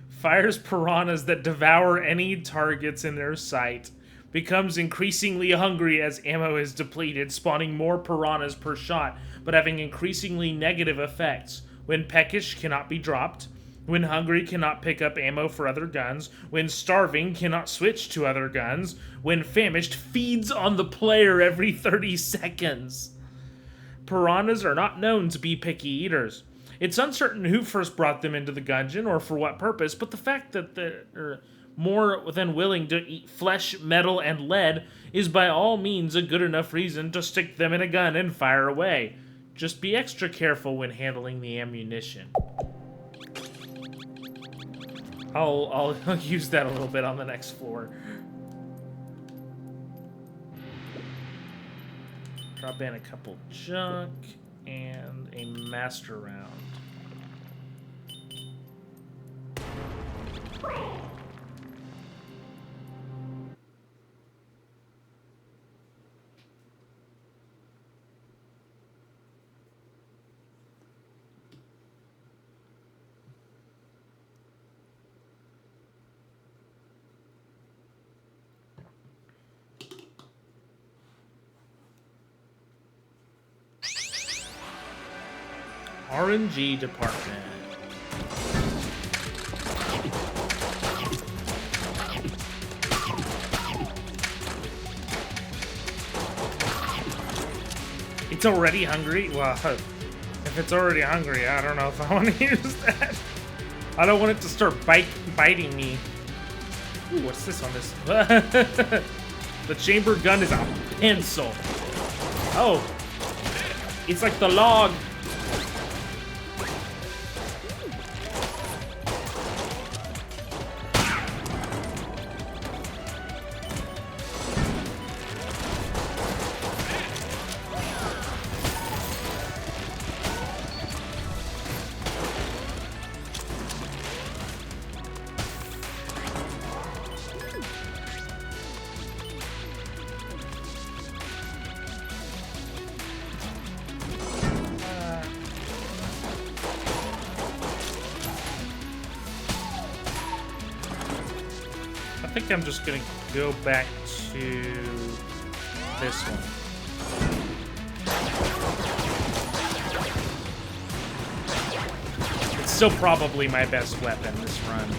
Fires piranhas that devour any targets in their sight. Becomes increasingly hungry as ammo is depleted, spawning more piranhas per shot, but having increasingly negative effects. When peckish, cannot be dropped. When hungry, cannot pick up ammo for other guns. When starving, cannot switch to other guns. When famished, feeds on the player every 30 seconds. Piranhas are not known to be picky eaters. It's uncertain who first brought them into the Gungeon or for what purpose, but the fact that they're more than willing to eat flesh, metal, and lead is by all means a good enough reason to stick them in a gun and fire away. Just be extra careful when handling the ammunition. I'll use that a little bit on the next floor. Drop in a couple junk and a master round. RNG department. It's already hungry? Well, if it's already hungry, I don't know if I want to use that. I don't want it to start biting me. Ooh, what's this on this? The chamber gun is a pencil. Oh. It's like the log. think I'm just gonna go back to this one. It's still probably my best weapon this run.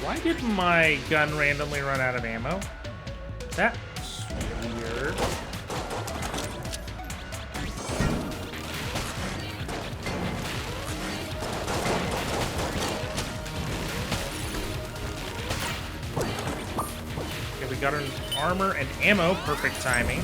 Why did my gun randomly run out of ammo? That's weird. Okay, we got an armor and ammo. Perfect timing.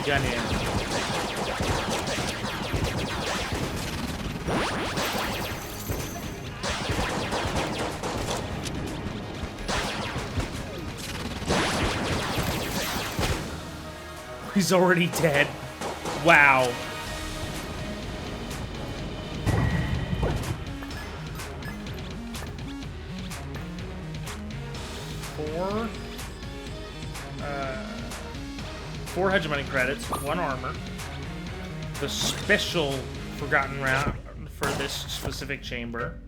Gungeon. He's already dead. Wow. Four hegemony credits, 1 armor. The special forgotten round for this specific chamber.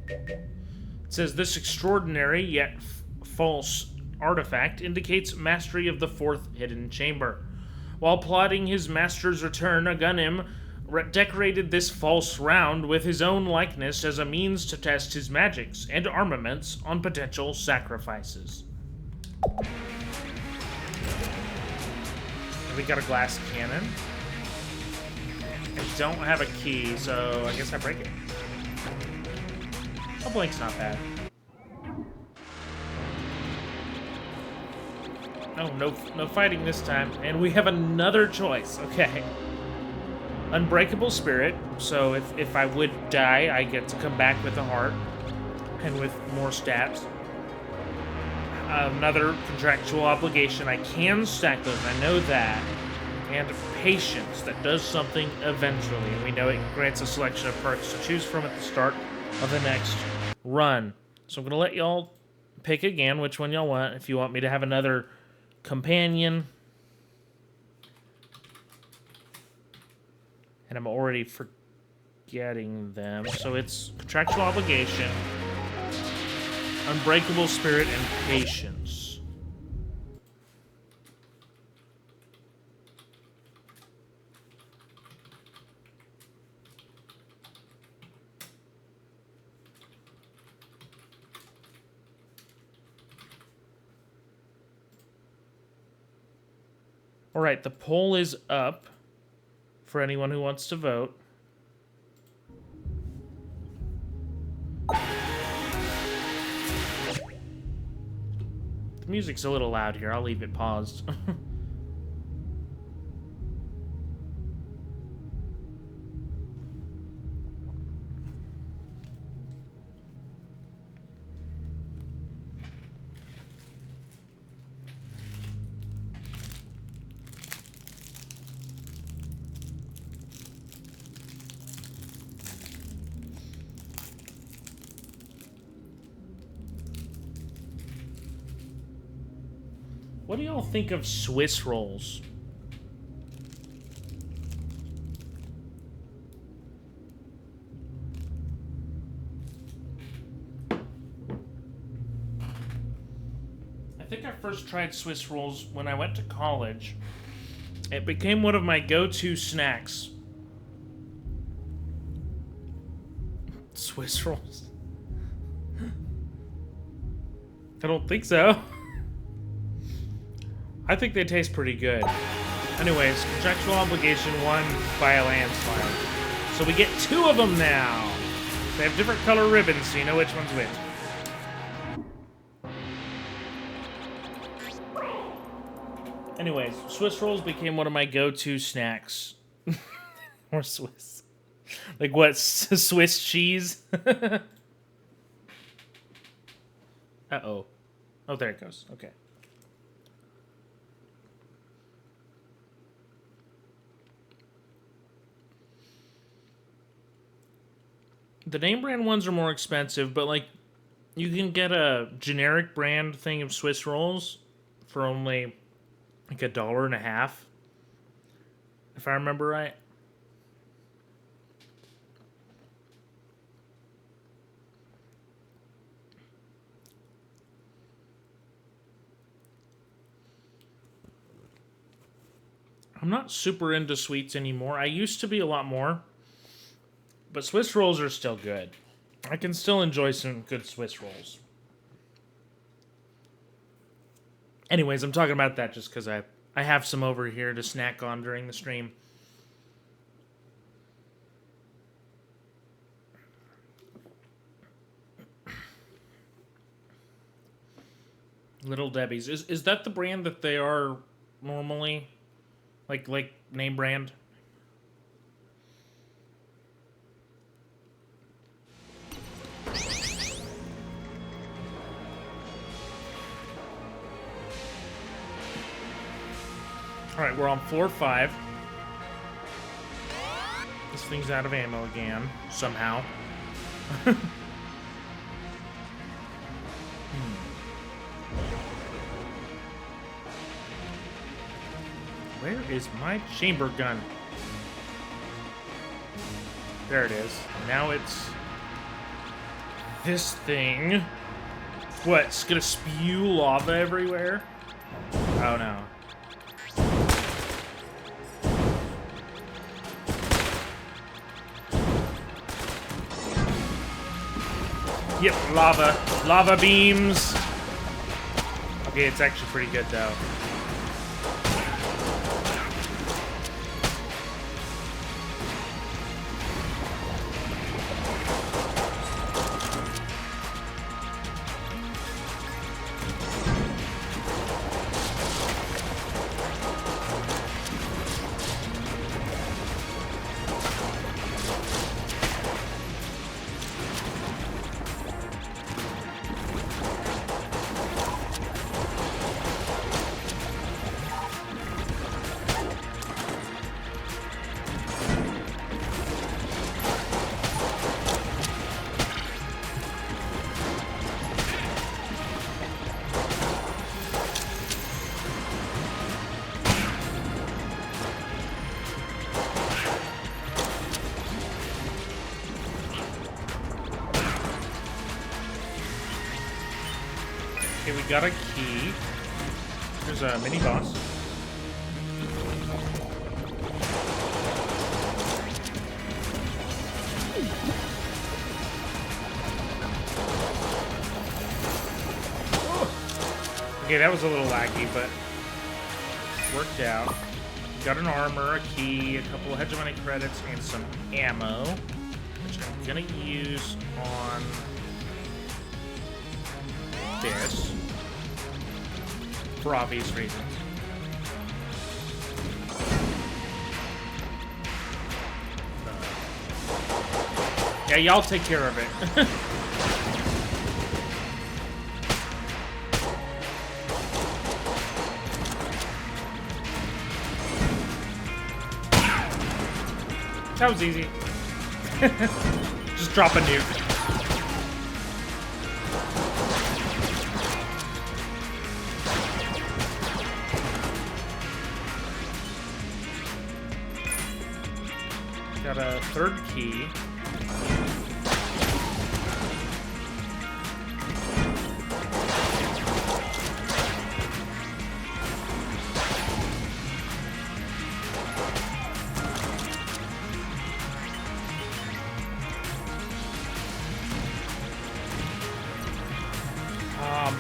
It says this extraordinary yet false artifact indicates mastery of the 4th hidden chamber. While plotting his master's return, Gungeon decorated this false round with his own likeness as a means to test his magics and armaments on potential sacrifices. We got a glass cannon. I don't have a key, so I guess I break it. A blink's not bad. No fighting this time. And we have another choice. Okay. Unbreakable spirit. So if I would die, I get to come back with a heart. And with more stats. Another contractual obligation. I can stack those. I know that. And patience. That does something eventually. And we know it grants a selection of perks to choose from at the start of the next run. So I'm going to let y'all pick again which one y'all want. If you want me to have another companion. And I'm already forgetting them. So it's contractual obligation, unbreakable spirit, and patience. All right, the poll is up for anyone who wants to vote. The music's a little loud here. I'll leave it paused. What do y'all think of Swiss rolls? I think I first tried Swiss rolls when I went to college. It became one of my go-to snacks. Swiss rolls. I don't think so. I think they taste pretty good. Anyways, contractual obligation 1 by a landslide. So we get 2 of them now. They have different color ribbons, so you know which one's which. Anyways, Swiss rolls became one of my go-to snacks. Or Swiss. Like what? Swiss cheese? Uh-oh. Oh, there it goes. Okay. The name brand ones are more expensive, but like you can get a generic brand thing of Swiss rolls for only like $1.50, if I remember right. I'm not super into sweets anymore. I used to be a lot more. But Swiss rolls are still good. I can still enjoy some good Swiss rolls. Anyways, I'm talking about that just because I have some over here to snack on during the stream. Little Debbie's. Is that the brand that they are normally? Like name brand? Alright, we're on floor 5. This thing's out of ammo again, somehow. Where is my chamber gun? There it is. Now it's this thing. What, it's gonna spew lava everywhere? Oh no. Yep, lava. Lava beams. Okay, it's actually pretty good though. Okay, we got a key. There's a mini boss. Okay, that was a little laggy, but worked out. Got an armor, a key, a couple of hegemony credits, and some ammo, which I'm gonna use on this for obvious reasons. Yeah, y'all take care of it. That was easy. Just drop a nuke. Got a third key.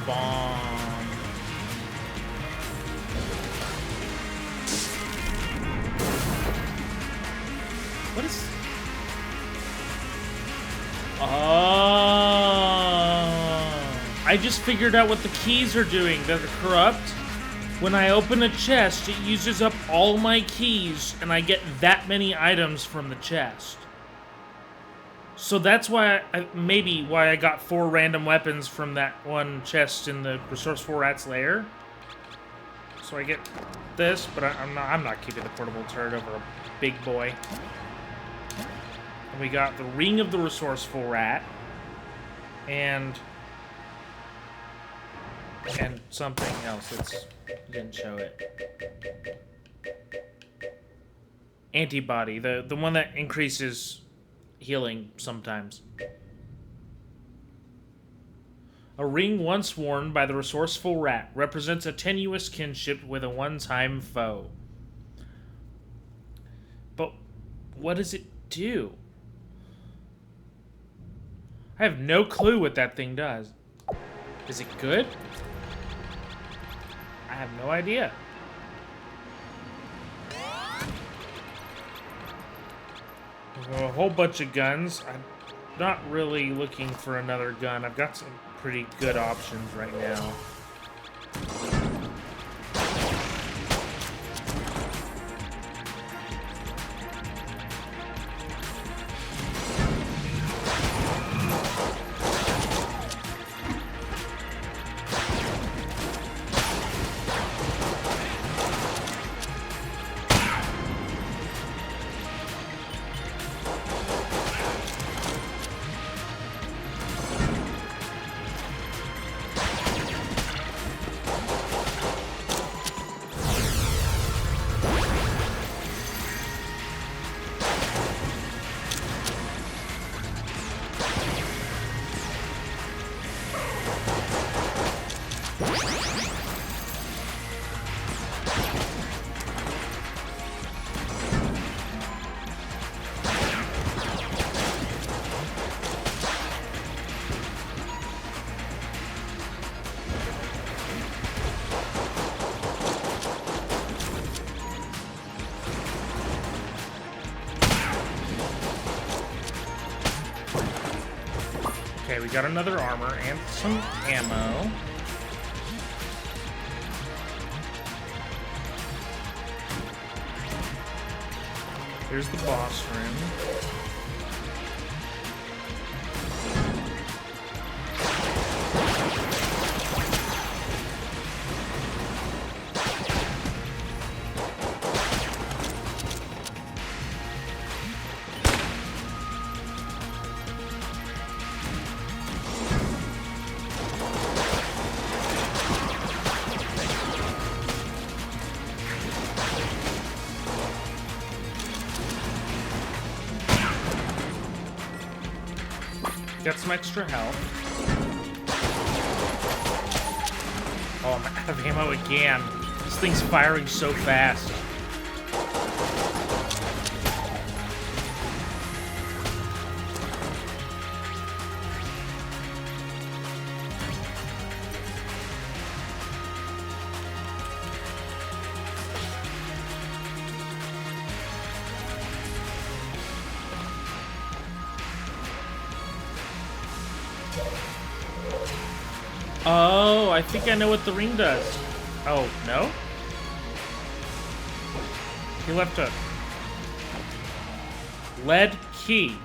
Bomb. I just figured out what the keys are doing. They're corrupt. When I open a chest, it uses up all my keys, and I get that many items from the chest. So that's why maybe why I got 4 random weapons from that one chest in the Resourceful Rat's lair. So I get this, but I'm not keeping the portable turret over a big boy. And we got the Ring of the Resourceful Rat, and something else that's didn't show it. Antibody, the one that increases healing sometimes. A ring once worn by the resourceful rat represents a tenuous kinship with a one-time foe. But what does it do? I have no clue what that thing does. Is it good? I have no idea. A whole bunch of guns. I'm not really looking for another gun. I've got some pretty good options right now. Okay, we got another armor and some ammo. Here's the boss room. Got some extra health. Oh, I'm out of ammo again. This thing's firing so fast. Oh, I think I know what the ring does. Oh, no? He left a lead key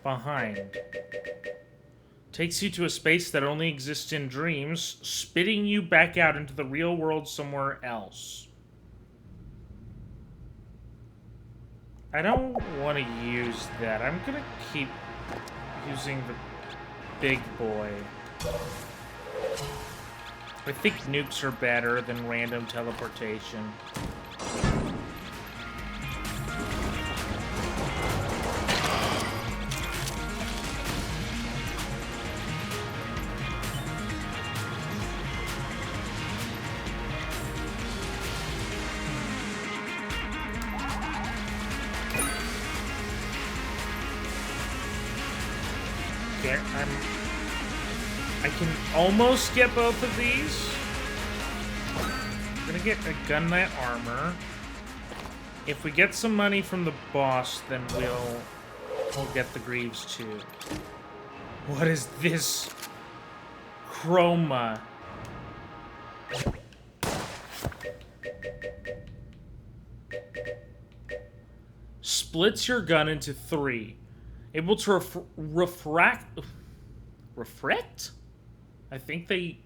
behind. Takes you to a space that only exists in dreams, spitting you back out into the real world somewhere else. I don't want to use that. I'm gonna keep using the big boy. I think nukes are better than random teleportation. I can almost get both of these. I'm gonna get a gun knight armor. If we get some money from the boss, then we'll get the greaves too. What is this? Chroma. Splits your gun into 3. Able to refract... Refract? I think they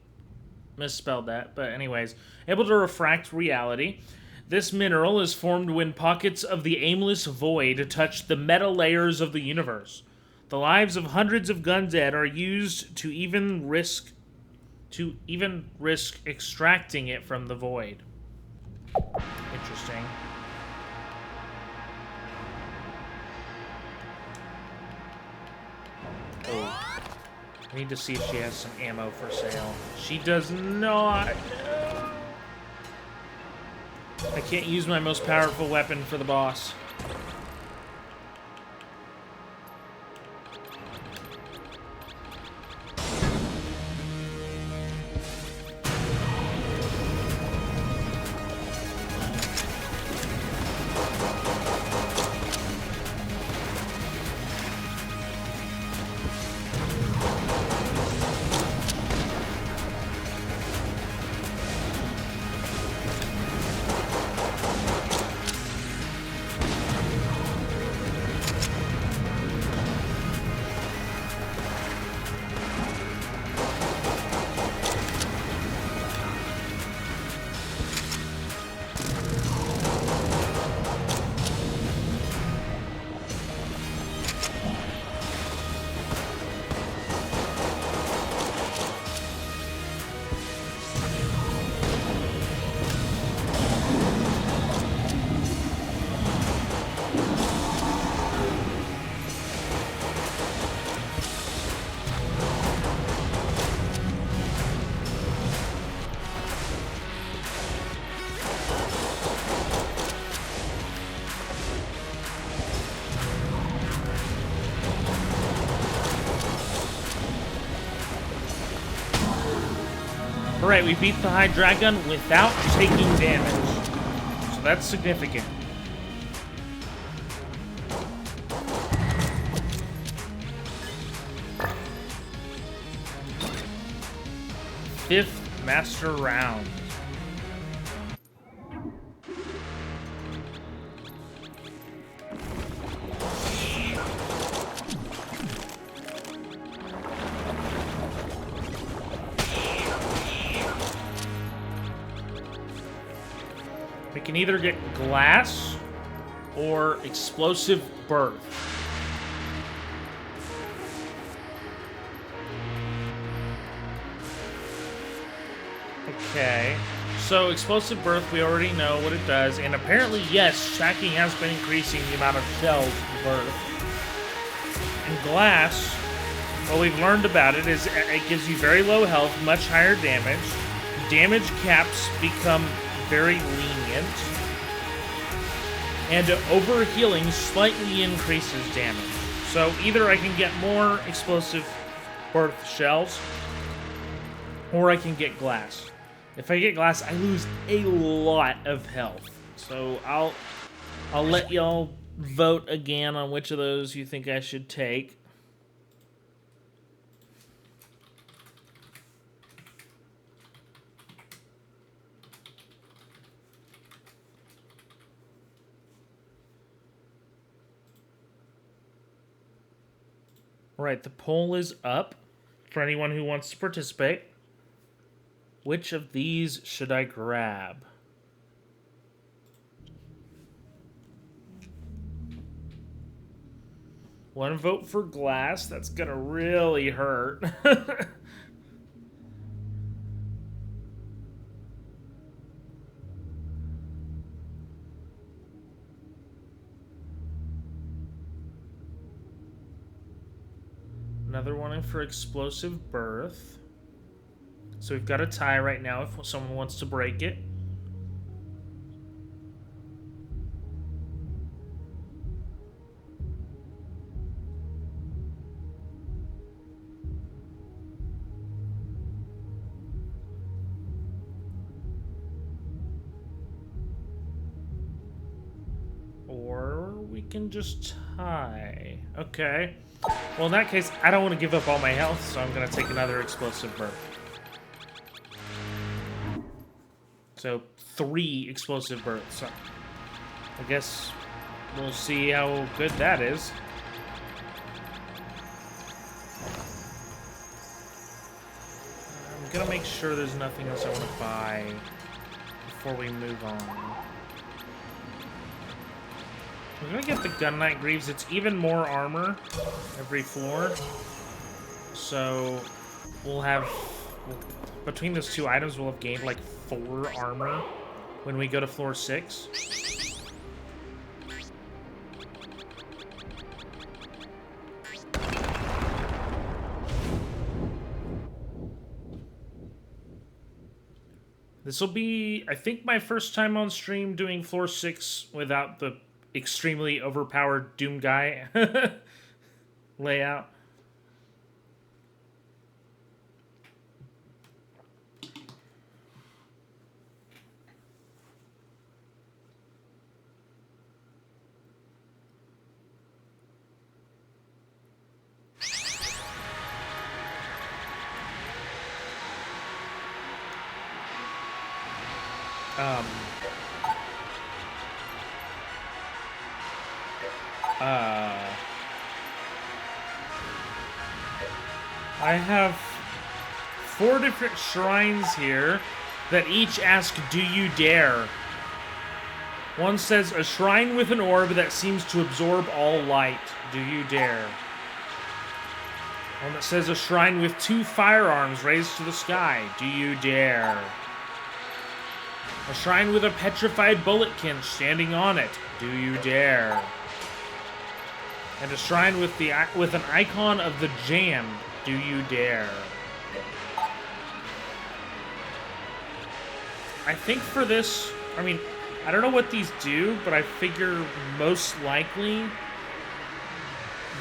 misspelled that, but anyways. Able to refract reality. This mineral is formed when pockets of the aimless void touch the meta layers of the universe. The lives of hundreds of Gungeon are used to even risk extracting it from the void. Interesting. Oh. I need to see if she has some ammo for sale. She does not. I can't use my most powerful weapon for the boss. Alright, we beat the High Dragon without taking damage. So that's significant. Fifth Master Round. We can either get glass or explosive birth. Okay. So explosive birth, we already know what it does, and apparently, yes, stacking has been increasing the amount of shells birth. And glass, what we've learned about it is it gives you very low health, much higher damage. Damage caps become very lenient, and overhealing slightly increases damage. So either I can get more explosive birth shells, or I can get glass. If I get glass, I lose a lot of health. So I'll let y'all vote again on which of those you think I should take. Right, the poll is up for anyone who wants to participate. Which of these should I grab? One vote for glass. That's gonna really hurt. Another one in for explosive birth. So we've got a tie right now if someone wants to break it. Or we can just tie. Okay. Well, in that case, I don't want to give up all my health, so I'm going to take another explosive burst. So, 3 explosive bursts. So, I guess we'll see how good that is. I'm going to make sure there's nothing else I want to buy before we move on. We're gonna get the Gun Knight Greaves. It's even more armor every floor. So we'll have, between those 2 items, we'll have gained like 4 armor when we go to floor 6. This will be, I think, my first time on stream doing floor 6 without the extremely overpowered Doom guy layout. I have 4 different shrines here that each ask, "Do you dare?" One says, "A shrine with an orb that seems to absorb all light. Do you dare?" One that says, "A shrine with 2 firearms raised to the sky. Do you dare?" A shrine with a petrified bulletkin standing on it. Do you dare? And a shrine with an icon of the Jammed. Do you dare? I think for this, I mean, I don't know what these do, but I figure most likely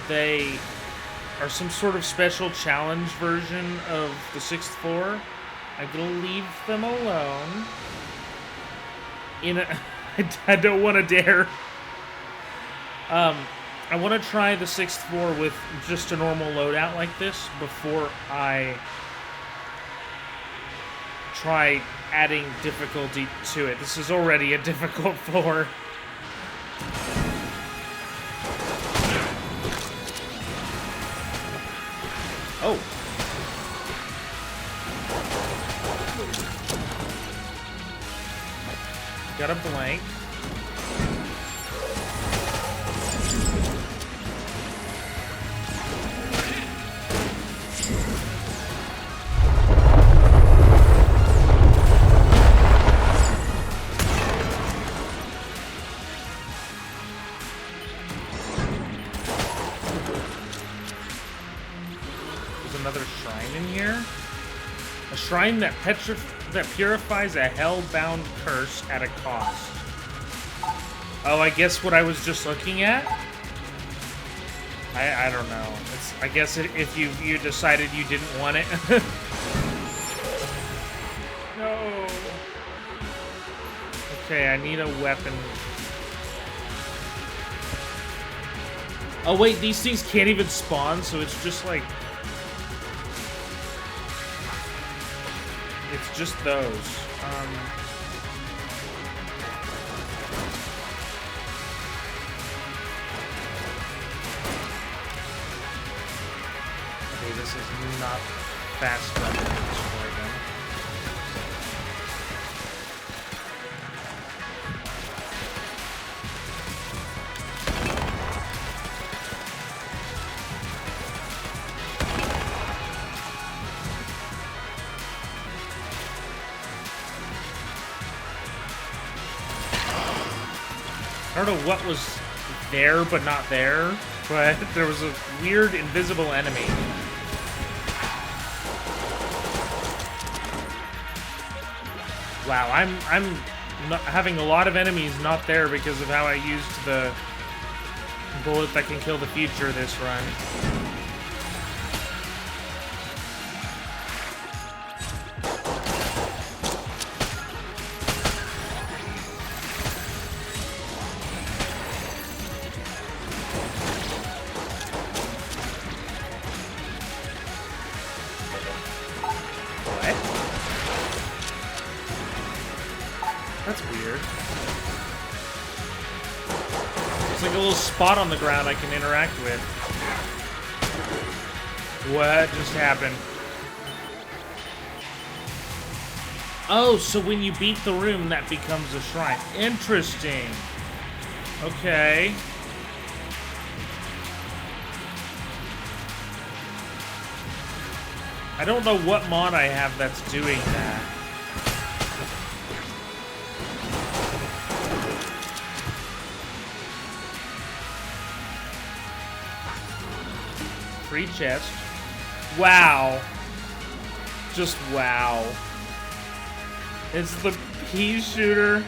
they are some sort of special challenge version of the 6th floor. I'm gonna leave them alone. I don't want to dare. I want to try the 6th floor with just a normal loadout like this before I try adding difficulty to it. This is already a difficult floor. Oh. Got a blank. Another shrine in here. A shrine that purifies a hell-bound curse at a cost. Oh, I guess what I was just looking at? I don't know. I guess if you decided you didn't want it. No. Okay, I need a weapon. Oh wait, these things can't even spawn, so it's just like... It's just those. Okay, this is not fast weapons for them. I don't know what was there but not there, but there was a weird invisible enemy. Wow, I'm not having a lot of enemies not there because of how I used the bullet that can kill the future this run. That's weird. It's like a little spot on the ground I can interact with. What just happened? Oh, so when you beat the room, that becomes a shrine. Interesting. Okay. I don't know what mod I have that's doing that. Free chest. Wow. Just wow. It's the pea shooter.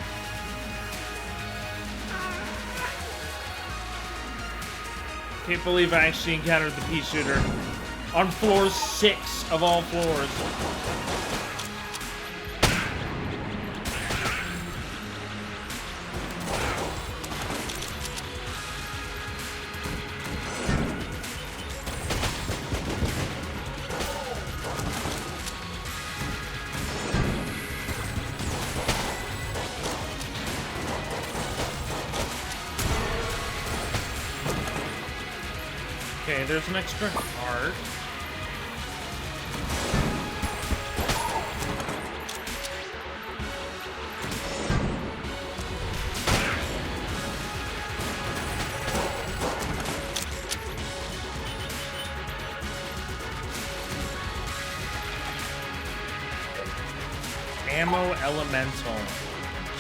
Can't believe I actually encountered the pea shooter on floor 6 of all floors. Okay, there's an extra heart. Ammo elemental.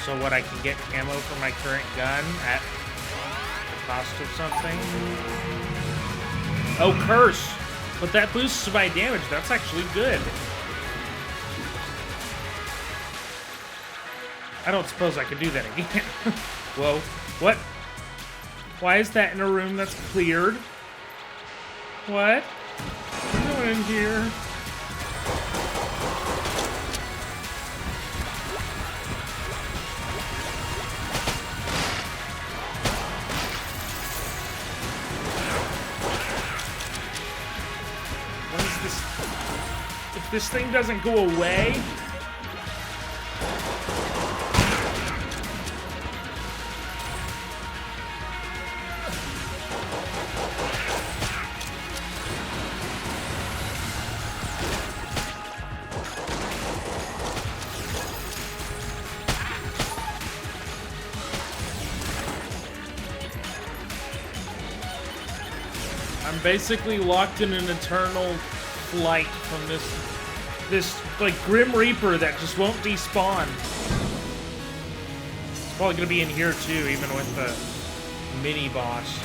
So what, I can get ammo for my current gun at the cost of something? Oh, curse! But that boosts my damage. That's actually good. I don't suppose I could do that again. Whoa. What? Why is that in a room that's cleared? What? What's going in here? If this thing doesn't go away... I'm basically locked in an eternal flight from this like Grim Reaper that just won't despawn. It's probably gonna be in here too, even with the mini boss.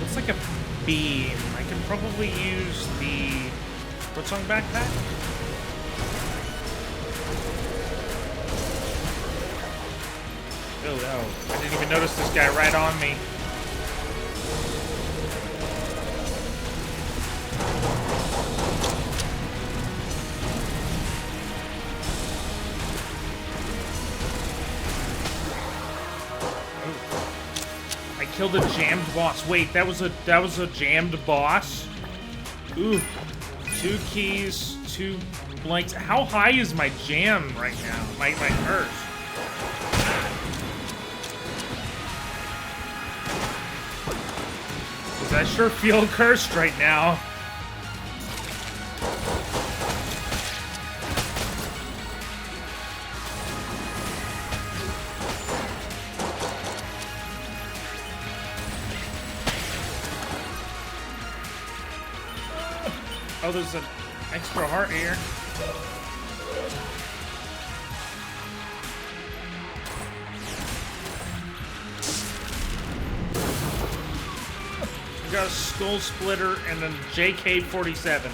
Looks like a beam. I can probably use the what's on backpack? Oh no. I didn't even notice this guy right on me. I killed a jammed boss. Wait, that was a jammed boss? Ooh. 2 keys, 2 blanks. How high is my jam right now? My curse. Because I sure feel cursed right now. Oh, there's an extra heart here. We got a skull splitter and a JK-47.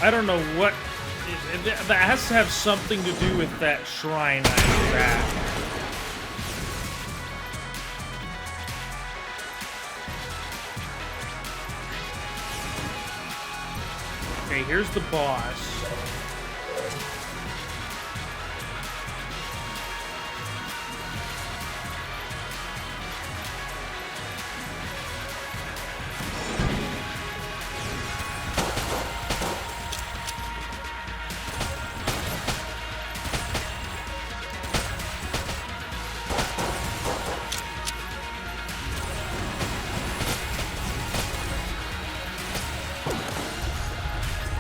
I don't know what... that has to have something to do with that shrine I was at. Okay, here's the boss.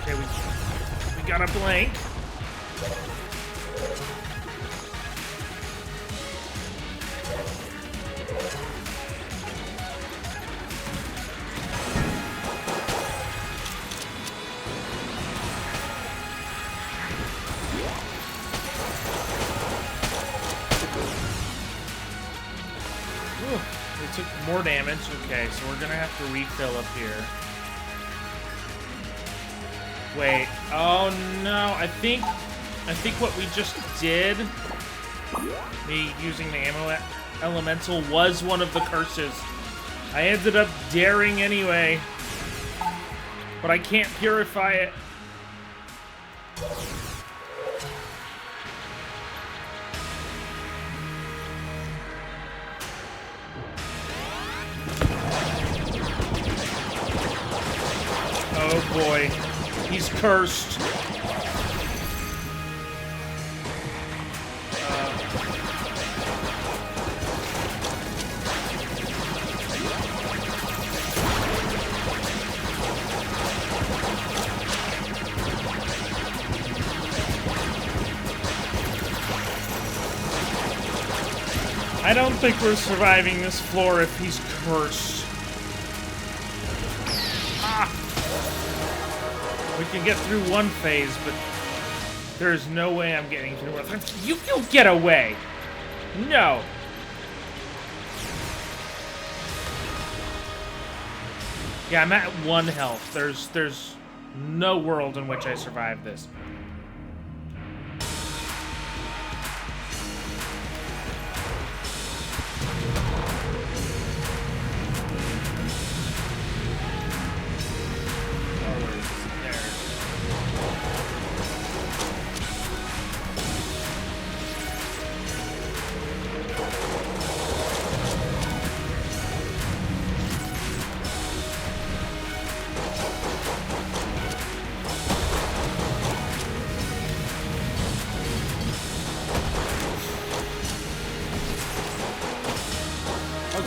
Okay, we got a blank. Ooh, they took more damage. Okay, so we're gonna have to refill up here. Wait. Oh no, I think what we just did, me using the ammo elemental, was one of the curses. I ended up daring anyway, but I can't purify it. Oh boy. He's cursed. I don't think we're surviving this floor if he's cursed. Ah! We can get through one phase, but there's no way I'm getting through one. You get away! No! Yeah, I'm at 1 health. There's no world in which I survive this.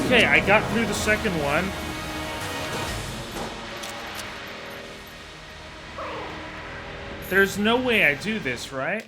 Okay, I got through the second one. There's no way I do this, right?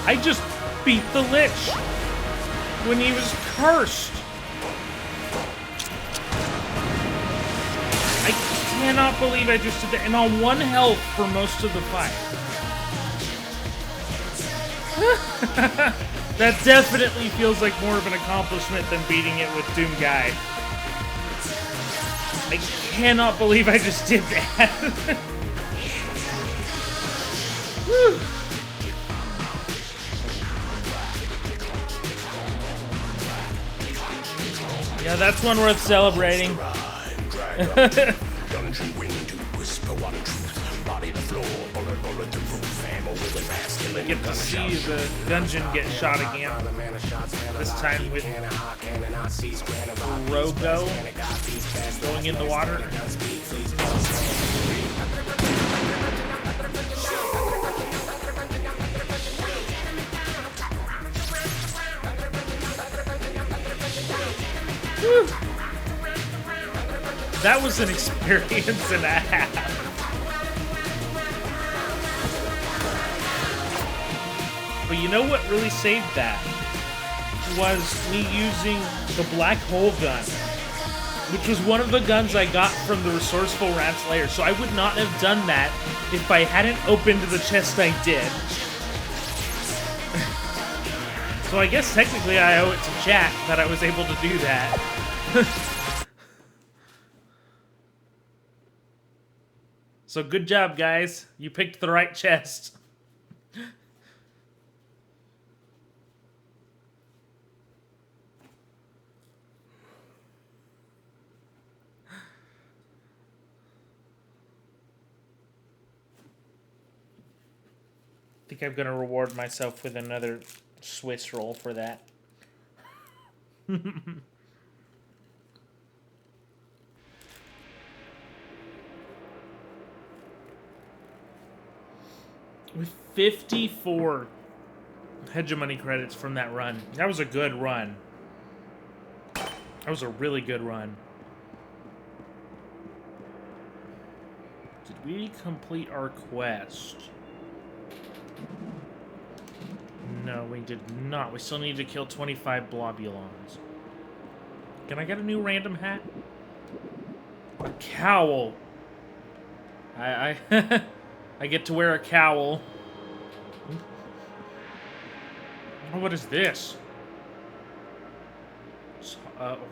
I just beat the Lich when he was cursed. I cannot believe I just did that. And on 1 health for most of the fight. That definitely feels like more of an accomplishment than beating it with Doom Guy. I cannot believe I just did that. Whew. Yeah, that's one worth celebrating. Gungeon wing to whisper one truth. Body the floor, bullet, bullet to roof. Ammo with a masculine. Get to see the Gungeon get shot again. This time with Rogo going in the water. that was an experience and a half. But you know what really saved that? Was me using the black hole gun, which was one of the guns I got from the resourceful rat slayer. So I would not have done that if I hadn't opened the chest I did. So I guess technically I owe it to chat that I was able to do that. So good job, guys. You picked the right chest. I think I'm gonna reward myself with another Swiss roll for that. With 54 hegemony credits from that run. That was a good run. That was a really good run. Did we complete our quest? No, we did not. We still need to kill 25 blobulons. Can I get a new random hat? A cowl. I I get to wear a cowl. Oh, what is this? That's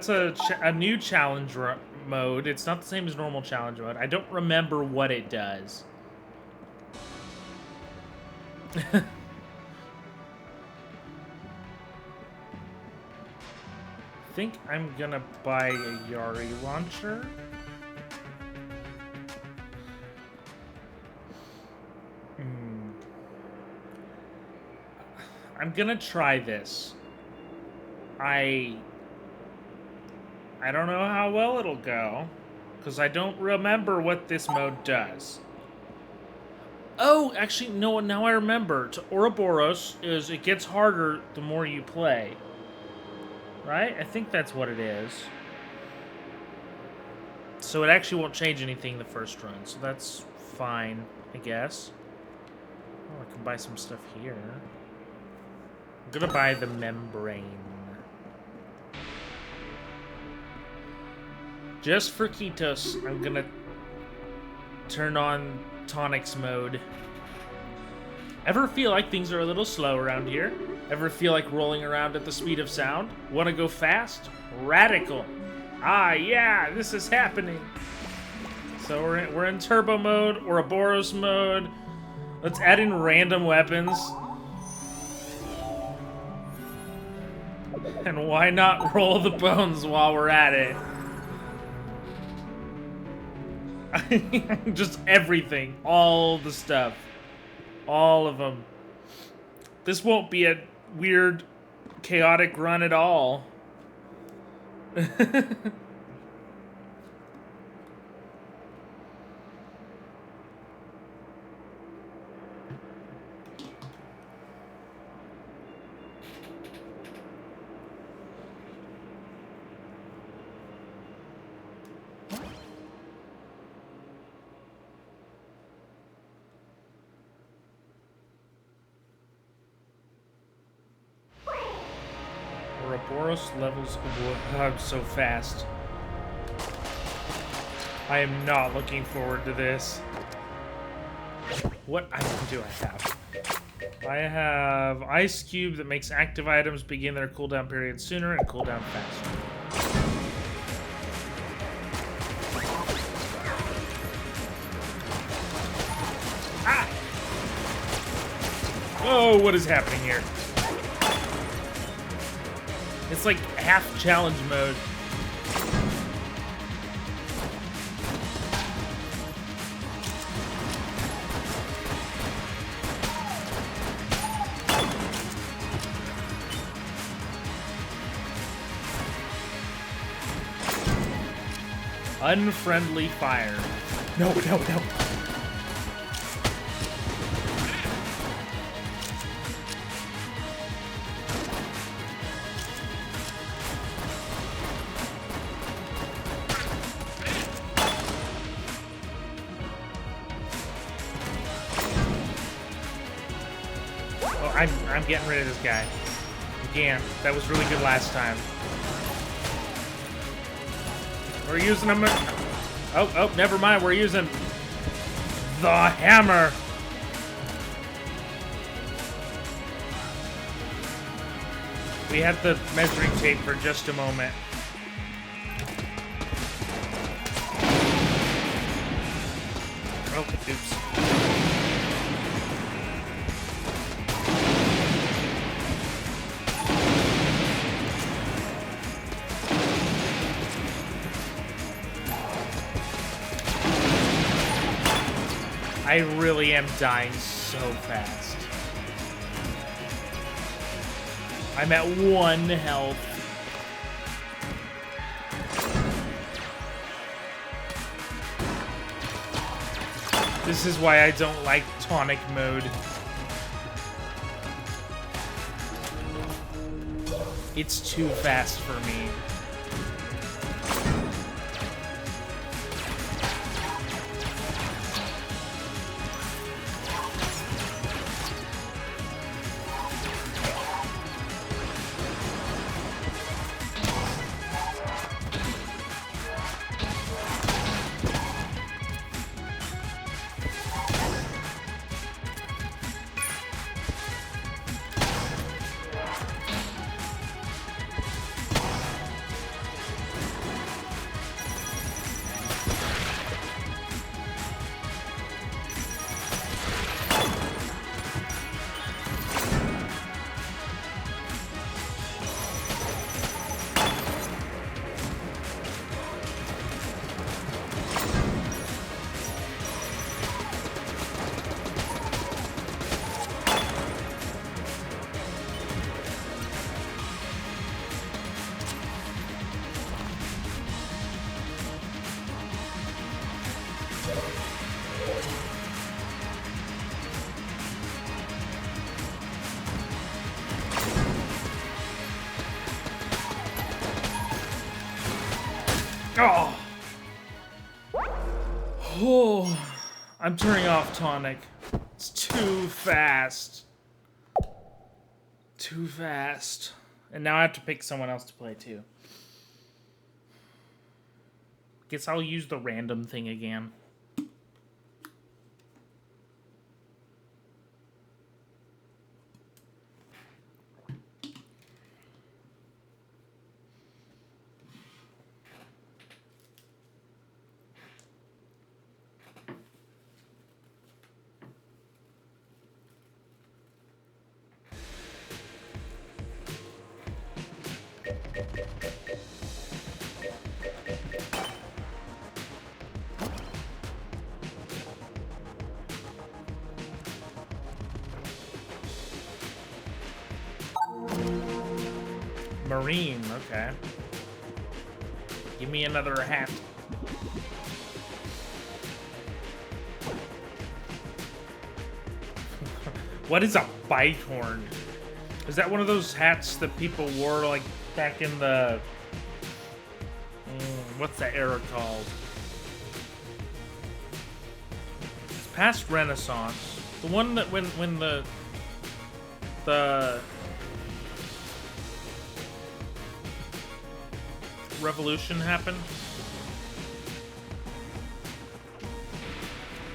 a new challenge mode. It's not the same as normal challenge mode. I don't remember what it does. I think I'm gonna buy a Yari launcher. I'm gonna try this. I don't know how well it'll go, because I don't remember what this mode does. Oh, actually, no, now I remember. To Ouroboros is it gets harder the more you play. Right? I think that's what it is. So it actually won't change anything the first run, so that's fine, I guess. Oh, I can buy some stuff here. I'm gonna buy the membrane. Just for Kitos, I'm gonna turn on Tonics mode. Ever feel like things are a little slow around here? Ever feel like rolling around at the speed of sound? Wanna go fast? Radical. Ah, yeah, this is happening. So we're in turbo mode, Ouroboros mode. Let's add in random weapons. And why not roll the bones while we're at it? Just everything. All the stuff. All of them. This won't be a weird, chaotic run at all. Ouroboros levels. I'm so fast. I am not looking forward to this. What item do I have? I have Ice Cube that makes active items begin their cooldown period sooner and cool down faster. Ah! Oh, what is happening here? It's like half challenge mode. Unfriendly fire. No, no, no. I'm getting rid of this guy. Again, that was really good last time. We're using them. Oh, never mind. We're using the hammer. We had the measuring tape for just a moment. Oh, oops. I really am dying so fast. I'm at 1 health. This is why I don't like tonic mode. It's too fast for me. Oh. Oh. I'm turning off tonic. It's too fast. Too fast. And now I have to pick someone else to play too. Guess I'll use the random thing again. Marine, okay. Give me another hat. What is a bite horn? Is that one of those hats that people wore like back in the what's that era called? It's past Renaissance. The one that when the Revolution happened.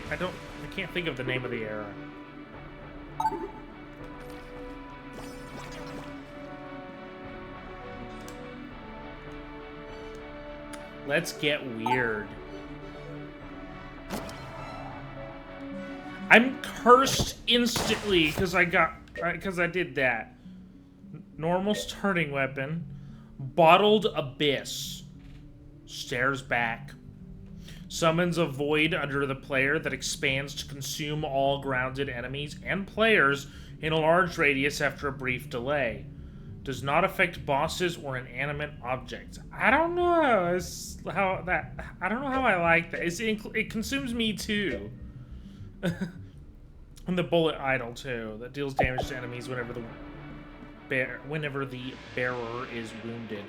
I can't think of the name of the era. Let's get weird. I'm cursed instantly because I did that. Normal starting weapon. Bottled Abyss. Stares back. Summons a void under the player that expands to consume all grounded enemies and players in a large radius after a brief delay. Does not affect bosses or inanimate objects. I don't know I don't know how I like that. It consumes me too. And the bullet idol too. That deals damage to enemies whenever the bearer is wounded.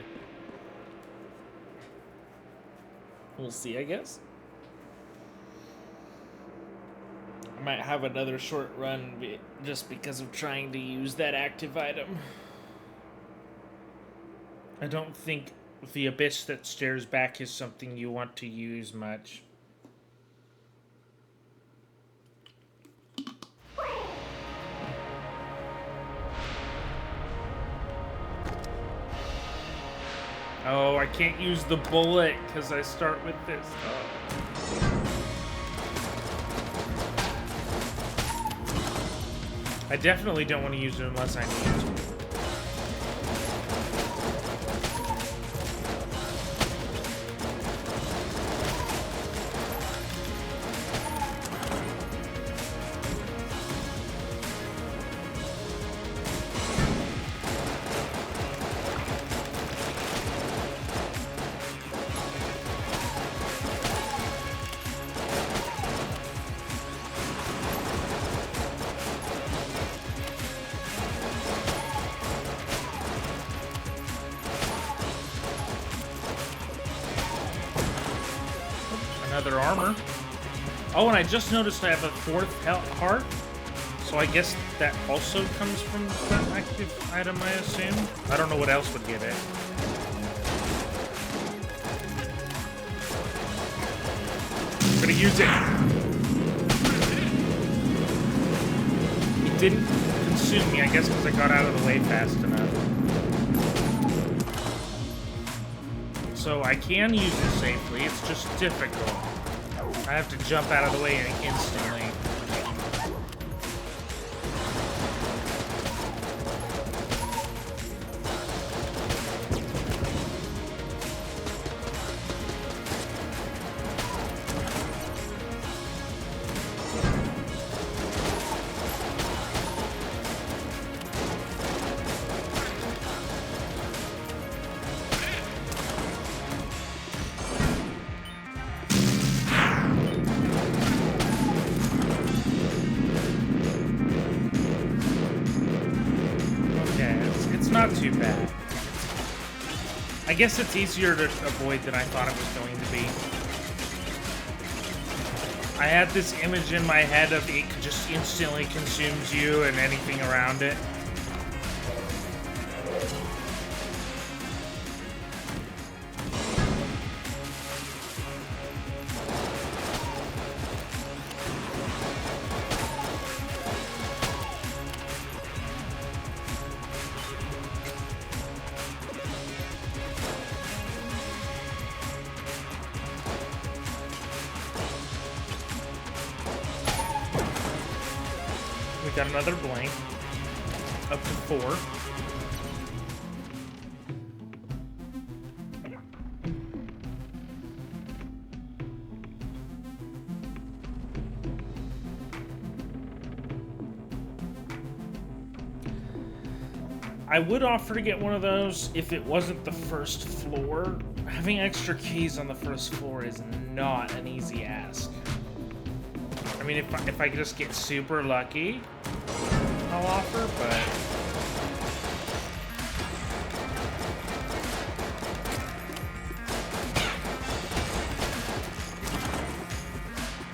We'll see, I guess. Might have another short run just because of trying to use that active item. I don't think the abyss that stares back is something you want to use much. Oh, I can't use the bullet because I start with this. Oh. I definitely don't want to use it unless I need to. Another armor. Oh, and I just noticed I have a 4th heart. So I guess that also comes from that active item, I assume. I don't know what else would give it. I'm gonna use it. It didn't consume me, I guess, because I got out of the way fast enough. So I can use it safely, it's just difficult. I have to jump out of the way instantly. Not too bad. I guess it's easier to avoid than I thought it was going to be. I had this image in my head of it just instantly consumes you and anything around it. Got another blank. Up to 4. I would offer to get one of those if it wasn't the first floor. Having extra keys on the first floor is not an easy ask. I mean, if I just get super lucky, I'll offer, but...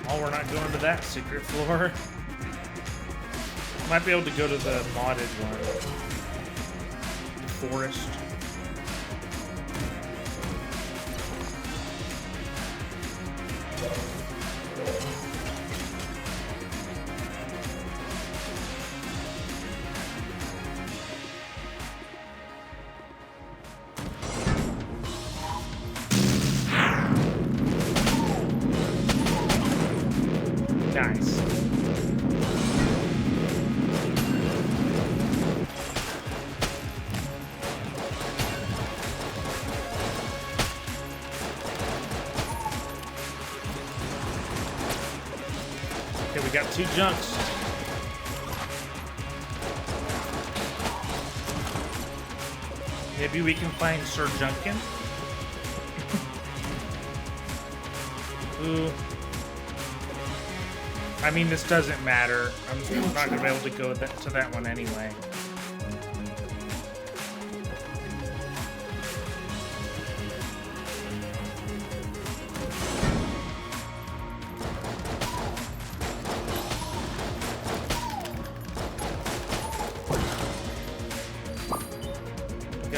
Oh, we're not going to that secret floor. Might be able to go to the modded one. The forest. Nice. Okay, we got 2 junks. Maybe we can find Sir Junkin. Ooh. I mean, this doesn't matter. I'm not going to be able to go to that one anyway.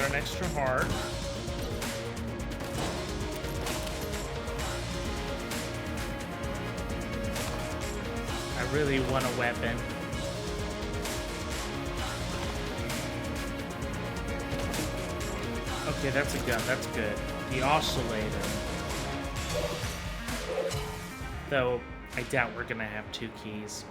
got an extra heart. I really want a weapon. Okay, that's a gun. That's good. The oscillator. Though, I doubt we're gonna have 2 keys.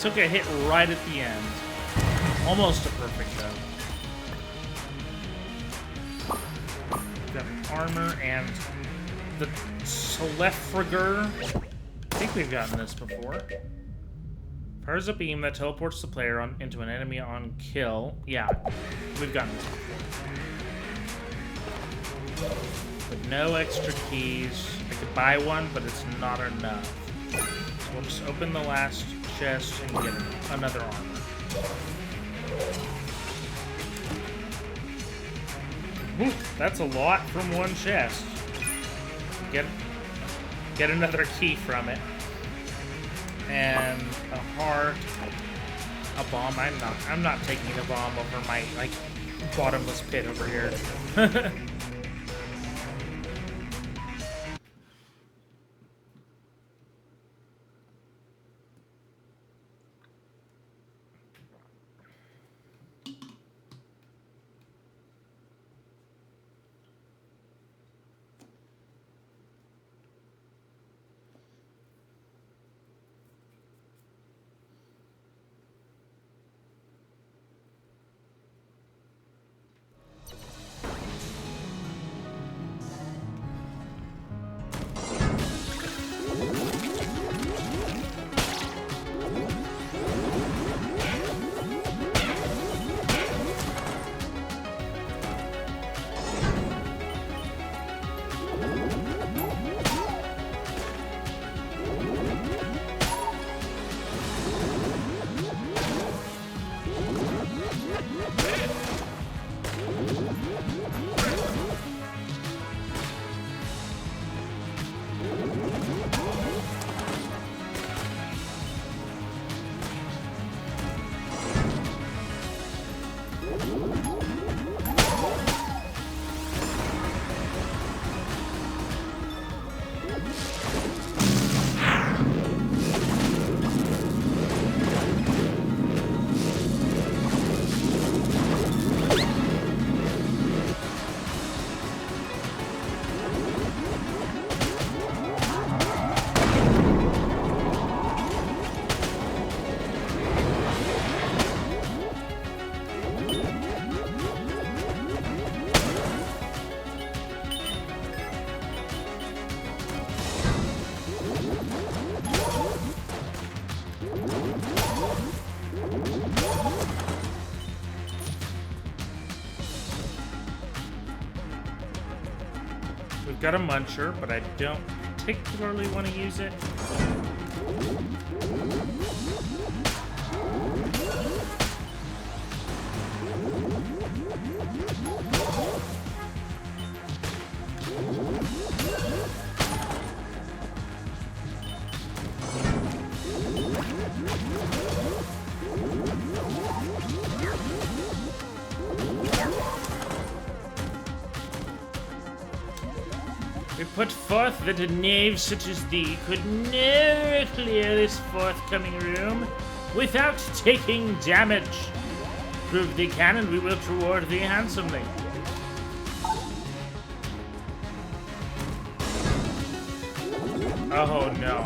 Took a hit right at the end. Almost a perfect though. Got armor and the Celefriger. I think we've gotten this before. Fires a beam that teleports the player into an enemy on kill. Yeah, we've gotten this before. With no extra keys. I could buy one, but it's not enough. So we'll just open the last chest and get another armor. Whew, that's a lot from one chest. Get another key from it. And a heart. A bomb. I'm not taking a bomb over my like bottomless pit over here. We've got a muncher, but I don't particularly want to use it. We put forth that a knave such as thee could never clear this forthcoming room without taking damage. Prove thee can, and we will reward thee handsomely. Oh no.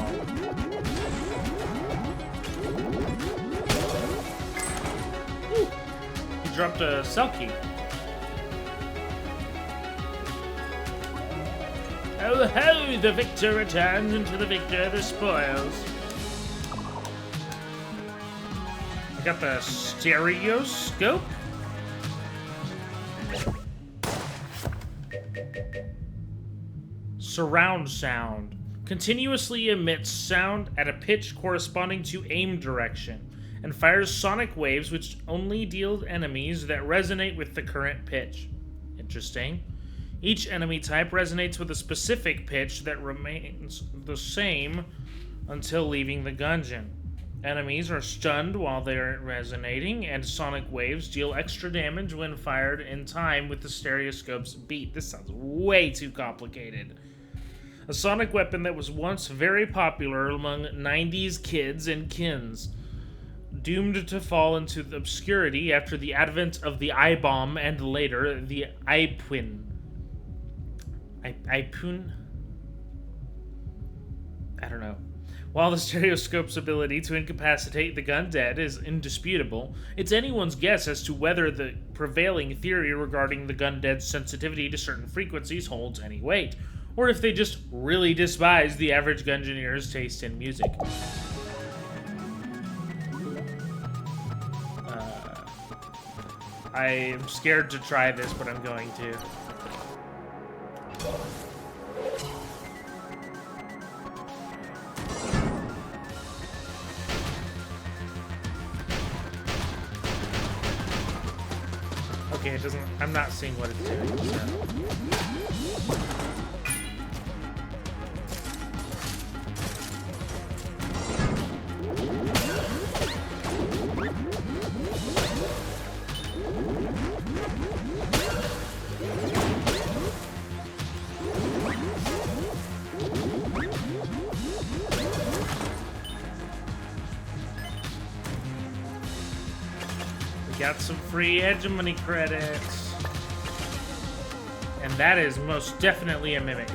He dropped a Selkie. Oh ho! The victor returns, and to the victor the spoils. I got the stereoscope. surround sound. Continuously emits sound at a pitch corresponding to aim direction, and fires sonic waves which only deal enemies that resonate with the current pitch. Interesting. Each enemy type resonates with a specific pitch that remains the same until leaving the Gungeon. Enemies are stunned while they are resonating, and sonic waves deal extra damage when fired in time with the stereoscope's beat. This sounds way too complicated. A sonic weapon that was once very popular among 90s kids and kins, doomed to fall into obscurity after the advent of the I-bomb and later the I-pwin. I-pun? I don't know. While the stereoscope's ability to incapacitate the gun-dead is indisputable, it's anyone's guess as to whether the prevailing theory regarding the gun-dead's sensitivity to certain frequencies holds any weight, or if they just really despise the average Gungeoneer's taste in music. I'm scared to try this, but I'm going to. Okay, it doesn't... I'm not seeing what it's doing, so... Got some free hegemony credits. And that is most definitely a mimic.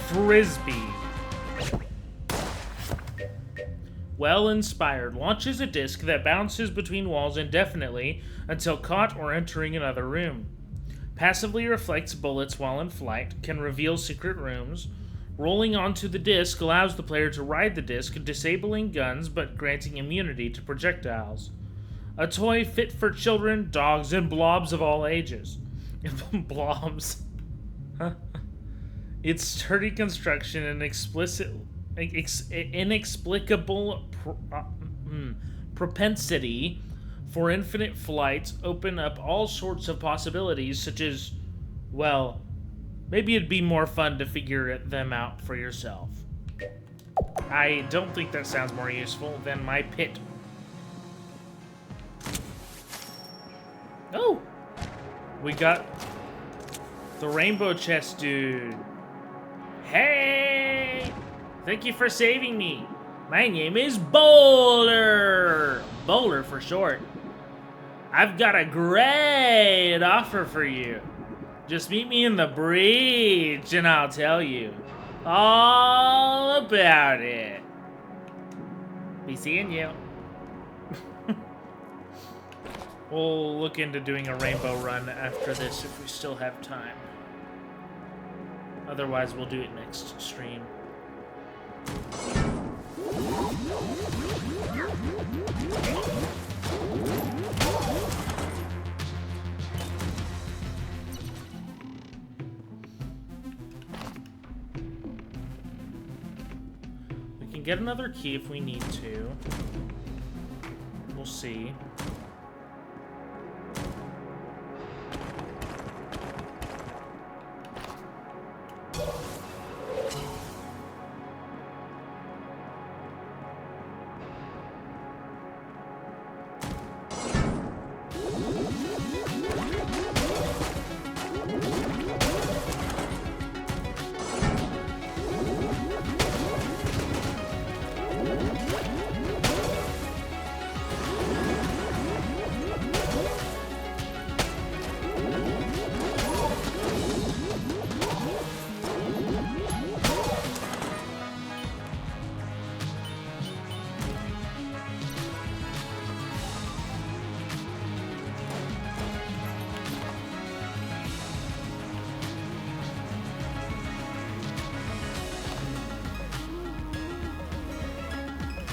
Frisbee. Well inspired. Launches a disc that bounces between walls indefinitely until caught or entering another room. Passively reflects bullets while in flight. Can reveal secret rooms. Rolling onto the disc allows the player to ride the disc, disabling guns but granting immunity to projectiles. A toy fit for children, dogs, and blobs of all ages. Blobs. Its sturdy construction and inexplicable propensity for infinite flight open up all sorts of possibilities, such as, well... maybe it'd be more fun to figure them out for yourself. I don't think that sounds more useful than my pit. Oh! We got the rainbow chest dude. Hey! Thank you for saving me. My name is Boulder. Boulder for short. I've got a great offer for you. Just meet me in the breach and I'll tell you all about it. Be seeing you. We'll look into doing a rainbow run after this if we still have time. Otherwise, we'll do it next stream. We can get another key if we need to. We'll see.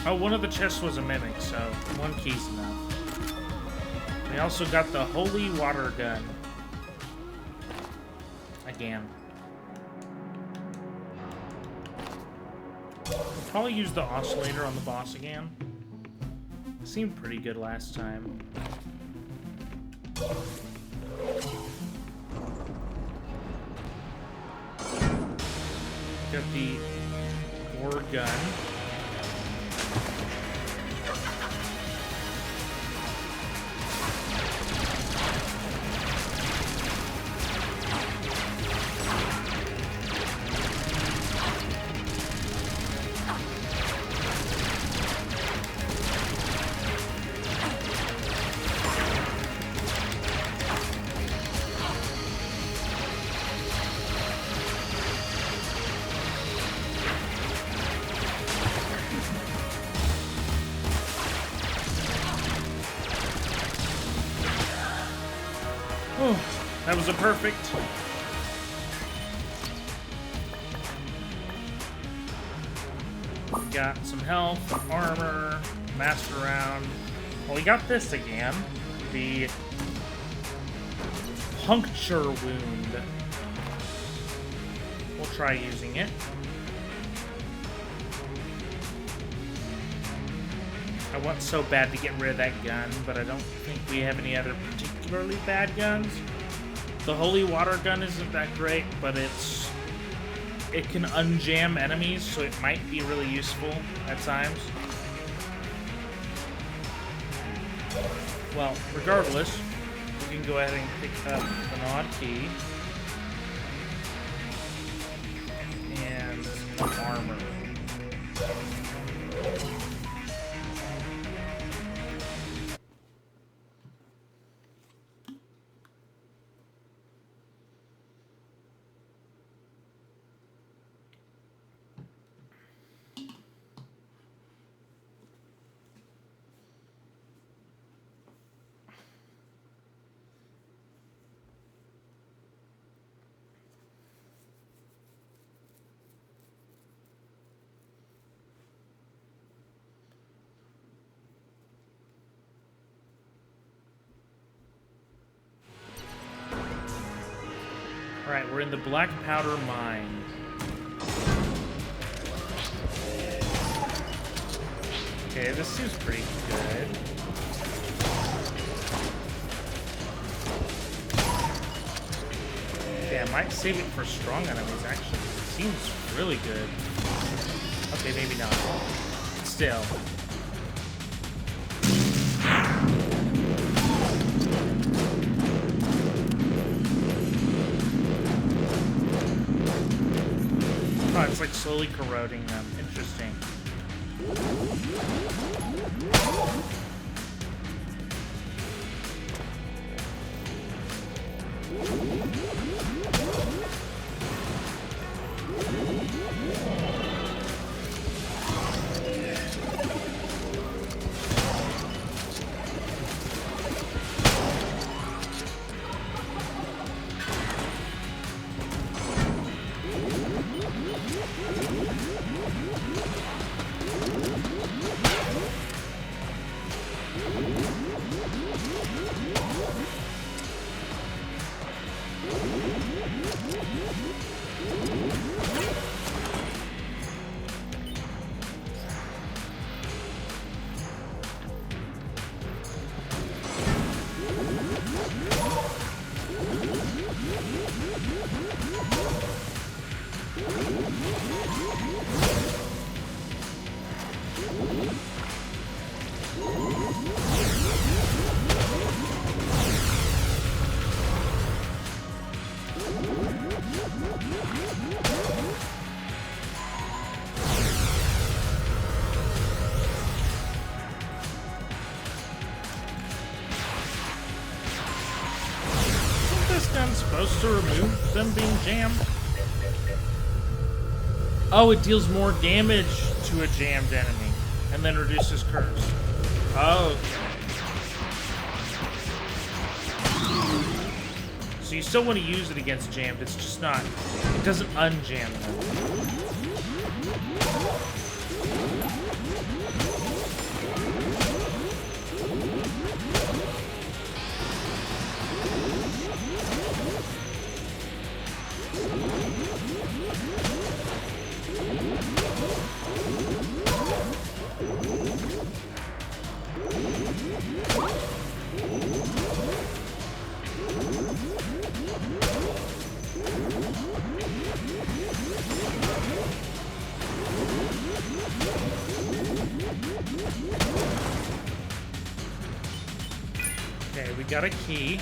Oh, one of the chests was a mimic, so one key's enough. We also got the holy water gun. Again. We'll probably use the oscillator on the boss again. Seemed pretty good last time. Got the ore gun. Oh, that was a perfect. We got some health, armor, master round. Well, we got this again. The puncture wound. We'll try using it. I want so bad to get rid of that gun, but I don't think we have any other particularly bad guns. The holy water gun isn't that great, but it can unjam enemies, so it might be really useful at times. Well, regardless, we can go ahead and pick up an odd key and armor. Alright, we're in the black powder mine. Okay, this seems pretty good. Okay, I might save it for strong enemies, actually. It seems really good. Okay, maybe not. Still. Oh, it's like slowly corroding them. Interesting. Supposed to remove them being jammed. Oh, it deals more damage to a jammed enemy and then reduces curse. Oh, okay. So you still want to use it against jammed, it's just not, it doesn't unjam them. got a key.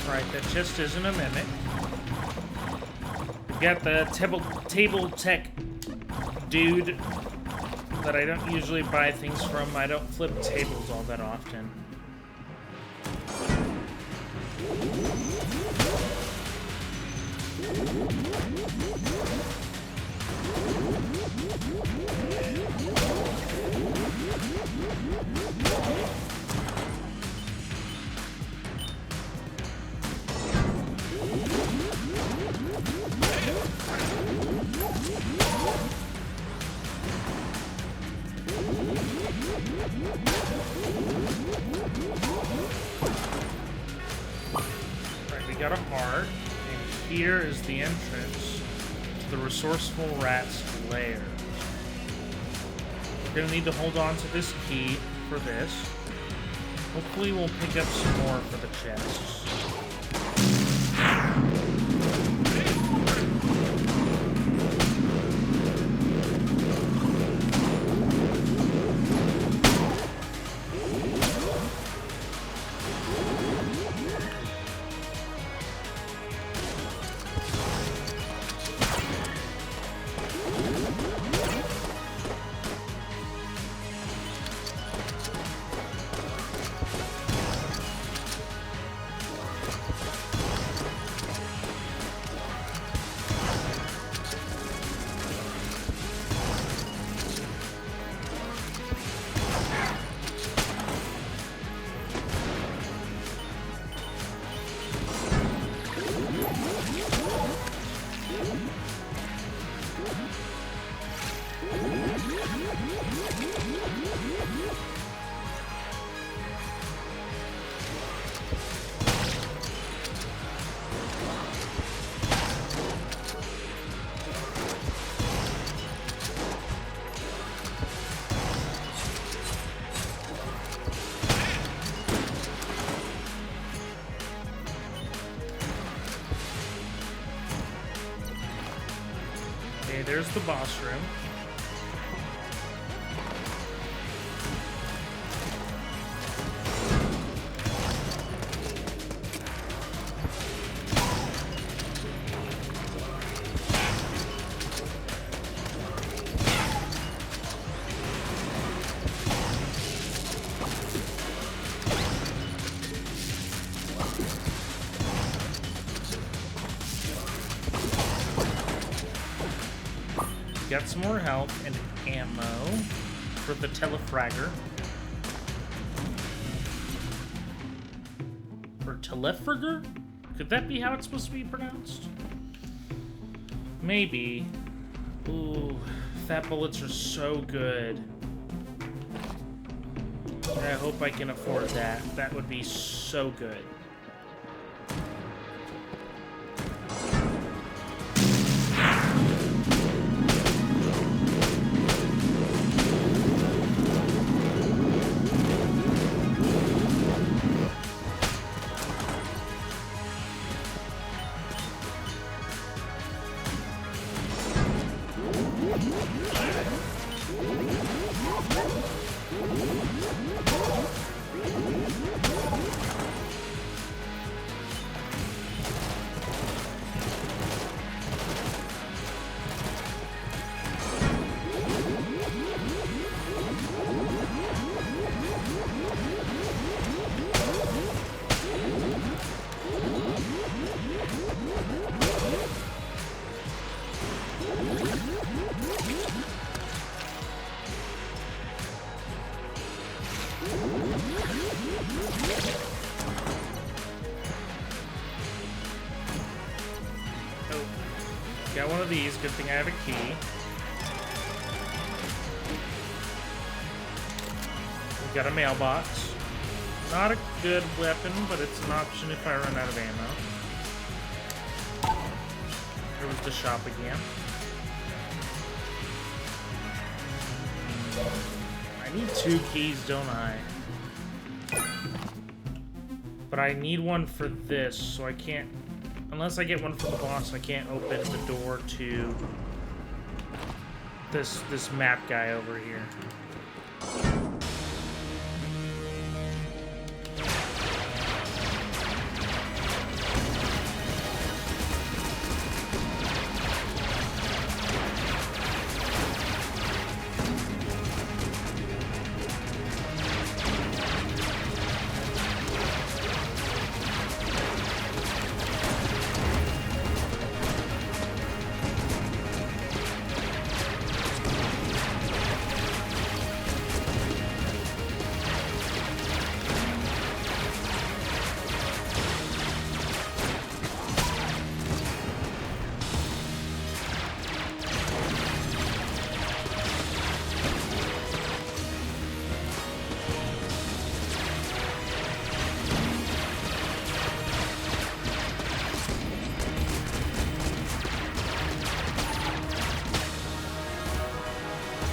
Right, that just isn't a mimic. We've got the table tech dude that I don't usually buy things from. I don't flip tables all that often. Got a heart, and here is the entrance to the resourceful rat's lair. We're gonna need to hold on to this key for this. Hopefully we'll pick up some more for the chests. Okay, there's the boss room. Got some more health and ammo for the telefragger. Or telefragger? Could that be how it's supposed to be pronounced? Maybe. Ooh, fat bullets are so good. I hope I can afford that. That would be so good. Got one of these. Good thing I have a key. We got a mailbox. Not a good weapon, but it's an option if I run out of ammo. There was the shop again. I need 2 keys, don't I? But I need one for this, so I can't... Unless I get one for the boss, I can't open the door to this map guy over here.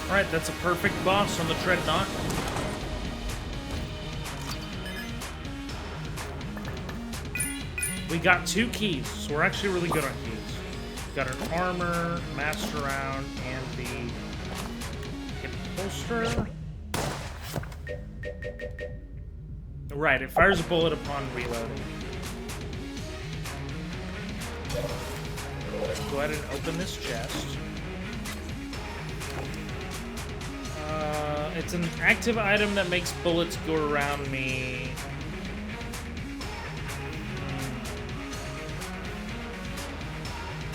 Alright, that's a perfect boss on the Dreadnought. We got 2 keys, so we're actually really good on keys. We got an armor, master round, and the hip holster. Right, it fires a bullet upon reloading. Go ahead and open this chest. It's an active item that makes bullets go around me.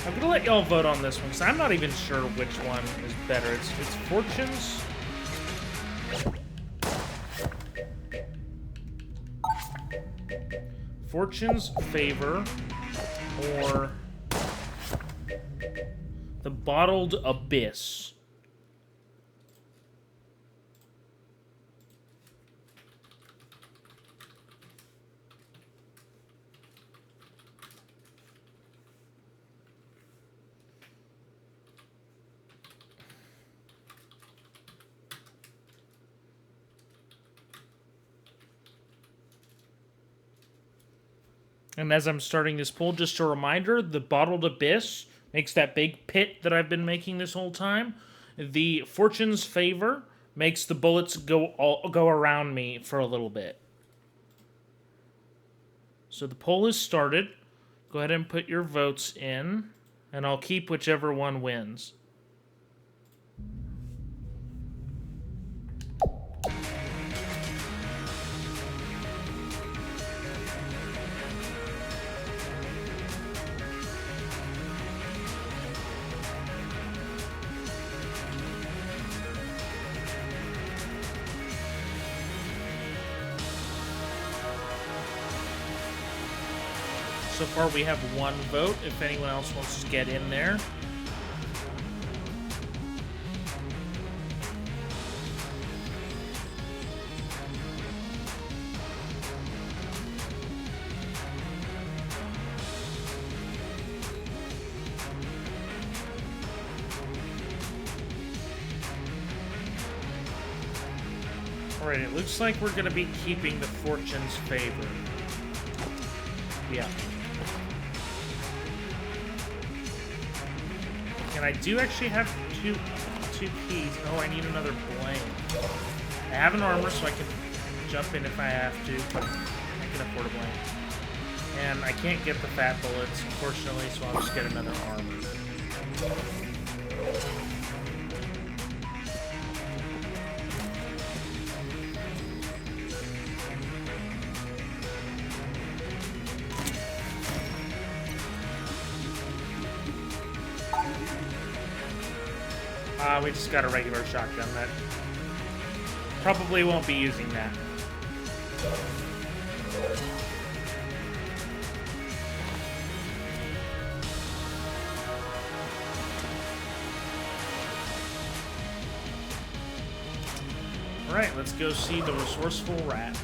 I'm gonna let y'all vote on this one, because I'm not even sure which one is better. It's Fortune's. Fortune's Favor, or the Bottled Abyss. And as I'm starting this poll, just a reminder, the Bottled Abyss makes that big pit that I've been making this whole time. The Fortune's Favor makes the bullets go around me for a little bit. So the poll is started. Go ahead and put your votes in, and I'll keep whichever one wins. So far we have 1 vote, if anyone else wants to get in there. Alright, it looks like we're gonna be keeping the Fortune's Favor. Yeah. And I do actually have two keys. Oh, I need another blank. I have an armor, so I can jump in if I have to. I can afford a blank. And I can't get the fat bullets, unfortunately, so I'll just get another armor. We just got a regular shotgun. That probably won't be using that. Alright, let's go see the resourceful rat.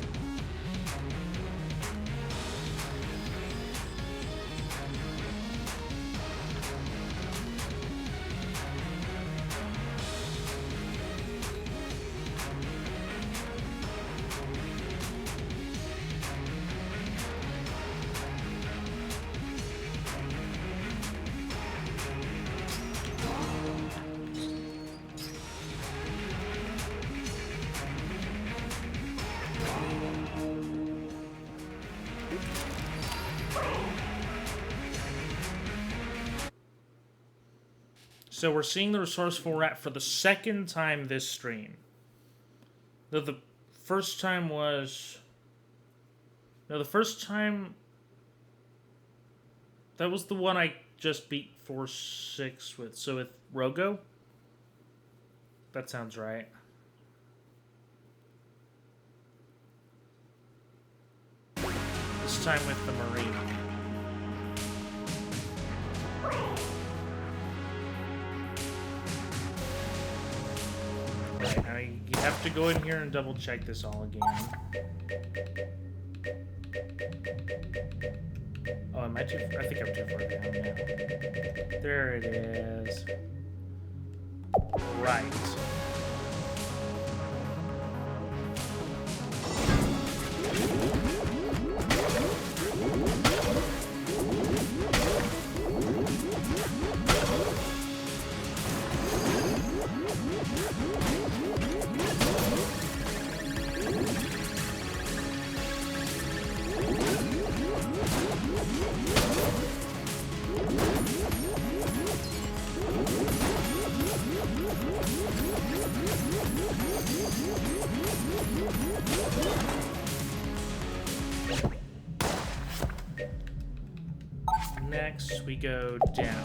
So we're seeing the resourceful rat for the second time this stream. Though the first time was... No, the first time... That was the one I just beat 4-6 with. So with Rogo? That sounds right. This time with the Marine. Right, now you have to go in here and double check this all again. Oh, am I too... I think I'm too far down now. There it is. Right. Next, we go down.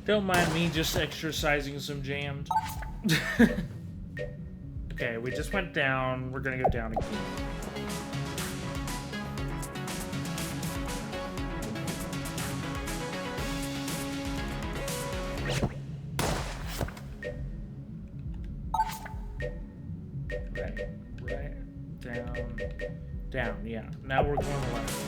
Don't mind me just exercising some jammed. Okay, we just went down. We're gonna go down again. Right, down, yeah. Now we're going left.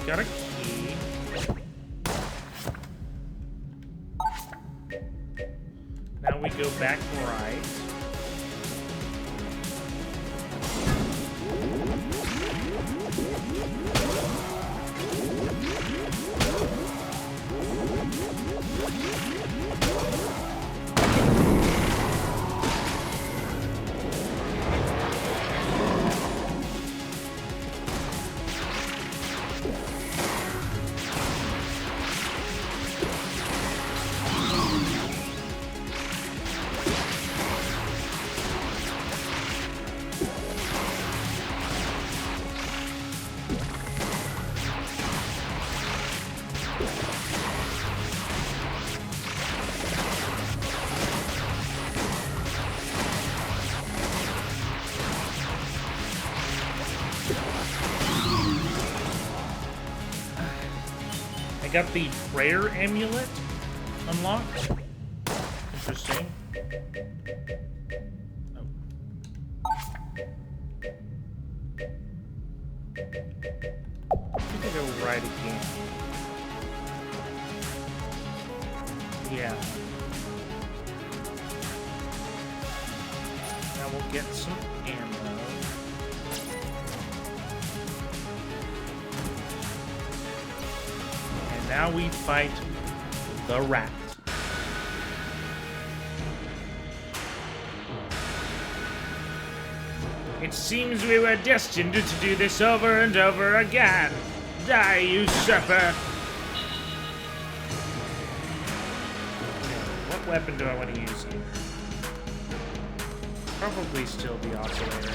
Got a key. Now we go back right. Got the prayer amulet. unlocked. Interesting. Oh. I think I go right again. Yeah. Now we'll get some ammo. And now we fight the rat. It seems we were destined to do this over and over again. Die, usurper! What weapon do I want to use here? Probably still the oscillator.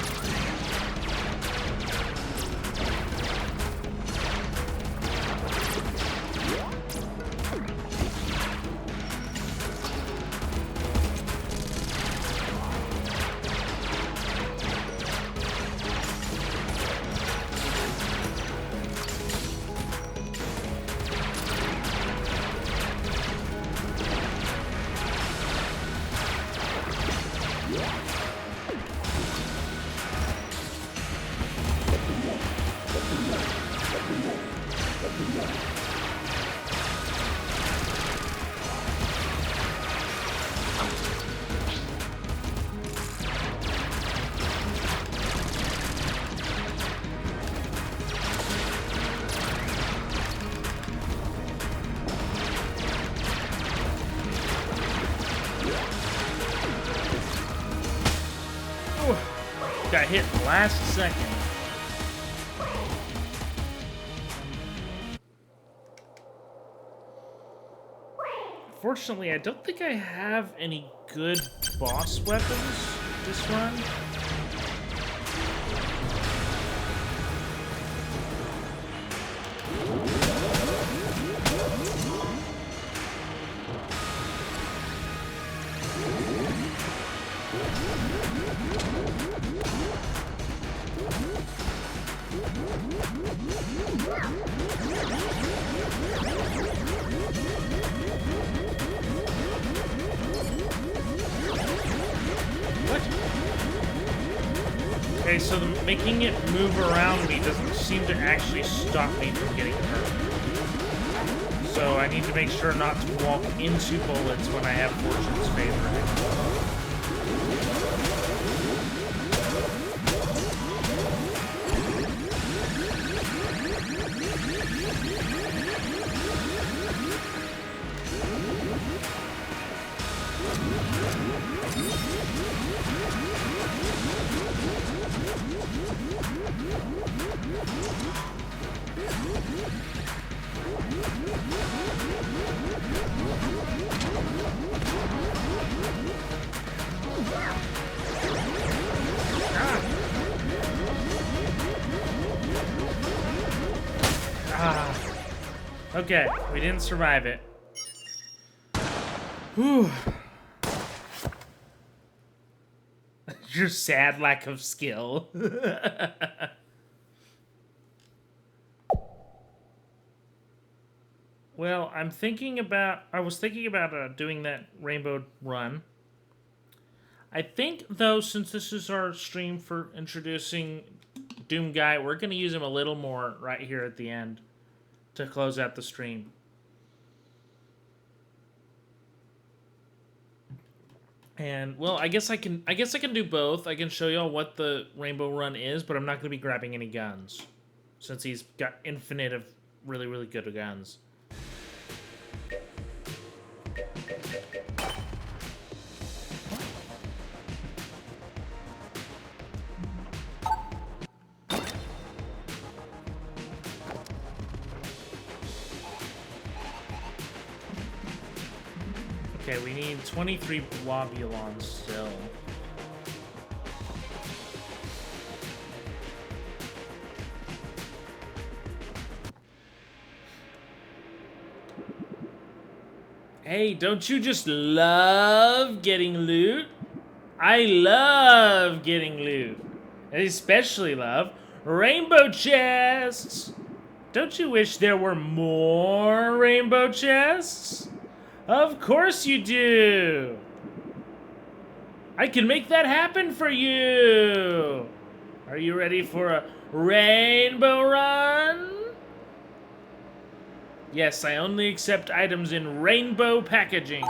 Got hit last second. Fortunately, I don't think I have any good boss weapons this run. Okay, so making it move around me doesn't seem to actually stop me from getting hurt. So I need to make sure not to walk into bullets when I have Fortune's favor. Okay, we didn't survive it. Whew. Your sad lack of skill. Well, I was thinking about doing that rainbow run. I think, though, since this is our stream for introducing Doom Guy, we're going to use him a little more right here at the end to close out the stream. And well, I guess I can do both. I can show y'all what the Rainbow Run is, but I'm not going to be grabbing any guns since he's got infinite of really, really good guns. Okay, we need 23 globulons still. Hey, don't you just love getting loot? I love getting loot. I especially love rainbow chests. Don't you wish there were more rainbow chests? Of course you do! I can make that happen for you! Are you ready for a rainbow run? Yes, I only accept items in rainbow packaging.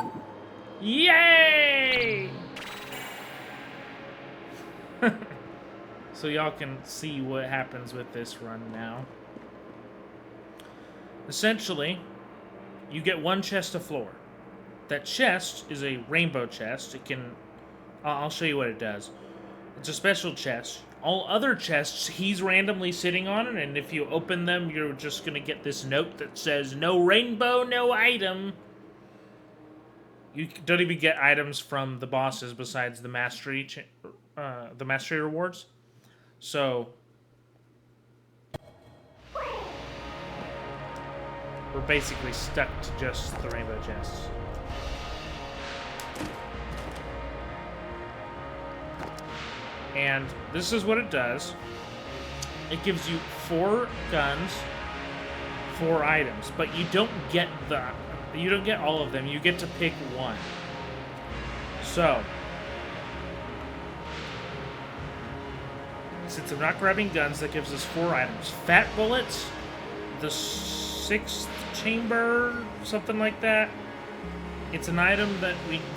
Yay! So y'all can see what happens with this run now. Essentially, you get one chest of floor. That chest is a rainbow chest. It can... I'll show you what it does. It's a special chest. All other chests, he's randomly sitting on it, and if you open them, you're just gonna get this note that says, no rainbow, no item. You don't even get items from the bosses besides the mastery rewards. So, we're basically stuck to just the rainbow chests. And this is what it does. It gives you 4 guns, 4 items, but you don't get all of them. You get to pick one. So, since I'm not grabbing guns, that gives us 4 items. Fat bullets, the 6th chamber, something like that. It's an item that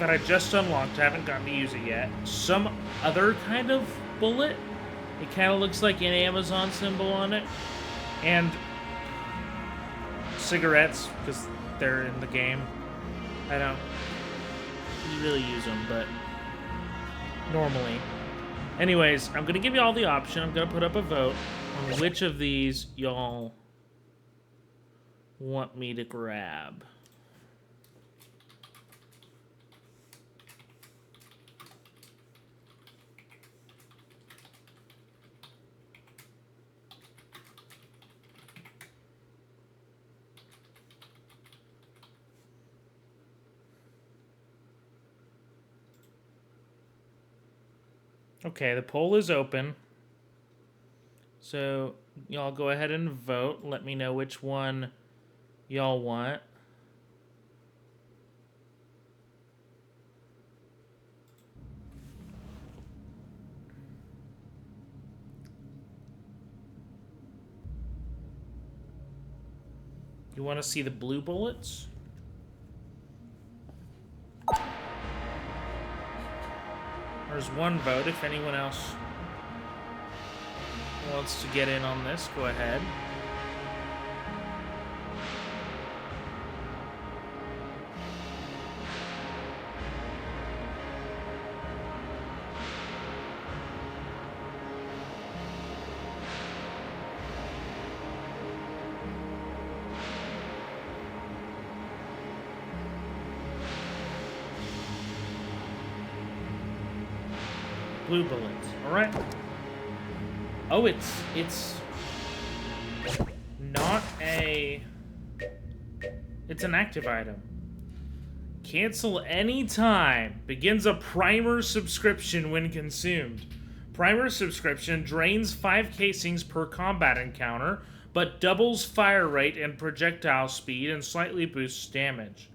I just unlocked. I haven't gotten to use it yet. Some other kind of bullet. It kind of looks like an Amazon symbol on it. And cigarettes, because they're in the game. I don't really use them, but normally. Anyways, I'm going to give you all the option. I'm going to put up a vote on which of these y'all want me to grab. Okay, the poll is open. So, y'all go ahead and vote. Let me know which one y'all want. You want to see the blue bullets? There's one vote. If anyone else wants to get in on this, go ahead. Blue bullets. All right. Oh, it's not a... It's an active item. Cancel any time. Begins a primer subscription when consumed. Primer subscription drains 5 casings per combat encounter, but doubles fire rate and projectile speed and slightly boosts damage.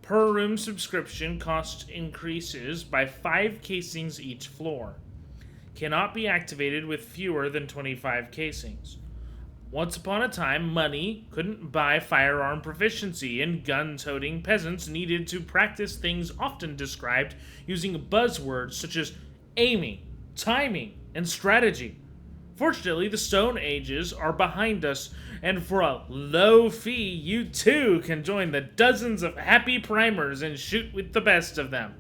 Per room subscription cost increases by 5 casings each floor. Cannot be activated with fewer than 25 casings. Once upon a time, money couldn't buy firearm proficiency, and gun-toting peasants needed to practice things often described using buzzwords such as aiming, timing, and strategy. Fortunately, the Stone Ages are behind us, and for a low fee, you too can join the dozens of happy primers and shoot with the best of them.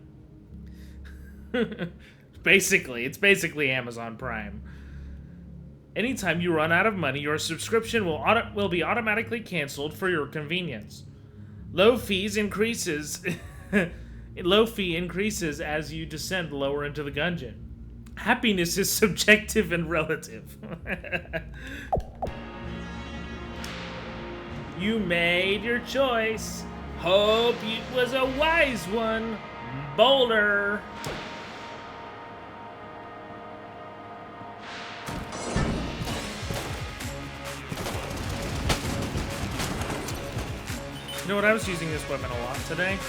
It's basically Amazon Prime. Anytime you run out of money, your subscription will be automatically canceled for your convenience. Low fee increases as you descend lower into the Gungeon. Happiness is subjective and relative. You made your choice. Hope it was a wise one, Boulder. You know what? I was using this weapon a lot today.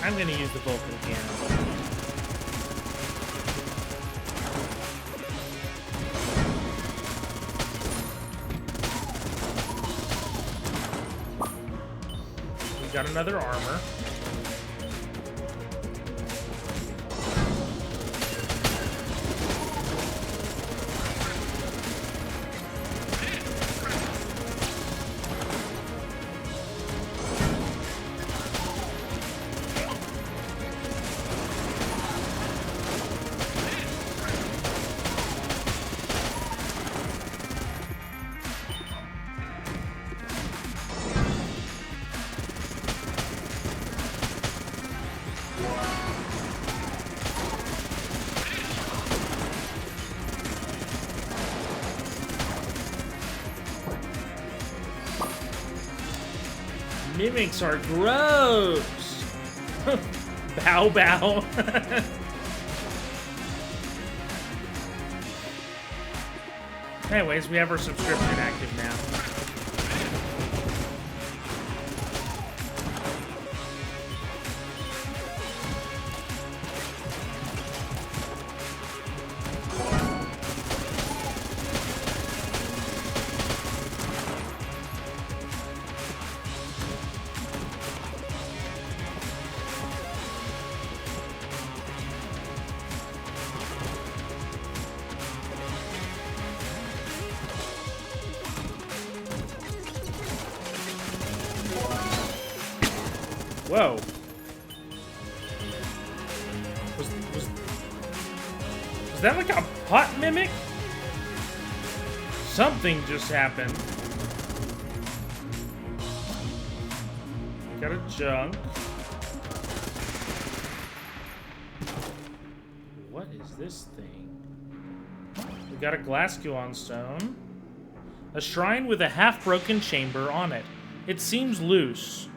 I'm going to use the Vulcan cannon. We got another armor. Mimics are gross! Bow bow. Anyways, we have our subscription active now. Whoa. Was that like a pot mimic? Something just happened. Got a junk. What is this thing? We got a glass Gungeon stone. A shrine with a half-broken chamber on it. It seems loose.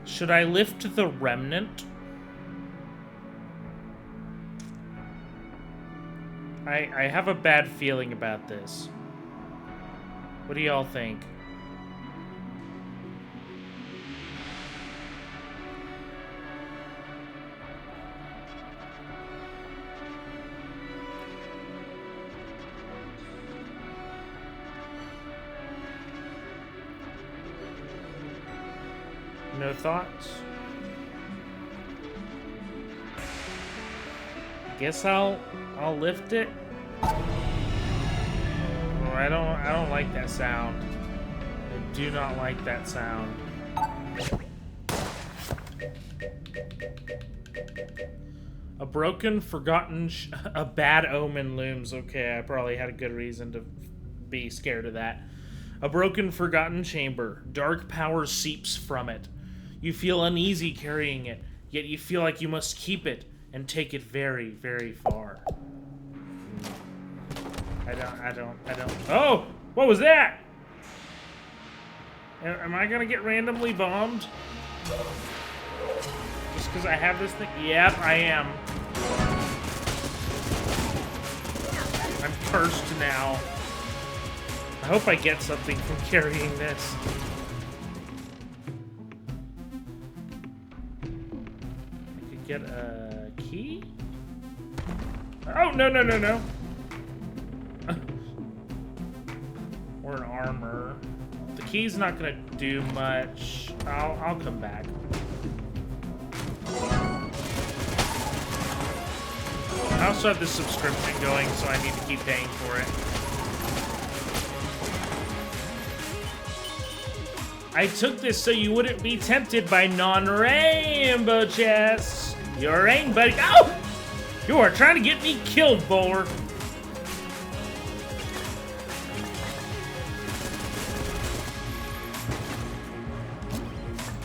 Should I lift the remnant? I have a bad feeling about this. What do y'all think? No thoughts? Guess I'll lift it. Oh, I don't like that sound. I do not like that sound. A broken, forgotten, a bad omen looms. Okay, I probably had a good reason to be scared of that. A broken, forgotten chamber. Dark power seeps from it. You feel uneasy carrying it, yet you feel like you must keep it and take it very, very far. I don't. Oh! What was that? Am I gonna get randomly bombed? Just because I have this thing? Yep, I am. I'm cursed now. I hope I get something from carrying this. I could get a key? Oh, no. Or an armor. The key's not gonna do much. I'll come back. I also have the subscription going, so I need to keep paying for it. I took this so you wouldn't be tempted by non-rainbow chests. Your aim, buddy. Oh! You are trying to get me killed, bowler.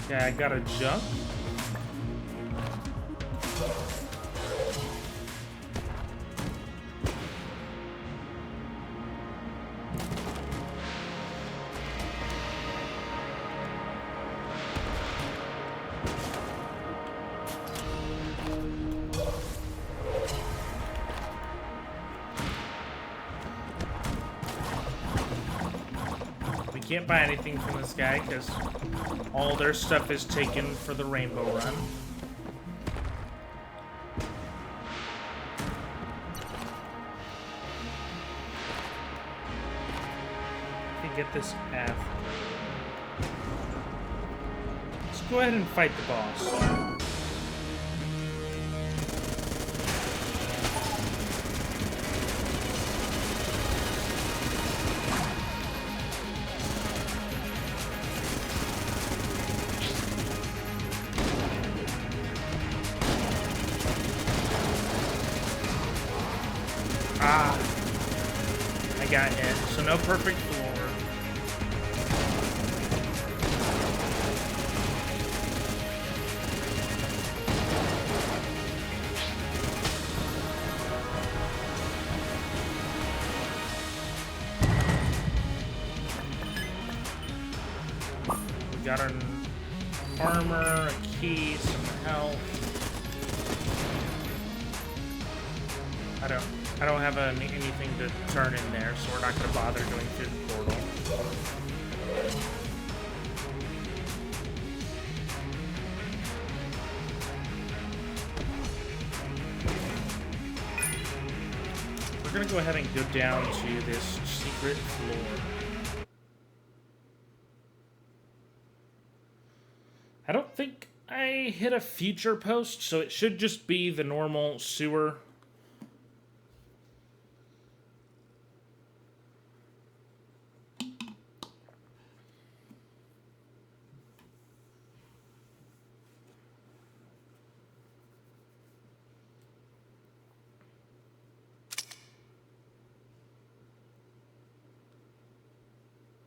Okay, I got a jump. can't buy anything from this guy because all their stuff is taken for the Rainbow Run. I can get this path. Let's go ahead and fight the boss. I got hit, so no perfect floor. We got an armor, a key, some health. I don't have anything to turn in there, so we're not going to bother going through the portal. We're going to go ahead and go down to this secret floor. I don't think I hit a future post, so it should just be the normal sewer.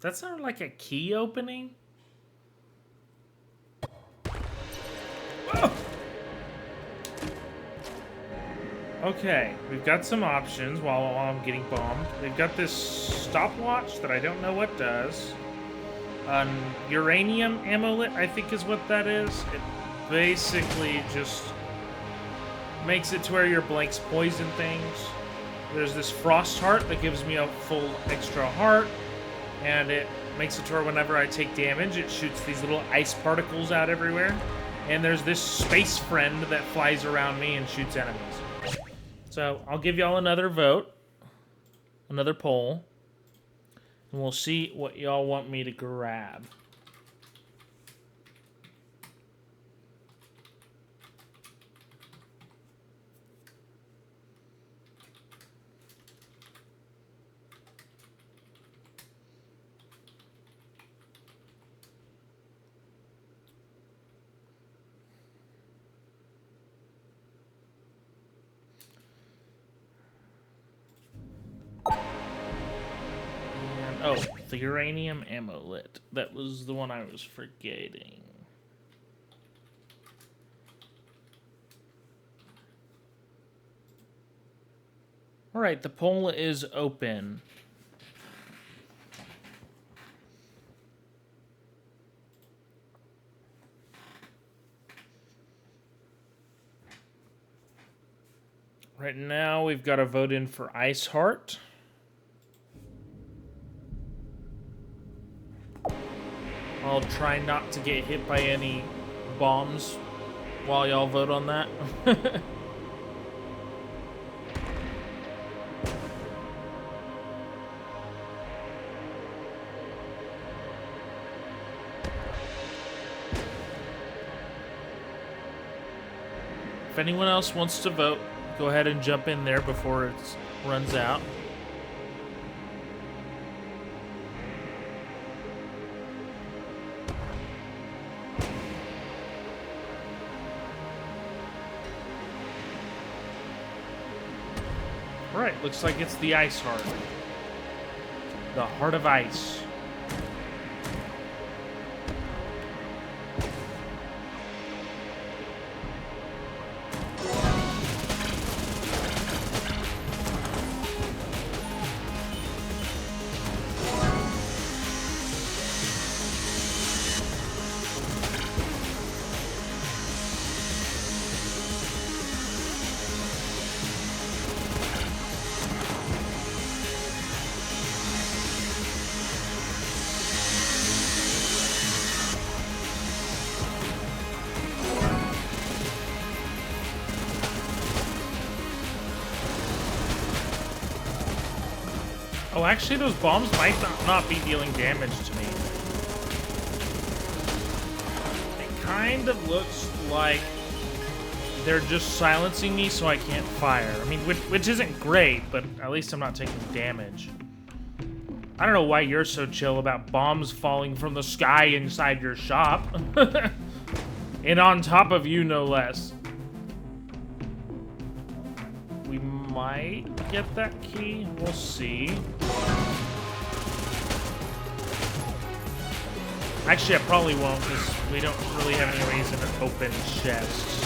That sounded like a key opening. Whoa! Okay, we've got some options while I'm getting bombed. They've got this stopwatch that I don't know what does. An uranium amulet, I think is what that is. It basically just makes it to where your blanks poison things. There's this frost heart that gives me a full extra heart. And it makes it to where whenever I take damage, it shoots these little ice particles out everywhere. And there's this space friend that flies around me and shoots enemies. So I'll give y'all another vote, another poll, and we'll see what y'all want me to grab. Oh, the uranium amulet. That was the one I was forgetting. Alright, the poll is open. Right now, we've got to vote in for Ice Heart. I'll try not to get hit by any bombs while y'all vote on that. If anyone else wants to vote, go ahead and jump in there before it runs out. Right, looks like it's the Ice Heart. The Heart of Ice. Oh, actually, those bombs might not be dealing damage to me. It kind of looks like they're just silencing me so I can't fire. I mean, which isn't great, but at least I'm not taking damage. I don't know why you're so chill about bombs falling from the sky inside your shop. And on top of you, no less. We might get that key. We'll see. Actually, I probably won't, because we don't really have any reason to open chests.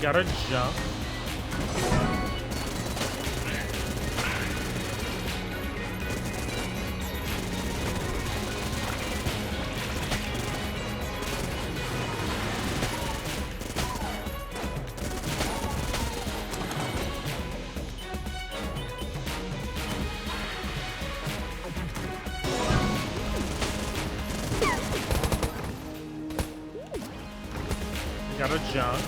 Gotta jump. Gotta jump.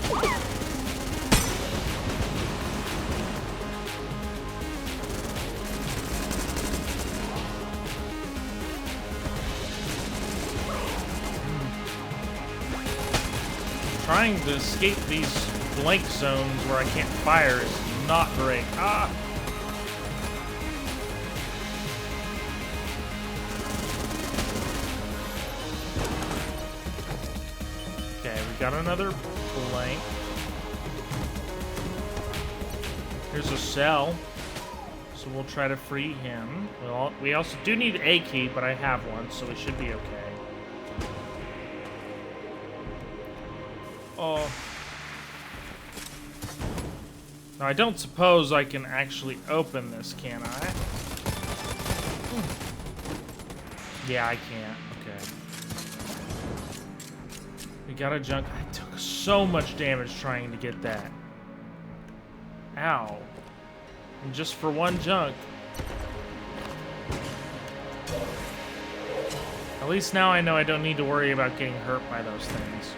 Trying to escape these blank zones where I can't fire is not great. Ah! Okay, we got another blank. Here's a cell. So we'll try to free him. We also do need a key, but I have one, so we should be okay. Oh. Now, I don't suppose I can actually open this, can I? Yeah, I can't. Okay. We got a junk. I took so much damage trying to get that. Ow. And just for one junk. At least now I know I don't need to worry about getting hurt by those things.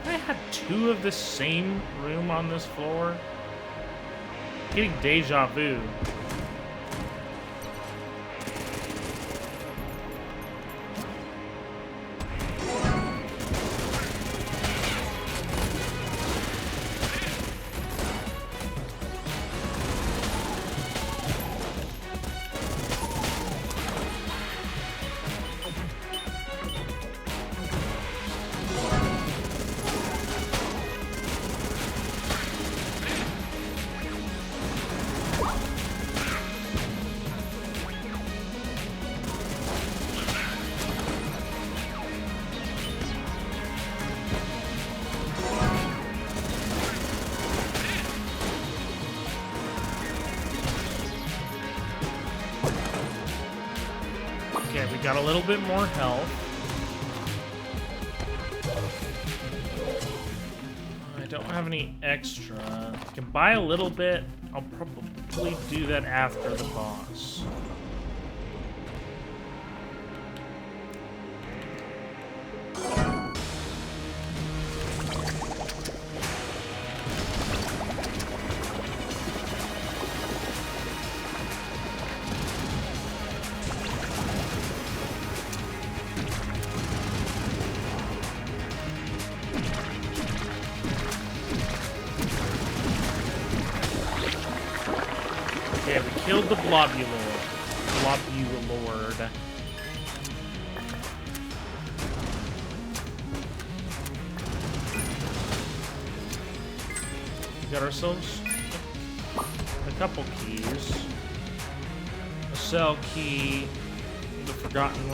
I had two of the same room on this floor. Getting deja vu. Okay, we got a little bit more health. I don't have any extra. I can buy a little bit. I'll probably do that after the boss. Yeah, we killed the Blobulord. We got ourselves a couple keys. A cell key, the Forgotten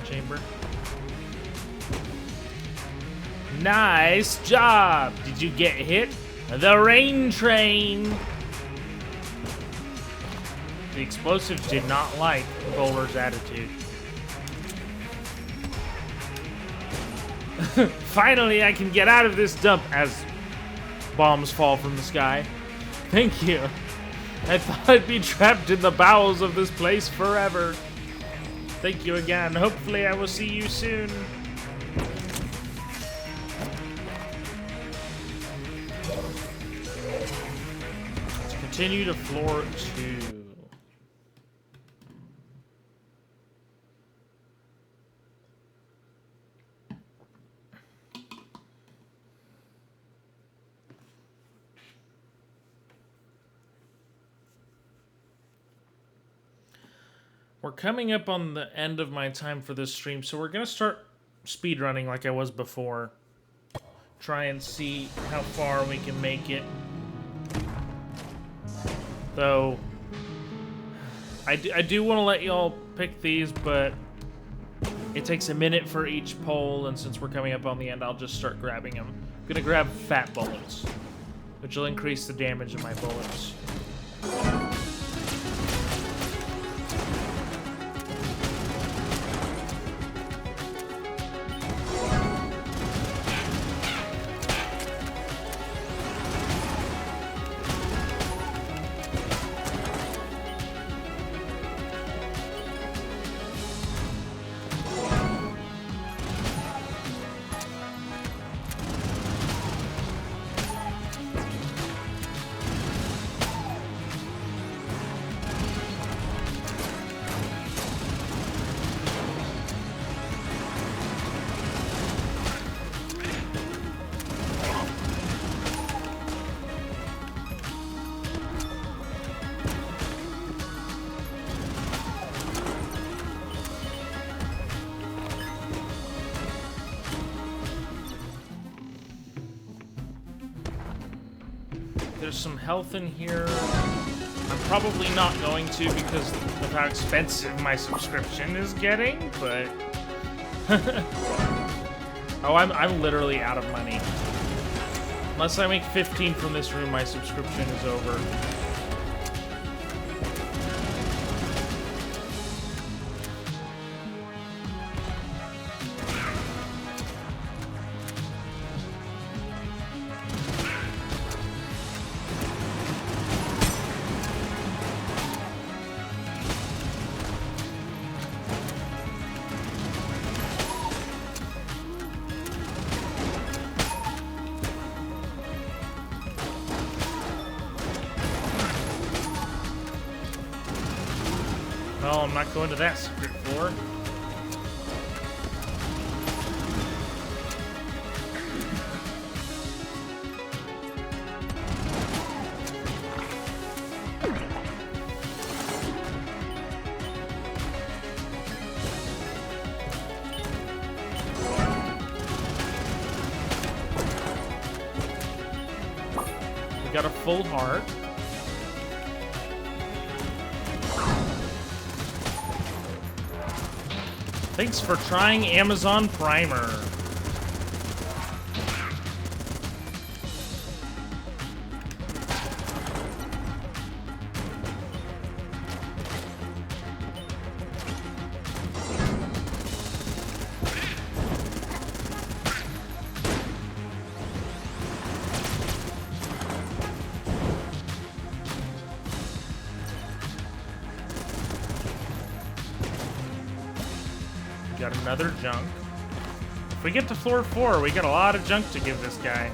Chamber. Nice job! Did you get hit? The rain train! The explosives did not like Bowler's attitude. Finally, I can get out of this dump as bombs fall from the sky. Thank you. I thought I'd be trapped in the bowels of this place forever. Thank you again. Hopefully I will see you soon. Let's continue to floor 2. We're coming up on the end of my time for this stream, so we're going to start speedrunning like I was before. Try and see how far we can make it. Though, I do want to let y'all pick these, but it takes a minute for each poll, and since we're coming up on the end, I'll just start grabbing them. I'm going to grab fat bullets, which will increase the damage of my bullets. There's some health in here. I'm probably not going to because of how expensive my subscription is getting, but... Oh, I'm literally out of money. Unless I make 15 from this room, my subscription is over. No, I'm not going to that secret floor. We got a full heart. Thanks for trying Amazon Primer. Got another junk. If we get to floor 4, we got a lot of junk to give this guy.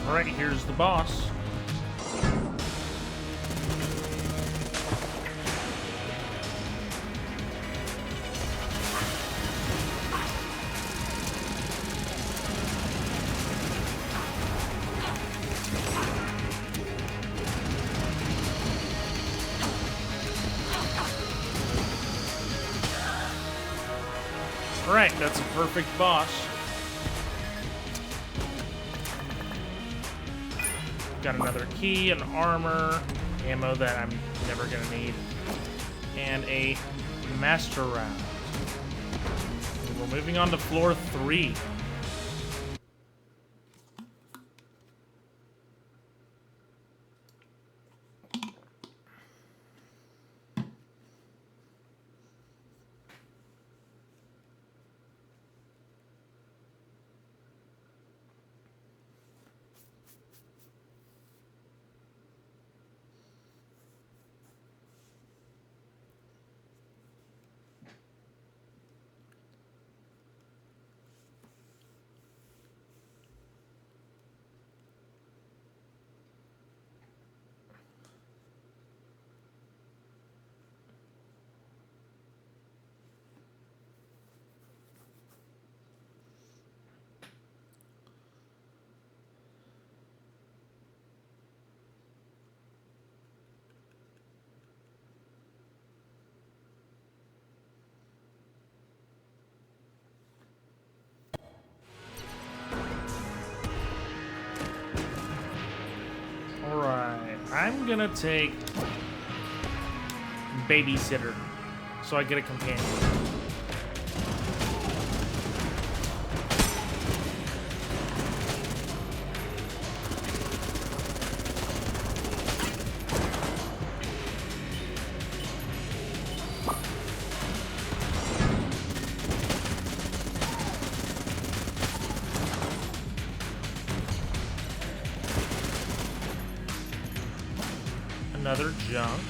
Alright, here's the boss. Alright, that's a perfect boss. Got another key, an armor, ammo that I'm never gonna need, and a master round. We're moving on to floor 3. Alright, I'm gonna take babysitter so I get a companion. Another junk.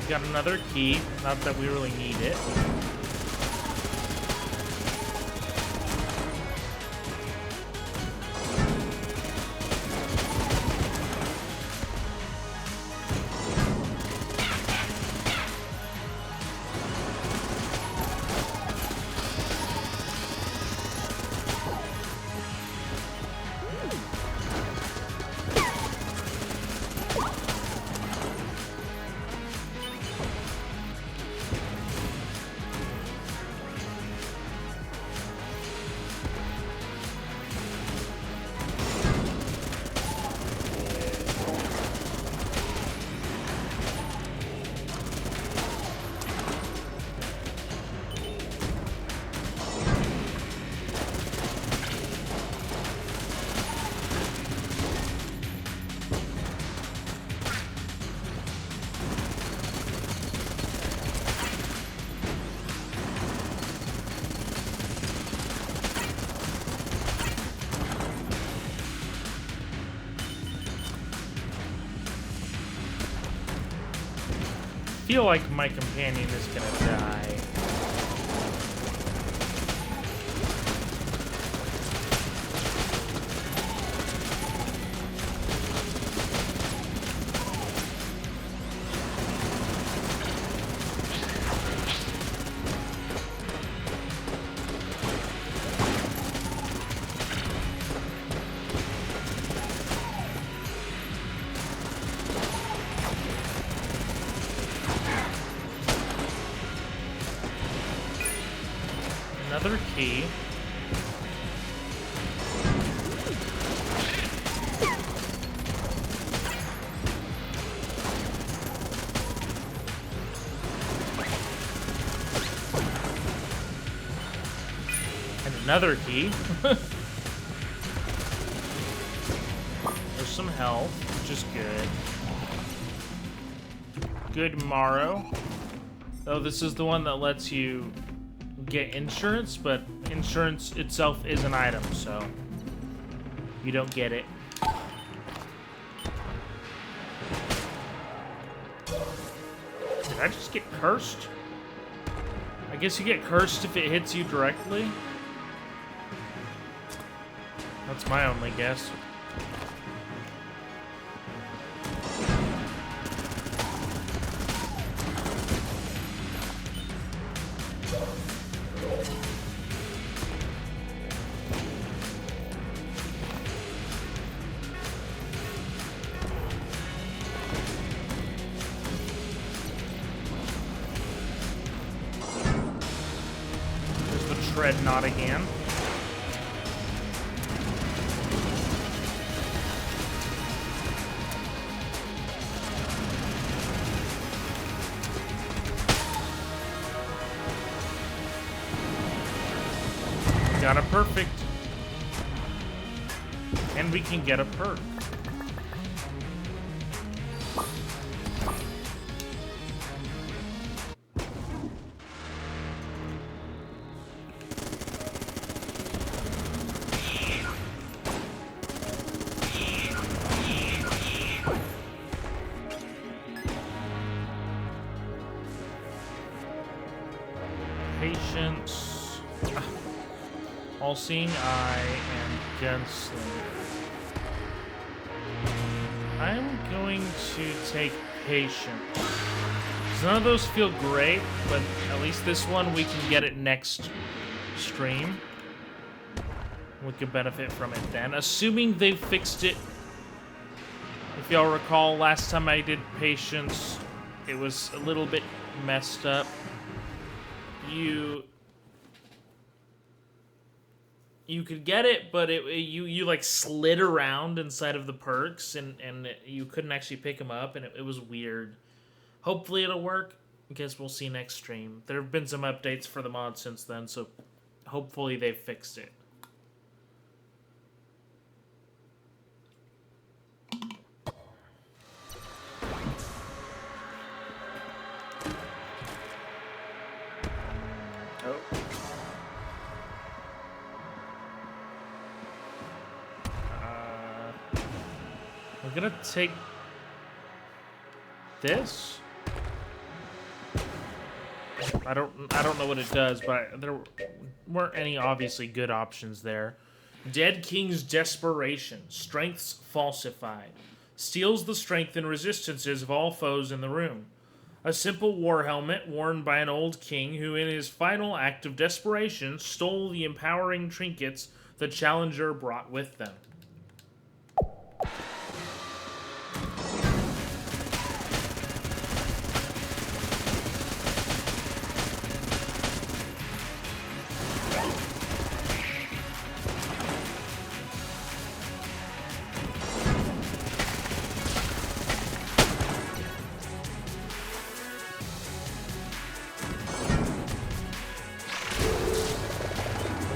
Got another key, not that we really need it. Feel like my companion is gonna die. Another key. And another key. There's some health, which is good. good morrow. Though this is the one that lets you get insurance, but insurance itself is an item, so you don't get it. Did I just get cursed? I guess you get cursed if it hits you directly. That's my only guess. Tread not again. Got a perfect. And we can get a perk. Patience, all-seeing eye, and gunslinger. I'm going to take patience. None of those feel great, but at least this one we can get it next stream. We could benefit from it then, assuming they fixed it. If y'all recall, last time I did patience, it was a little bit messed up. You could get it, but you like slid around inside of the perks, and you couldn't actually pick them up, and it was weird. Hopefully it'll work. I guess we'll see next stream. There have been some updates for the mod since then, so hopefully they've fixed it. I'm gonna take this. I don't know what it does, but there weren't any obviously good options there. Dead King's Desperation. Strengths falsified. Steals the strength and resistances of all foes in the room. A simple war helmet worn by an old king who in his final act of desperation stole the empowering trinkets the challenger brought with them.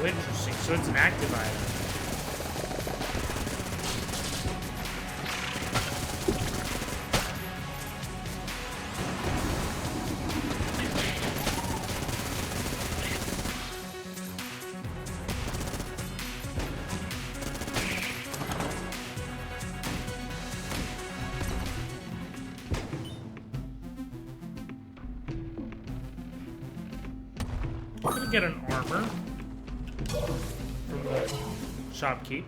Interesting, so it's an active item. I'm gonna get an armor. From the shopkeep.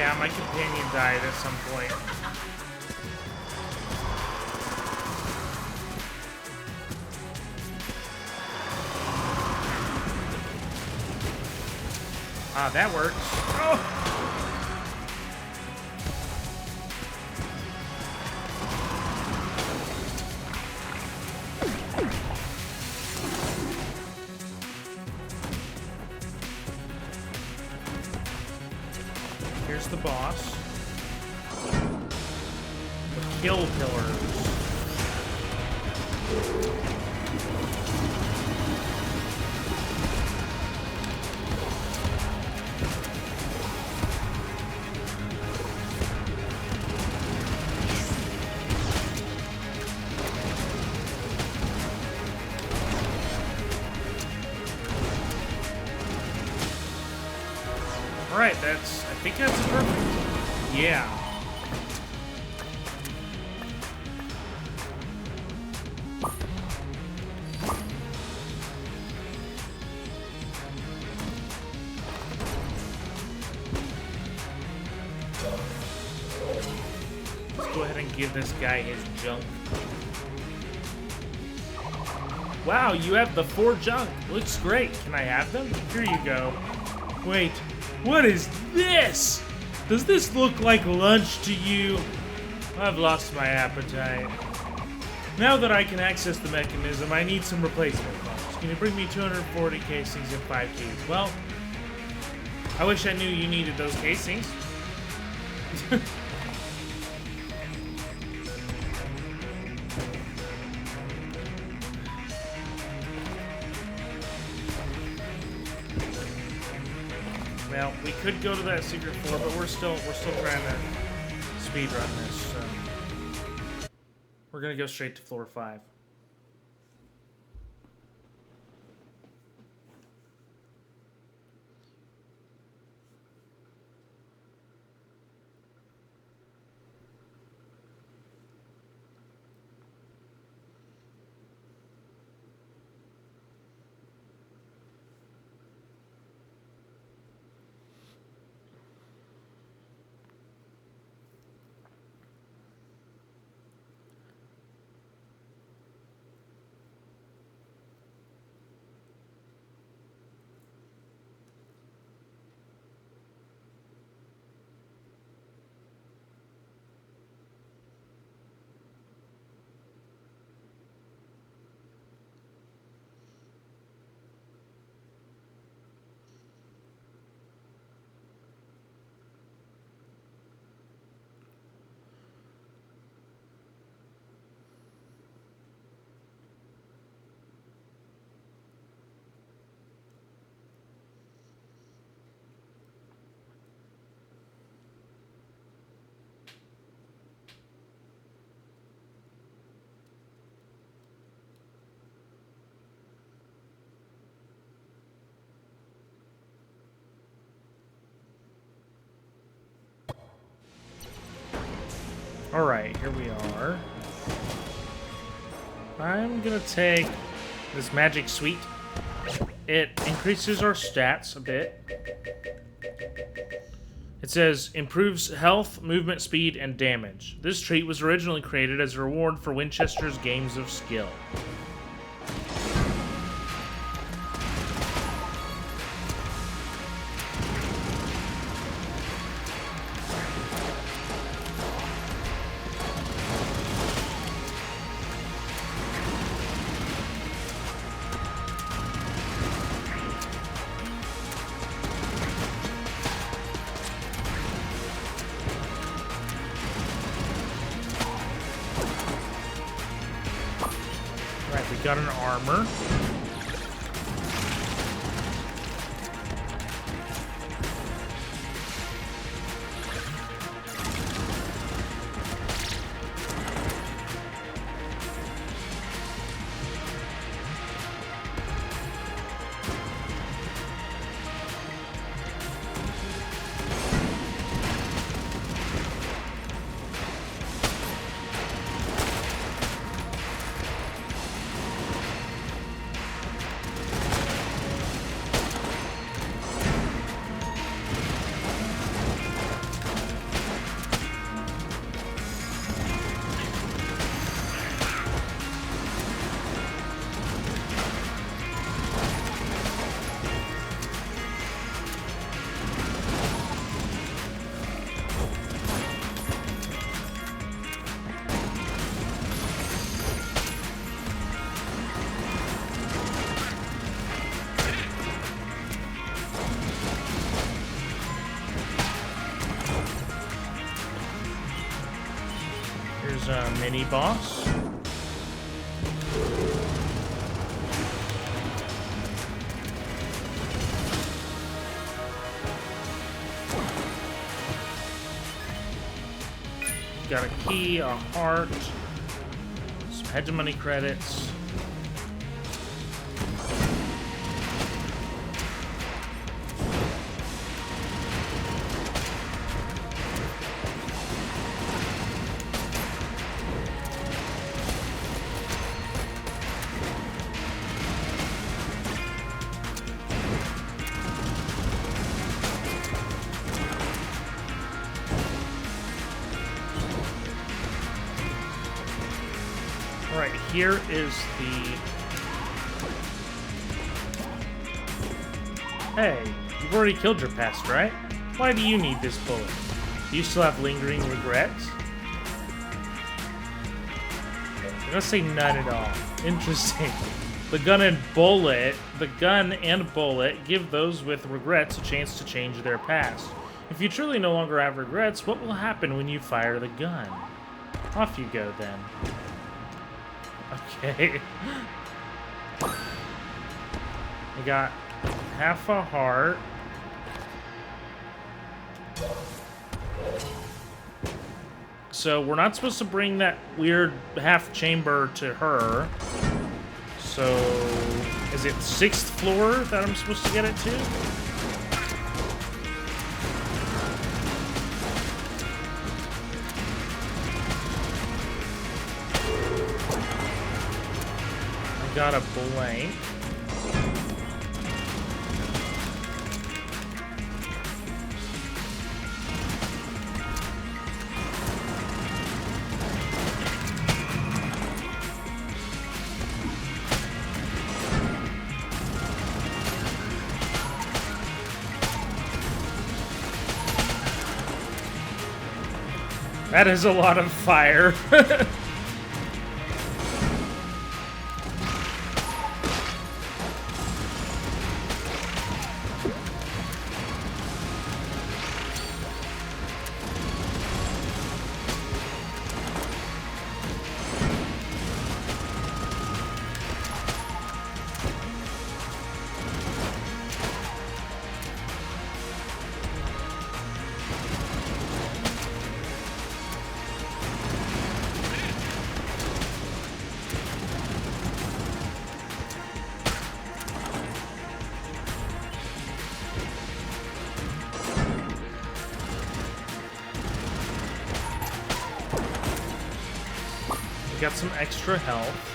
Yeah, my companion died at some point. Ah, that works. Oh! Here's the boss. The kill pillars. Alright, I think that's perfect. Yeah. Let's go ahead and give this guy his junk. Wow, you have the 4 junk. Looks great. Can I have them? Here you go. Wait, what is this? Does this look like lunch to you? I've lost my appetite. Now that I can access the mechanism, I need some replacement parts. Can you bring me 240 casings and 5 keys? Well, I wish I knew you needed those casings. Well, we could go to that secret floor, but we're still trying to speedrun this, so we're gonna go straight to floor 5. Alright, here we are. I'm gonna take this magic sweet. It increases our stats a bit. It says, improves health, movement speed, and damage. This treat was originally created as a reward for Winchester's Games of Skill. We got an armor. Here's a mini boss. Got a key, a heart, some hegemony credits. Alright, here is the... Hey, you've already killed your past, right? Why do you need this bullet? Do you still have lingering regrets? I'm gonna say none at all. Interesting. The gun and bullet give those with regrets a chance to change their past. If you truly no longer have regrets, what will happen when you fire the gun? Off you go then. Okay. We got half a heart. So we're not supposed to bring that weird half chamber to her. So is it 6th floor that I'm supposed to get it to? Got a blank. That is a lot of fire. Got some extra health.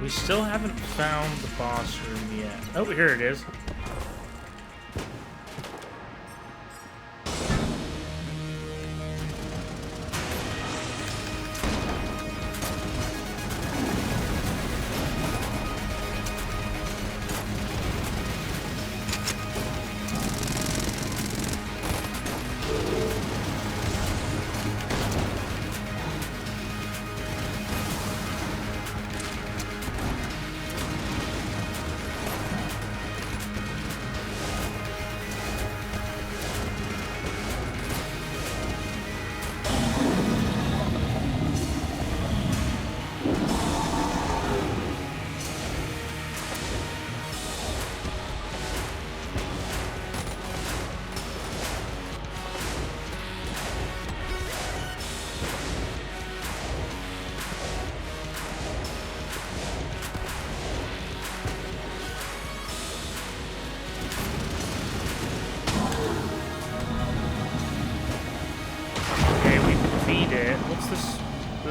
We still haven't found the boss room yet. Oh, here it is.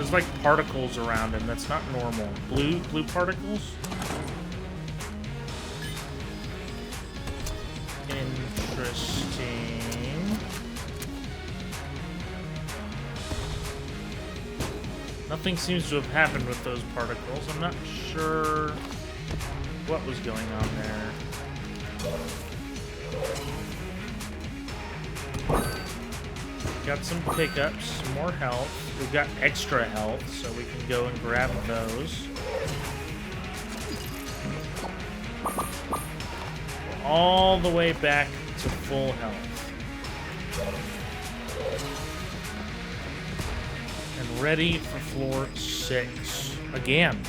There's like particles around him. That's not normal. Blue particles? Interesting. Nothing seems to have happened with those particles. I'm not sure what was going on there. Got some pickups, some more health. We've got extra health, so we can go and grab those. We're all the way back to full health. And ready for floor 6 again.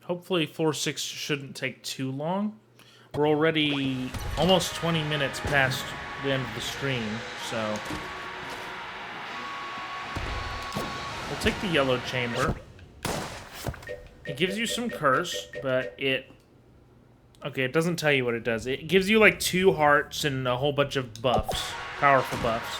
Hopefully floor 6 shouldn't take too long. We're already almost 20 minutes past the end of the stream, so... We'll take the yellow chamber. It gives you some curse, but it... Okay, it doesn't tell you what it does. It gives you like 2 hearts and a whole bunch of buffs. Powerful buffs.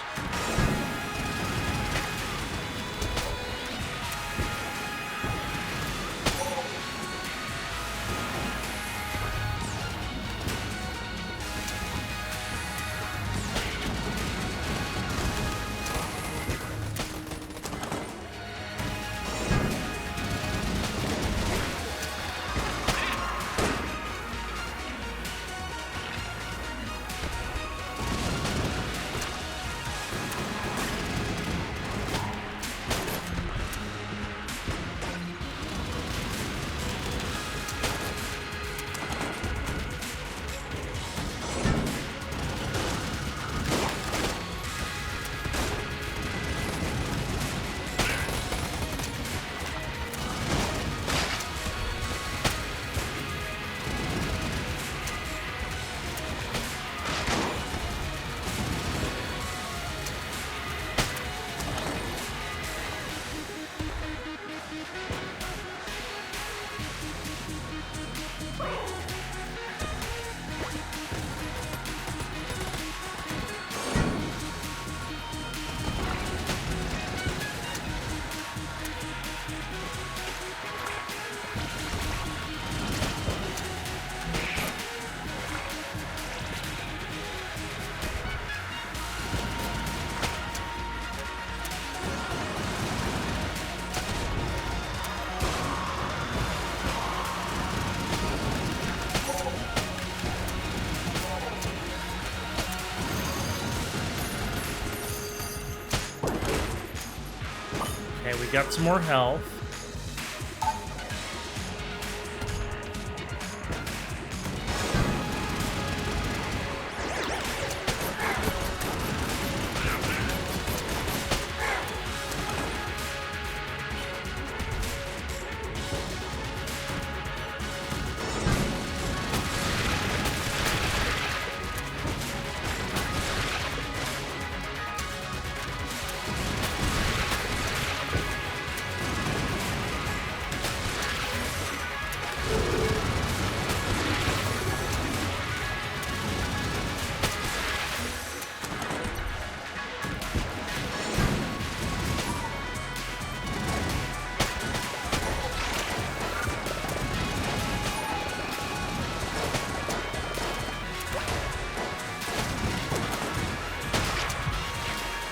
Okay, we got some more health.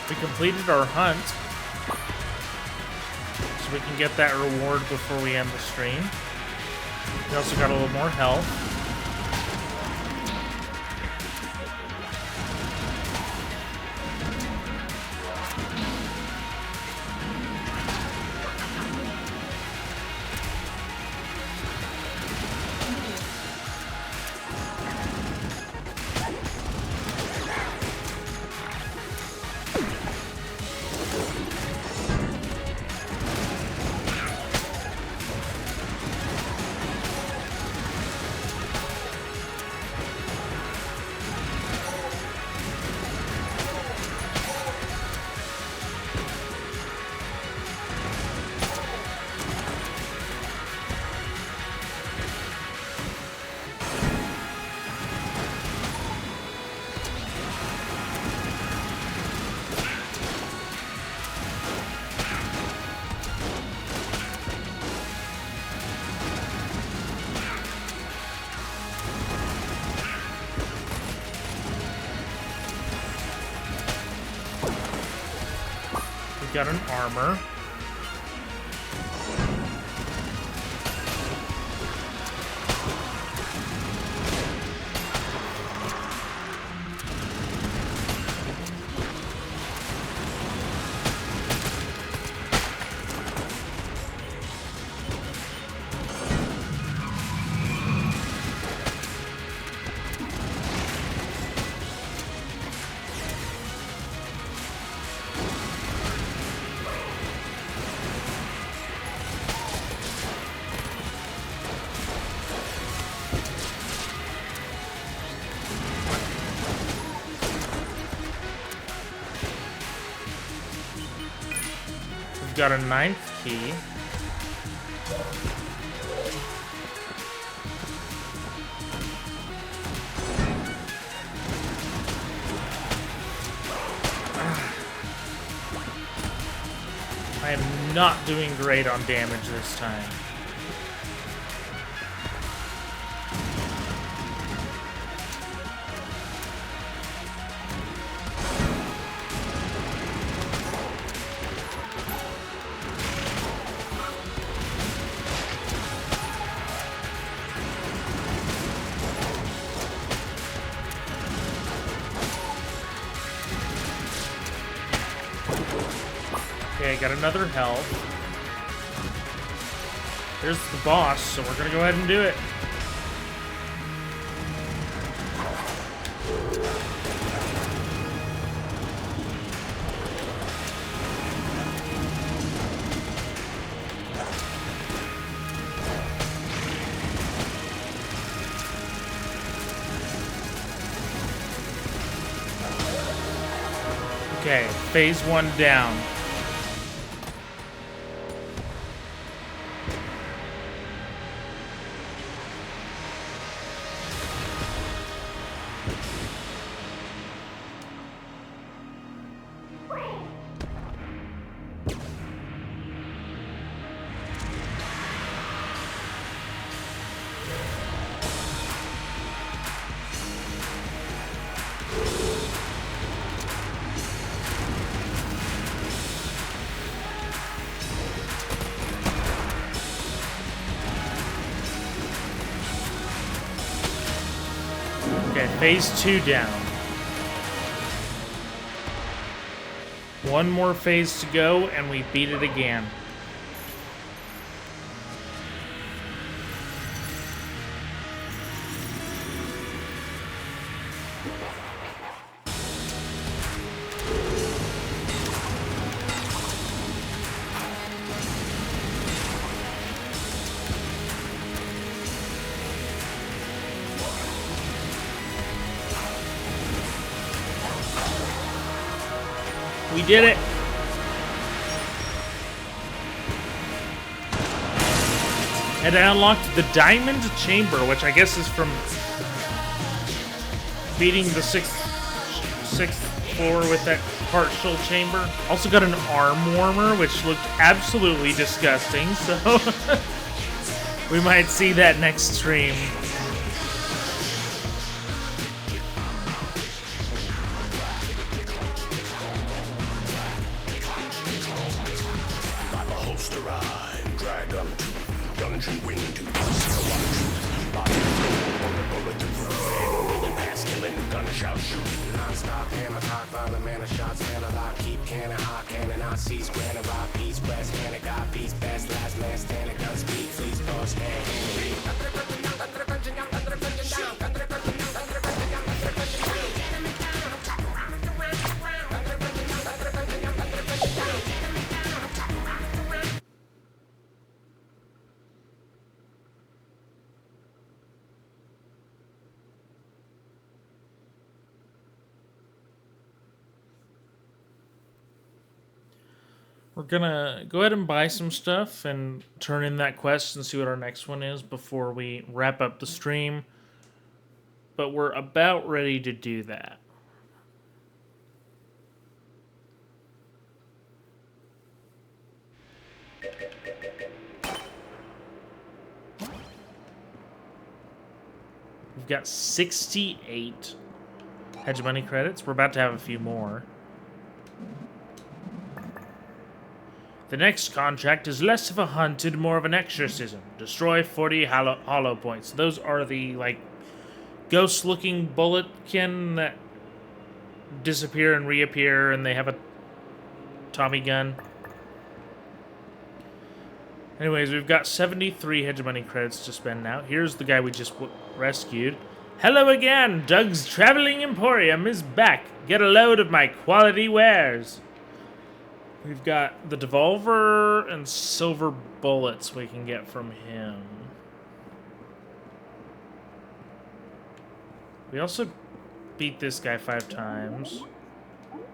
We completed our hunt, so we can get that reward before we end the stream. We also got a little more health. got an armor. Got a 9th key. I am not doing great on damage this time. Okay, got another health. There's the boss, so we're gonna go ahead and do it. Okay, phase 1 down. Okay, phase 2 down. One more phase to go, and we beat it again. We did it! And I unlocked the Diamond Chamber, which I guess is from beating the sixth floor with that partial chamber. Also got an arm warmer, which looked absolutely disgusting, so we might see that next stream. Gungeon wing to body flow on the bulletproof rolling past killing gunshot shoot non-stop hammer cock violent man of shots man alive keep cannon hot cannon I seize granite rock peace breast hand got peace best last man standing gun speed please push hand We're gonna go ahead and buy some stuff and turn in that quest and see what our next one is before we wrap up the stream. But we're about ready to do that. We've got 68 hegemony credits. We're about to have a few more. The next contract is less of a hunt and more of an exorcism. Destroy 40 hollow points. Those are the, like, ghost-looking bulletkin that disappear and reappear, and they have a Tommy gun. Anyways, we've got 73 hegemony credits to spend now. Here's the guy we just rescued. Hello again! Doug's Traveling Emporium is back. Get a load of my quality wares. We've got the Devolver and silver bullets we can get from him. We also beat this guy 5 times.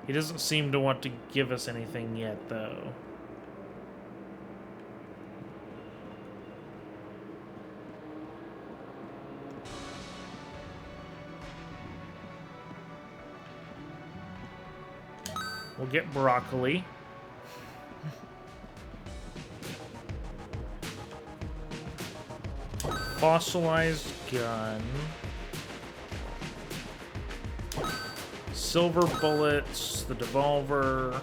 He doesn't seem to want to give us anything yet, though. We'll get broccoli. Fossilized gun. Silver bullets, the Devolver,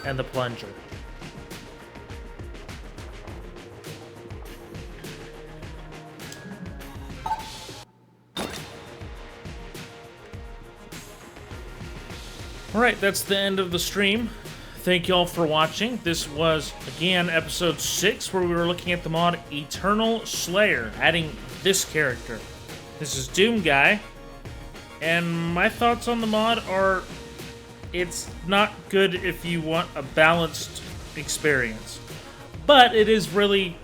and the plunger. Alright, that's the end of the stream. Thank you all for watching. This was, again, episode 6, where we were looking at the mod Eternal Slayer, adding this character. This is Doom Guy, and my thoughts on the mod are, it's not good if you want a balanced experience. But it is really,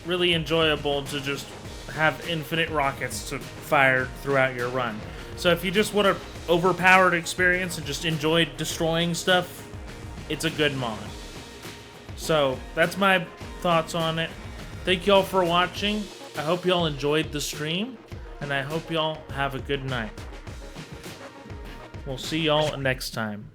really enjoyable to just have infinite rockets to fire throughout your run. So if you just want an overpowered experience and just enjoy destroying stuff, it's a good mod. So that's my thoughts on it. Thank you all for watching. I hope you all enjoyed the stream, and I hope you all have a good night. We'll see y'all next time.